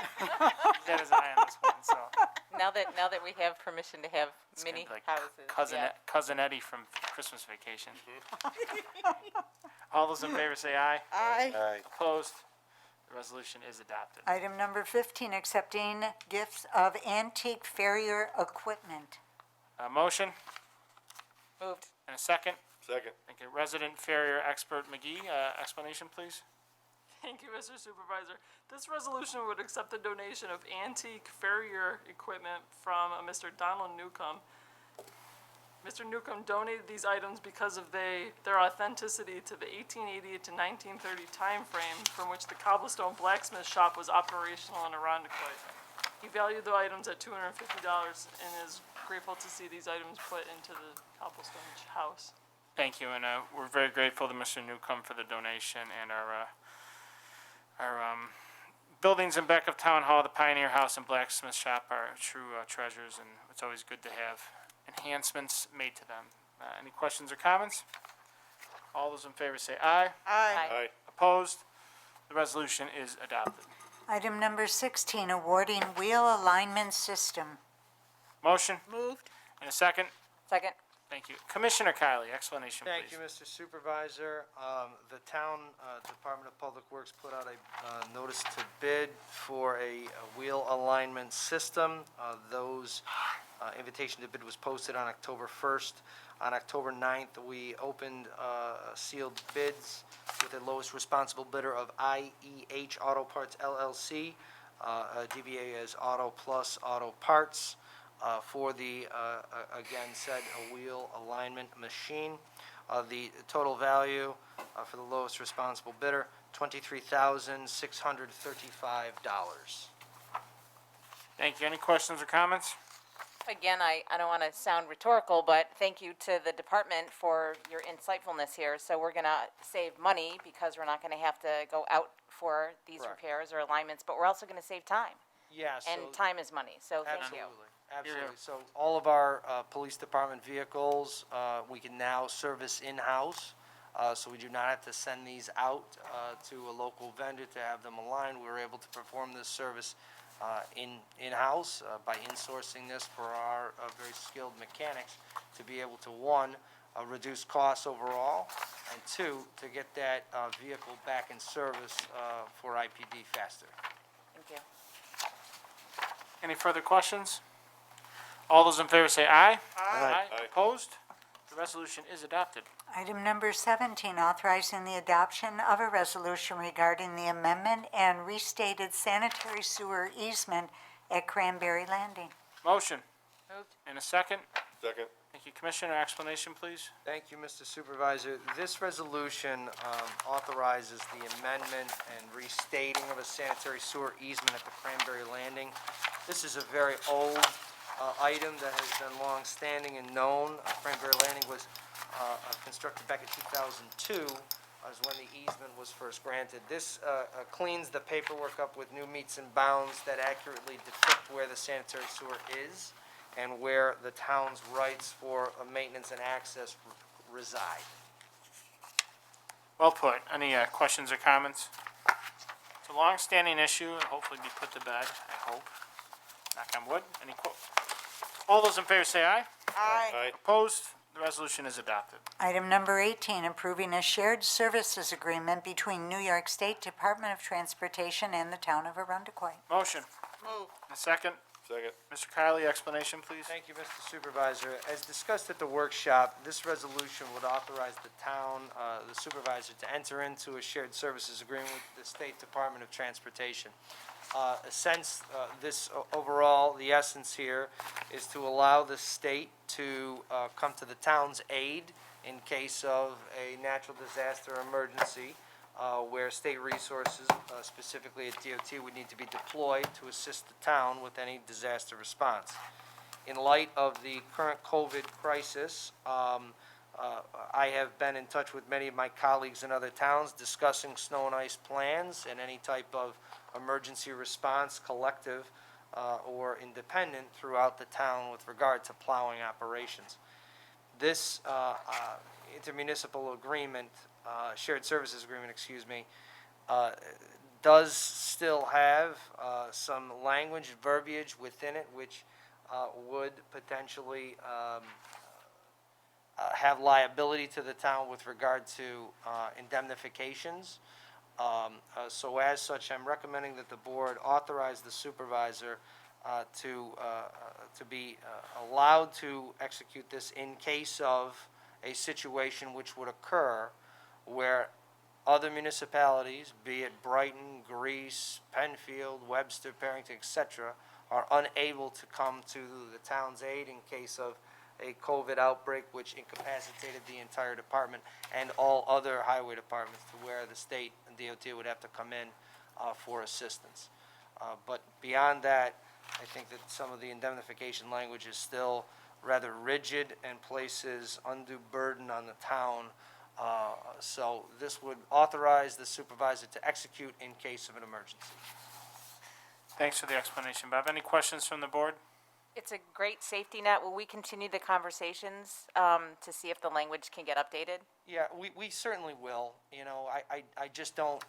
got his eye on this one, so. Now that we have permission to have It's gonna mini be like houses. Cousin Eddie from Christmas Vacation. All those in favor say aye. Aye. Aye. Opposed? The resolution is adopted. Item number 15, accepting gifts of antique farrier equipment. Motion Moved. and a second. Second. Thank you. Resident Farrier Expert McGee, explanation, please. Thank you, Mr. Supervisor. This resolution would accept the donation of antique farrier equipment from Mr. Donald Newcomb. Mr. Newcomb donated these items because of their authenticity to the 1880 to 1930 time frame from which the cobblestone blacksmith shop was operational in Arundecoit. He valued the items at $250 and is grateful to see these items put into the cobblestone house. Thank you, and we're very grateful to Mr. Newcomb for the donation, and our buildings in back of Town Hall, the Pioneer House and Blacksmith Shop are true treasures, and it's always good to have enhancements made to them. Any questions or comments? All those in favor say aye. Aye. Opposed? The resolution is adopted. Item number 16, awarding wheel alignment system. Motion Moved. and a second. Second. Thank you. Commissioner Kylie, explanation, Thank please. you, Mr. Supervisor. The town Department of Public Works put out a notice to bid for a wheel alignment system. Those invitation to bid was posted on October 1st. On October 9th, we opened sealed bids with the lowest responsible bidder of IEH Auto Parts LLC, DBA as Auto Plus Auto Parts, for the, again said, a wheel alignment machine. The total value for the lowest responsible bidder, $23,635. Thank you. Any questions or comments? Again, I don't want to sound rhetorical, but thank you to the department for your insightfulness here. So we're going to save money because we're not going to have to go out for these Correct. repairs or alignments, but we're also going to save time. Yeah, so. And time is money, so thank you. Absolutely. So all of our police department vehicles, we can now service in-house. So we do not have to send these out to a local vendor to have them aligned. We were able to perform this service in-house by insourcing this for our very skilled mechanics to be able to, one, reduce costs overall, and two, to get that vehicle back in service for IPD faster. Thank you. Any further questions? All those in favor say aye. Aye. Opposed? The resolution is adopted. Item number 17, authorizing the adoption of a resolution regarding the amendment and restated sanitary sewer easement at Cranberry Landing. Motion Moved. and a second. Second. Thank you. Commissioner, explanation, please. Thank you, Mr. Supervisor. This resolution authorizes the amendment and restating of a sanitary sewer easement at the Cranberry Landing. This is a very old item that has been long-standing and known. Cranberry Landing was constructed back in 2002, as when the easement was first granted. This cleans the paperwork up with new metes and bounds that accurately depict where the sanitary sewer is and where the town's rights for maintenance and access reside. Well put. Any questions or comments? It's a long-standing issue and hopefully be put to bed, I hope. Knock on wood. Any all those in favor say aye. Aye. Opposed? The resolution is adopted. Item number 18, approving a shared services agreement between New York State Department of Transportation and the town of Arundecoit. Motion. Moved. And a second. Second. Mr. Kylie, explanation, please. Thank you, Mr. Supervisor. As discussed at the workshop, this resolution would authorize the town, the supervisor, to enter into a shared services agreement with the State Department of Transportation. Since this overall, the essence here is to allow the state to come to the town's aid in case of a natural disaster or emergency, where state resources, specifically at DOT, would need to be deployed to assist the town with any disaster response. In light of the current COVID crisis, I have been in touch with many of my colleagues in other towns discussing snow and ice plans and any type of emergency response, collective or independent, throughout the town with regard to plowing operations. This intermunicipal agreement, shared services agreement, does still have some language, verbiage within it, which would potentially have liability to the town with regard to indemnifications. So as such, I'm recommending that the board authorize the supervisor to be allowed to execute this in case of a situation which would occur where other municipalities, be it Brighton, Greece, Penfield, Webster, Barrington, etc., are unable to come to the town's aid in case of a COVID outbreak which incapacitated the entire department and all other highway departments, to where the state and DOT would have to come in for assistance. But beyond that, I think that some of the indemnification language is still rather rigid and places undue burden on the town. So this would authorize the supervisor to execute in case of an emergency. Thanks for the explanation, Bob. Any questions from the board? It's a great safety net. Will we continue the conversations to see if the language can get updated? Yeah, we certainly will. You know, I just don't,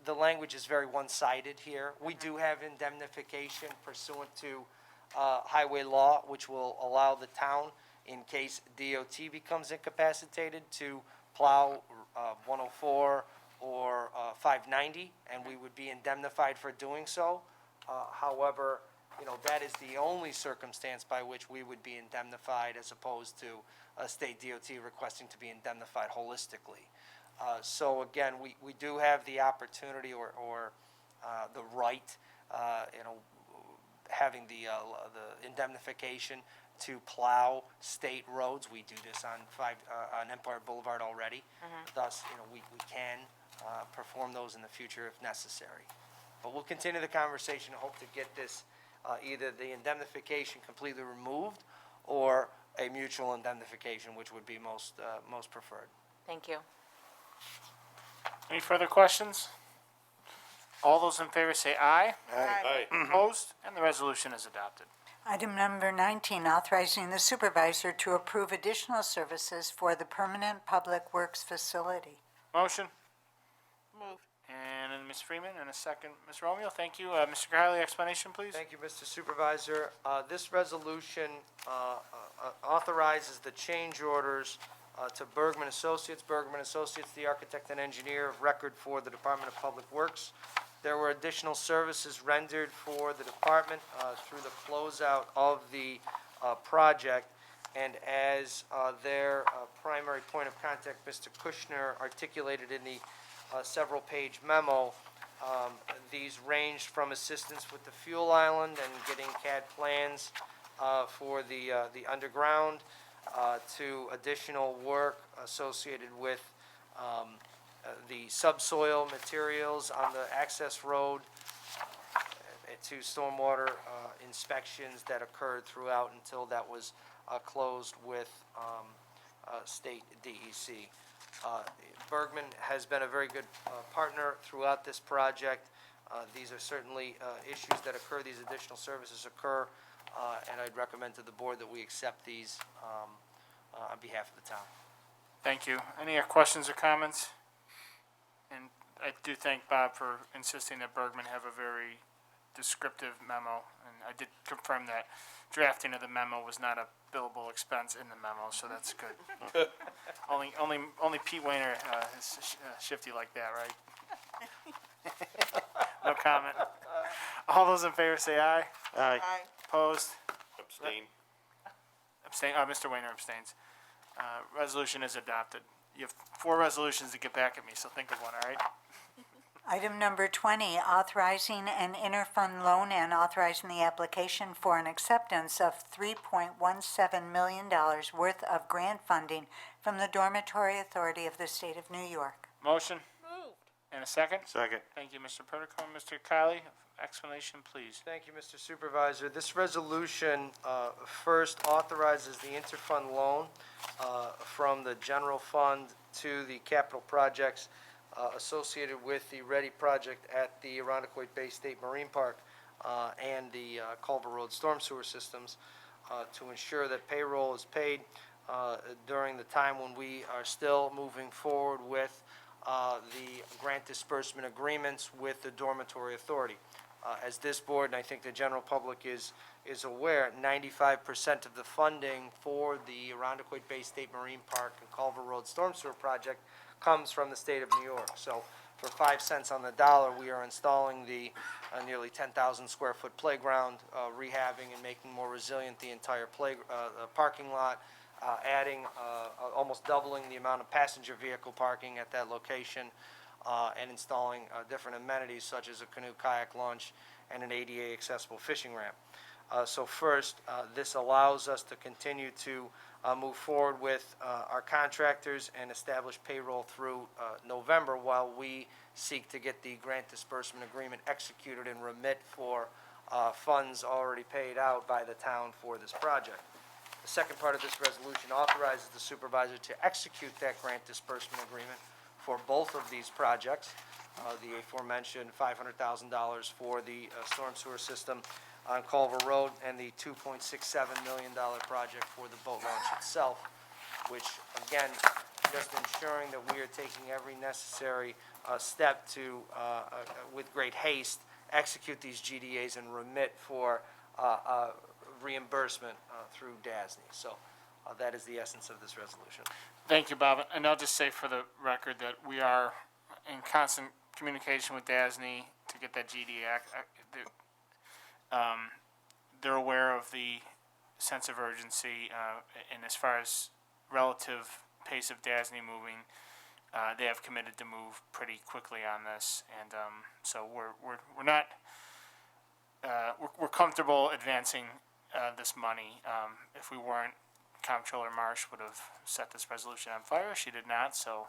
the language is very one-sided here. We do have indemnification pursuant to highway law, which will allow the town, in case DOT becomes incapacitated, to plow 104 or 590, and we would be indemnified for doing so. However, you know, that is the only circumstance by which we would be indemnified, as opposed to a state DOT requesting to be indemnified holistically. So again, we do have the opportunity or the right, you know, having the indemnification to plow state roads. We do this on Empire Boulevard already. Thus, you know, we can perform those in the future if necessary. But we'll continue the conversation and hope to get this, either the indemnification completely removed or a mutual indemnification, which would be most preferred. Thank you. Any further questions? All those in favor say aye. Aye. Opposed? And the resolution is adopted. Item number 19, authorizing the supervisor to approve additional services for the permanent public works facility. Motion? Move. And Ms. Freeman, and a second, Ms. Romeo. Thank you. Mr. Kylie, explanation, please? Thank you, Mr. Supervisor. This resolution authorizes the change orders to Bergman Associates. Bergman Associates, the architect and engineer of record for the Department of Public Works. There were additional services rendered for the department through the closeout of the project. And as their primary point of contact, Mr. Kushner, articulated in the several-page memo, these ranged from assistance with the fuel island and getting CAD plans for the underground, to additional work associated with the subsoil materials on the access road, to stormwater inspections that occurred throughout until that was closed with state DEC. Bergman has been a very good partner throughout this project. These are certainly issues that occur, these additional services occur, and I'd recommend to the board that we accept these on behalf of the town. Thank you. Any questions or comments? And I do thank Bob for insisting that Bergman have a very descriptive memo, and I did confirm that drafting of the memo was not a billable expense in the memo, so that's good. Only Pete Wayner is shifty like that, right? No comment. All those in favor say aye. Aye. Aye. Opposed? Abstain. Abstain. Mr. Wayner abstains. Resolution is adopted. You have 4 resolutions to get back at me, so think of one, all right? Item number 20, authorizing an interfund loan and authorizing the application for an acceptance of $3.17 million worth of grant funding from the Dormitory Authority of the State of New York. Motion? Moved. And a second? Second. Thank you, Mr. Puttercombe. Mr. Kylie, explanation, please. Thank you, Mr. Supervisor. This resolution first authorizes the interfund loan from the general fund to the capital projects associated with the Ready project at the Arundecoit Bay State Marine Park and the Culver Road storm sewer systems to ensure that payroll is paid during the time when we are still moving forward with the grant disbursement agreements with the Dormitory Authority. As this board, and I think the general public is aware, 95% of the funding for the Arundecoit Bay State Marine Park and Culver Road storm sewer project comes from the state of New York. So for 5 cents on the dollar, we are installing the nearly 10,000 square foot playground, rehabbing and making more resilient the entire parking lot, adding, almost doubling the amount of passenger vehicle parking at that location, and installing different amenities such as a canoe kayak launch and an ADA accessible fishing ramp. So first, this allows us to continue to move forward with our contractors and establish payroll through November while we seek to get the grant disbursement agreement executed and remit for funds already paid out by the town for this project. The second part of this resolution authorizes the supervisor to execute that grant disbursement agreement for both of these projects. The aforementioned $500,000 for the storm sewer system on Culver Road and the $2.67 million project for the boat launch itself, which, again, just ensuring that we are taking every necessary step to, with great haste, execute these GDAs and remit for reimbursement through DASNY. So that is the essence of this resolution. Thank you, Bob. And I'll just say for the record that we are in constant communication with DASNY to get that GDA. They're aware of the sense of urgency, and as far as relative pace of DASNY moving, they have committed to move pretty quickly on this, and so we're not we're comfortable advancing this money. If we weren't, Comptroller Marsh would have set this resolution on fire. She did not, so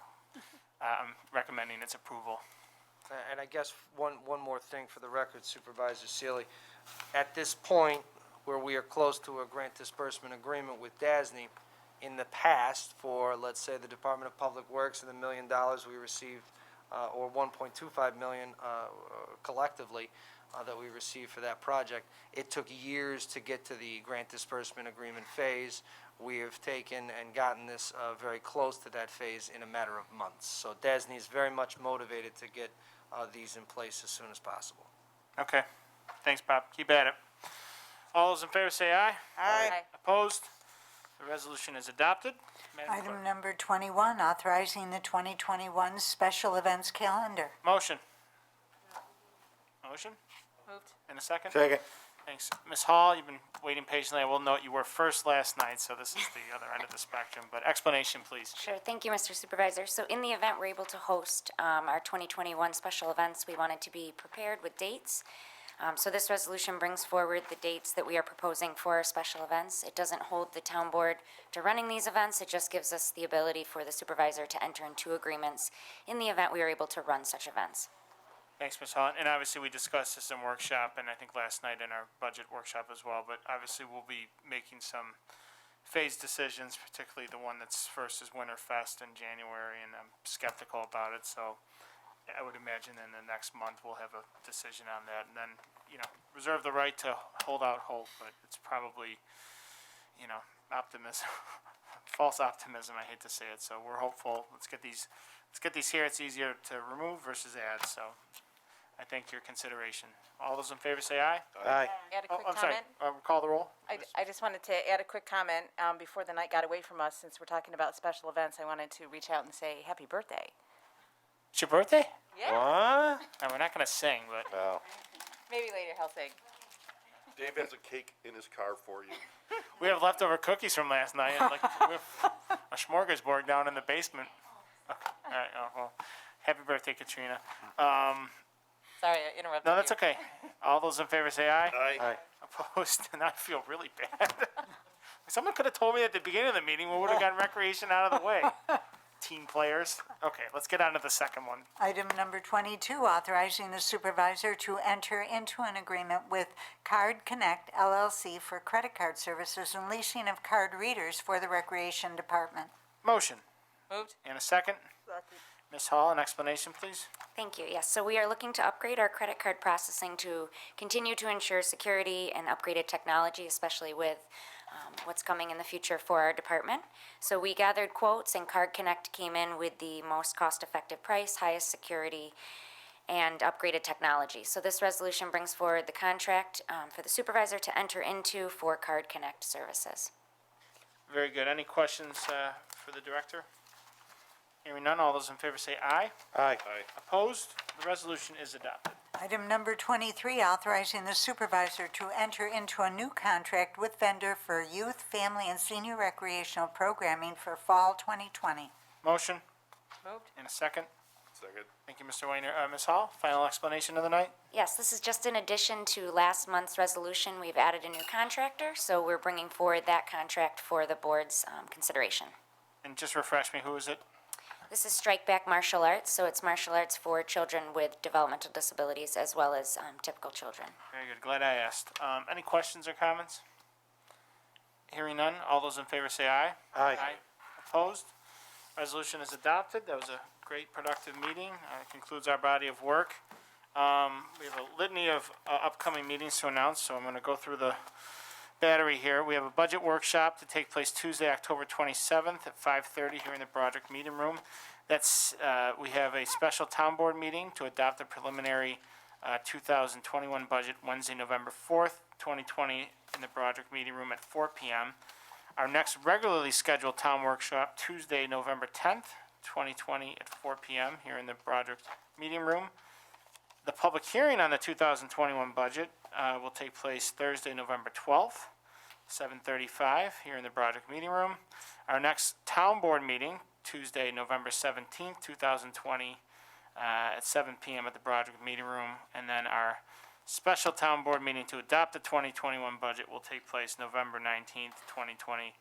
I'm recommending its approval. And I guess one more thing for the record, Supervisor Sealy. At this point, where we are close to a grant disbursement agreement with DASNY, in the past, for, let's say, the Department of Public Works and the $1 million we received, or $1.25 million collectively, that we received for that project, it took years to get to the grant disbursement agreement phase. We have taken and gotten this very close to that phase in a matter of months. So DASNY is very much motivated to get these in place as soon as possible. Okay. Thanks, Bob. Keep at it. All those in favor say aye. Aye. Opposed? The resolution is adopted. Madam Item Clerk. number 21, authorizing the 2021 special events calendar. Motion. Motion? Moved. In a second? Second. Thanks. Ms. Hall, you've been waiting patiently. I will note you were first last night, so this is the other end of the spectrum. But explanation, please. Sure, thank you, Mr. Supervisor. So in the event we're able to host our 2021 special events, we wanted to be prepared with dates. So this resolution brings forward the dates that we are proposing for our special events. It doesn't hold the town board to running these events. It just gives us the ability for the supervisor to enter into agreements in the event we are able to run such events. Thanks, Ms. Hall. And obviously, we discussed this in workshop, and I think last night in our budget workshop as well. But obviously, we'll be making some phased decisions, particularly the one that's first is Winterfest in January, and I'm skeptical about it. So I would imagine in the next month we'll have a decision on that, and then, reserve the right to hold out hope, but it's probably, optimism, false optimism, I hate to say it. So we're hopeful. Let's get these here. It's easier to remove versus add, so I thank your consideration. All those in favor say aye. Aye. Add a quick I'm sorry, comment. call the roll. I just wanted to add a quick comment, before the night got away from us, since we're talking about special events, I wanted to reach out and say happy birthday. It's your birthday? Yeah. What? And we're not gonna sing, but No. Maybe later he'll sing. Dave has a cake in his car for you. we have leftover cookies from last night, and we have a smorgasbord down in the basement. Okay. All right, well, happy birthday, Katrina. Sorry, I interrupted No, that's you. okay. All those in favor say aye. Aye. Opposed? And I feel really bad. Someone could have told me at the beginning of the meeting we would have gotten recreation out of the way. Team players. Okay, let's get on to the second one. Item number 22, authorizing the supervisor to enter into an agreement with Card Connect LLC for credit card services and leasing of card readers for the Recreation Department. Motion. Moved. And a second. Ms. Hall, an explanation, please. Thank you. Yes, so we are looking to upgrade our credit card processing to continue to ensure security and upgraded technology, especially with what's coming in the future for our department. So we gathered quotes, and Card Connect came in with the most cost-effective price, highest security, and upgraded technology. So this resolution brings forward the contract for the supervisor to enter into for Card Connect services. Very good. Any questions for the director? Hearing none, all those in favor say aye. Aye. Opposed? The resolution is adopted. Item number 23, authorizing the supervisor to enter into a new contract with vendor for youth, family, and senior recreational programming for fall 2020. Motion Moved. and a second. Second. Thank you, Mr. Weiner. Ms. Hall, final explanation of the night? Yes, this is just in addition to last month's resolution. We've added a new contractor, so we're bringing forward that contract for the board's consideration. And just refresh me, who is it? This is Strike Back Martial Arts, so it's martial arts for children with developmental disabilities as well as typical children. Very good, glad I asked. Any questions or comments? Hearing none, all those in favor say aye. Aye. Opposed? Resolution is adopted. That was a great, productive meeting. Concludes our body of work. We have a litany of upcoming meetings to announce, so I'm going to go through the battery here. We have a budget workshop to take place Tuesday, October 27th at 5:30 here in the Broderick Meeting Room. We have a special town board meeting to adopt the preliminary 2021 budget Wednesday, November 4th, 2020 in the Broderick Meeting Room at 4 p.m. Our next regularly scheduled town workshop, Tuesday, November 10th, 2020 at 4 p.m. here in the Broderick Meeting Room. The public hearing on the 2021 budget will take place Thursday, November 12th, 7:35 here in the Broderick Meeting Room. Our next town board meeting, Tuesday, November 17th, 2020 at 7 p.m. at the Broderick Meeting Room. And then our special town board meeting to adopt the 2021 budget will take place November 19th, 2020,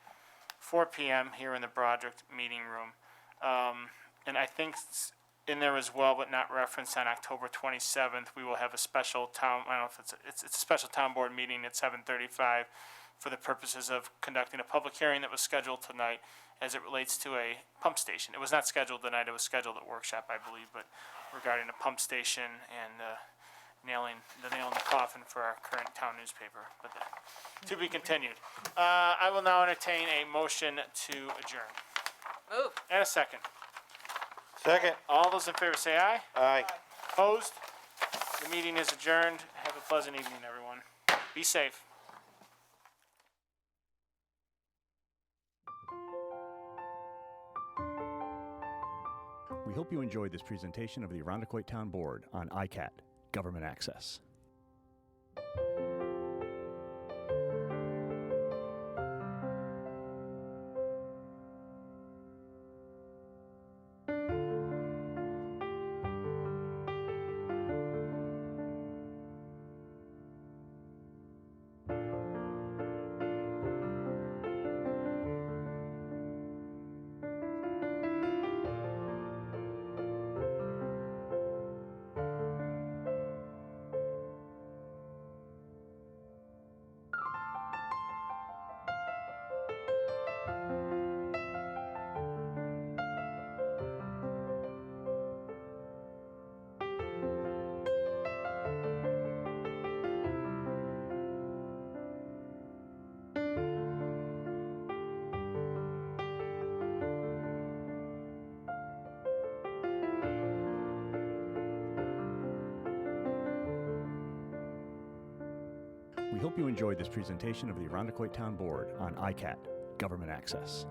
4 p.m. here in the Broderick Meeting Room. And I think in there as well, but not referenced, on October 27th, we will have a special town, I don't know if it's a special town board meeting at 7:35 for the purposes of conducting a public hearing that was scheduled tonight as it relates to a pump station. It was not scheduled tonight, it was scheduled at workshop, I believe, but regarding a pump station and nailing the nail in the coffin for our current town newspaper, but to be continued. I will now entertain a motion to adjourn. Move. And a second. Second. All those in favor say aye. Aye. Opposed? The meeting is adjourned. Have a pleasant evening, everyone. Be safe. We hope you enjoyed this presentation of the Irondequoit Town Board on ICAT, Government Access. We hope you enjoyed this presentation of the Irondequoit Town Board on ICAT, Government Access.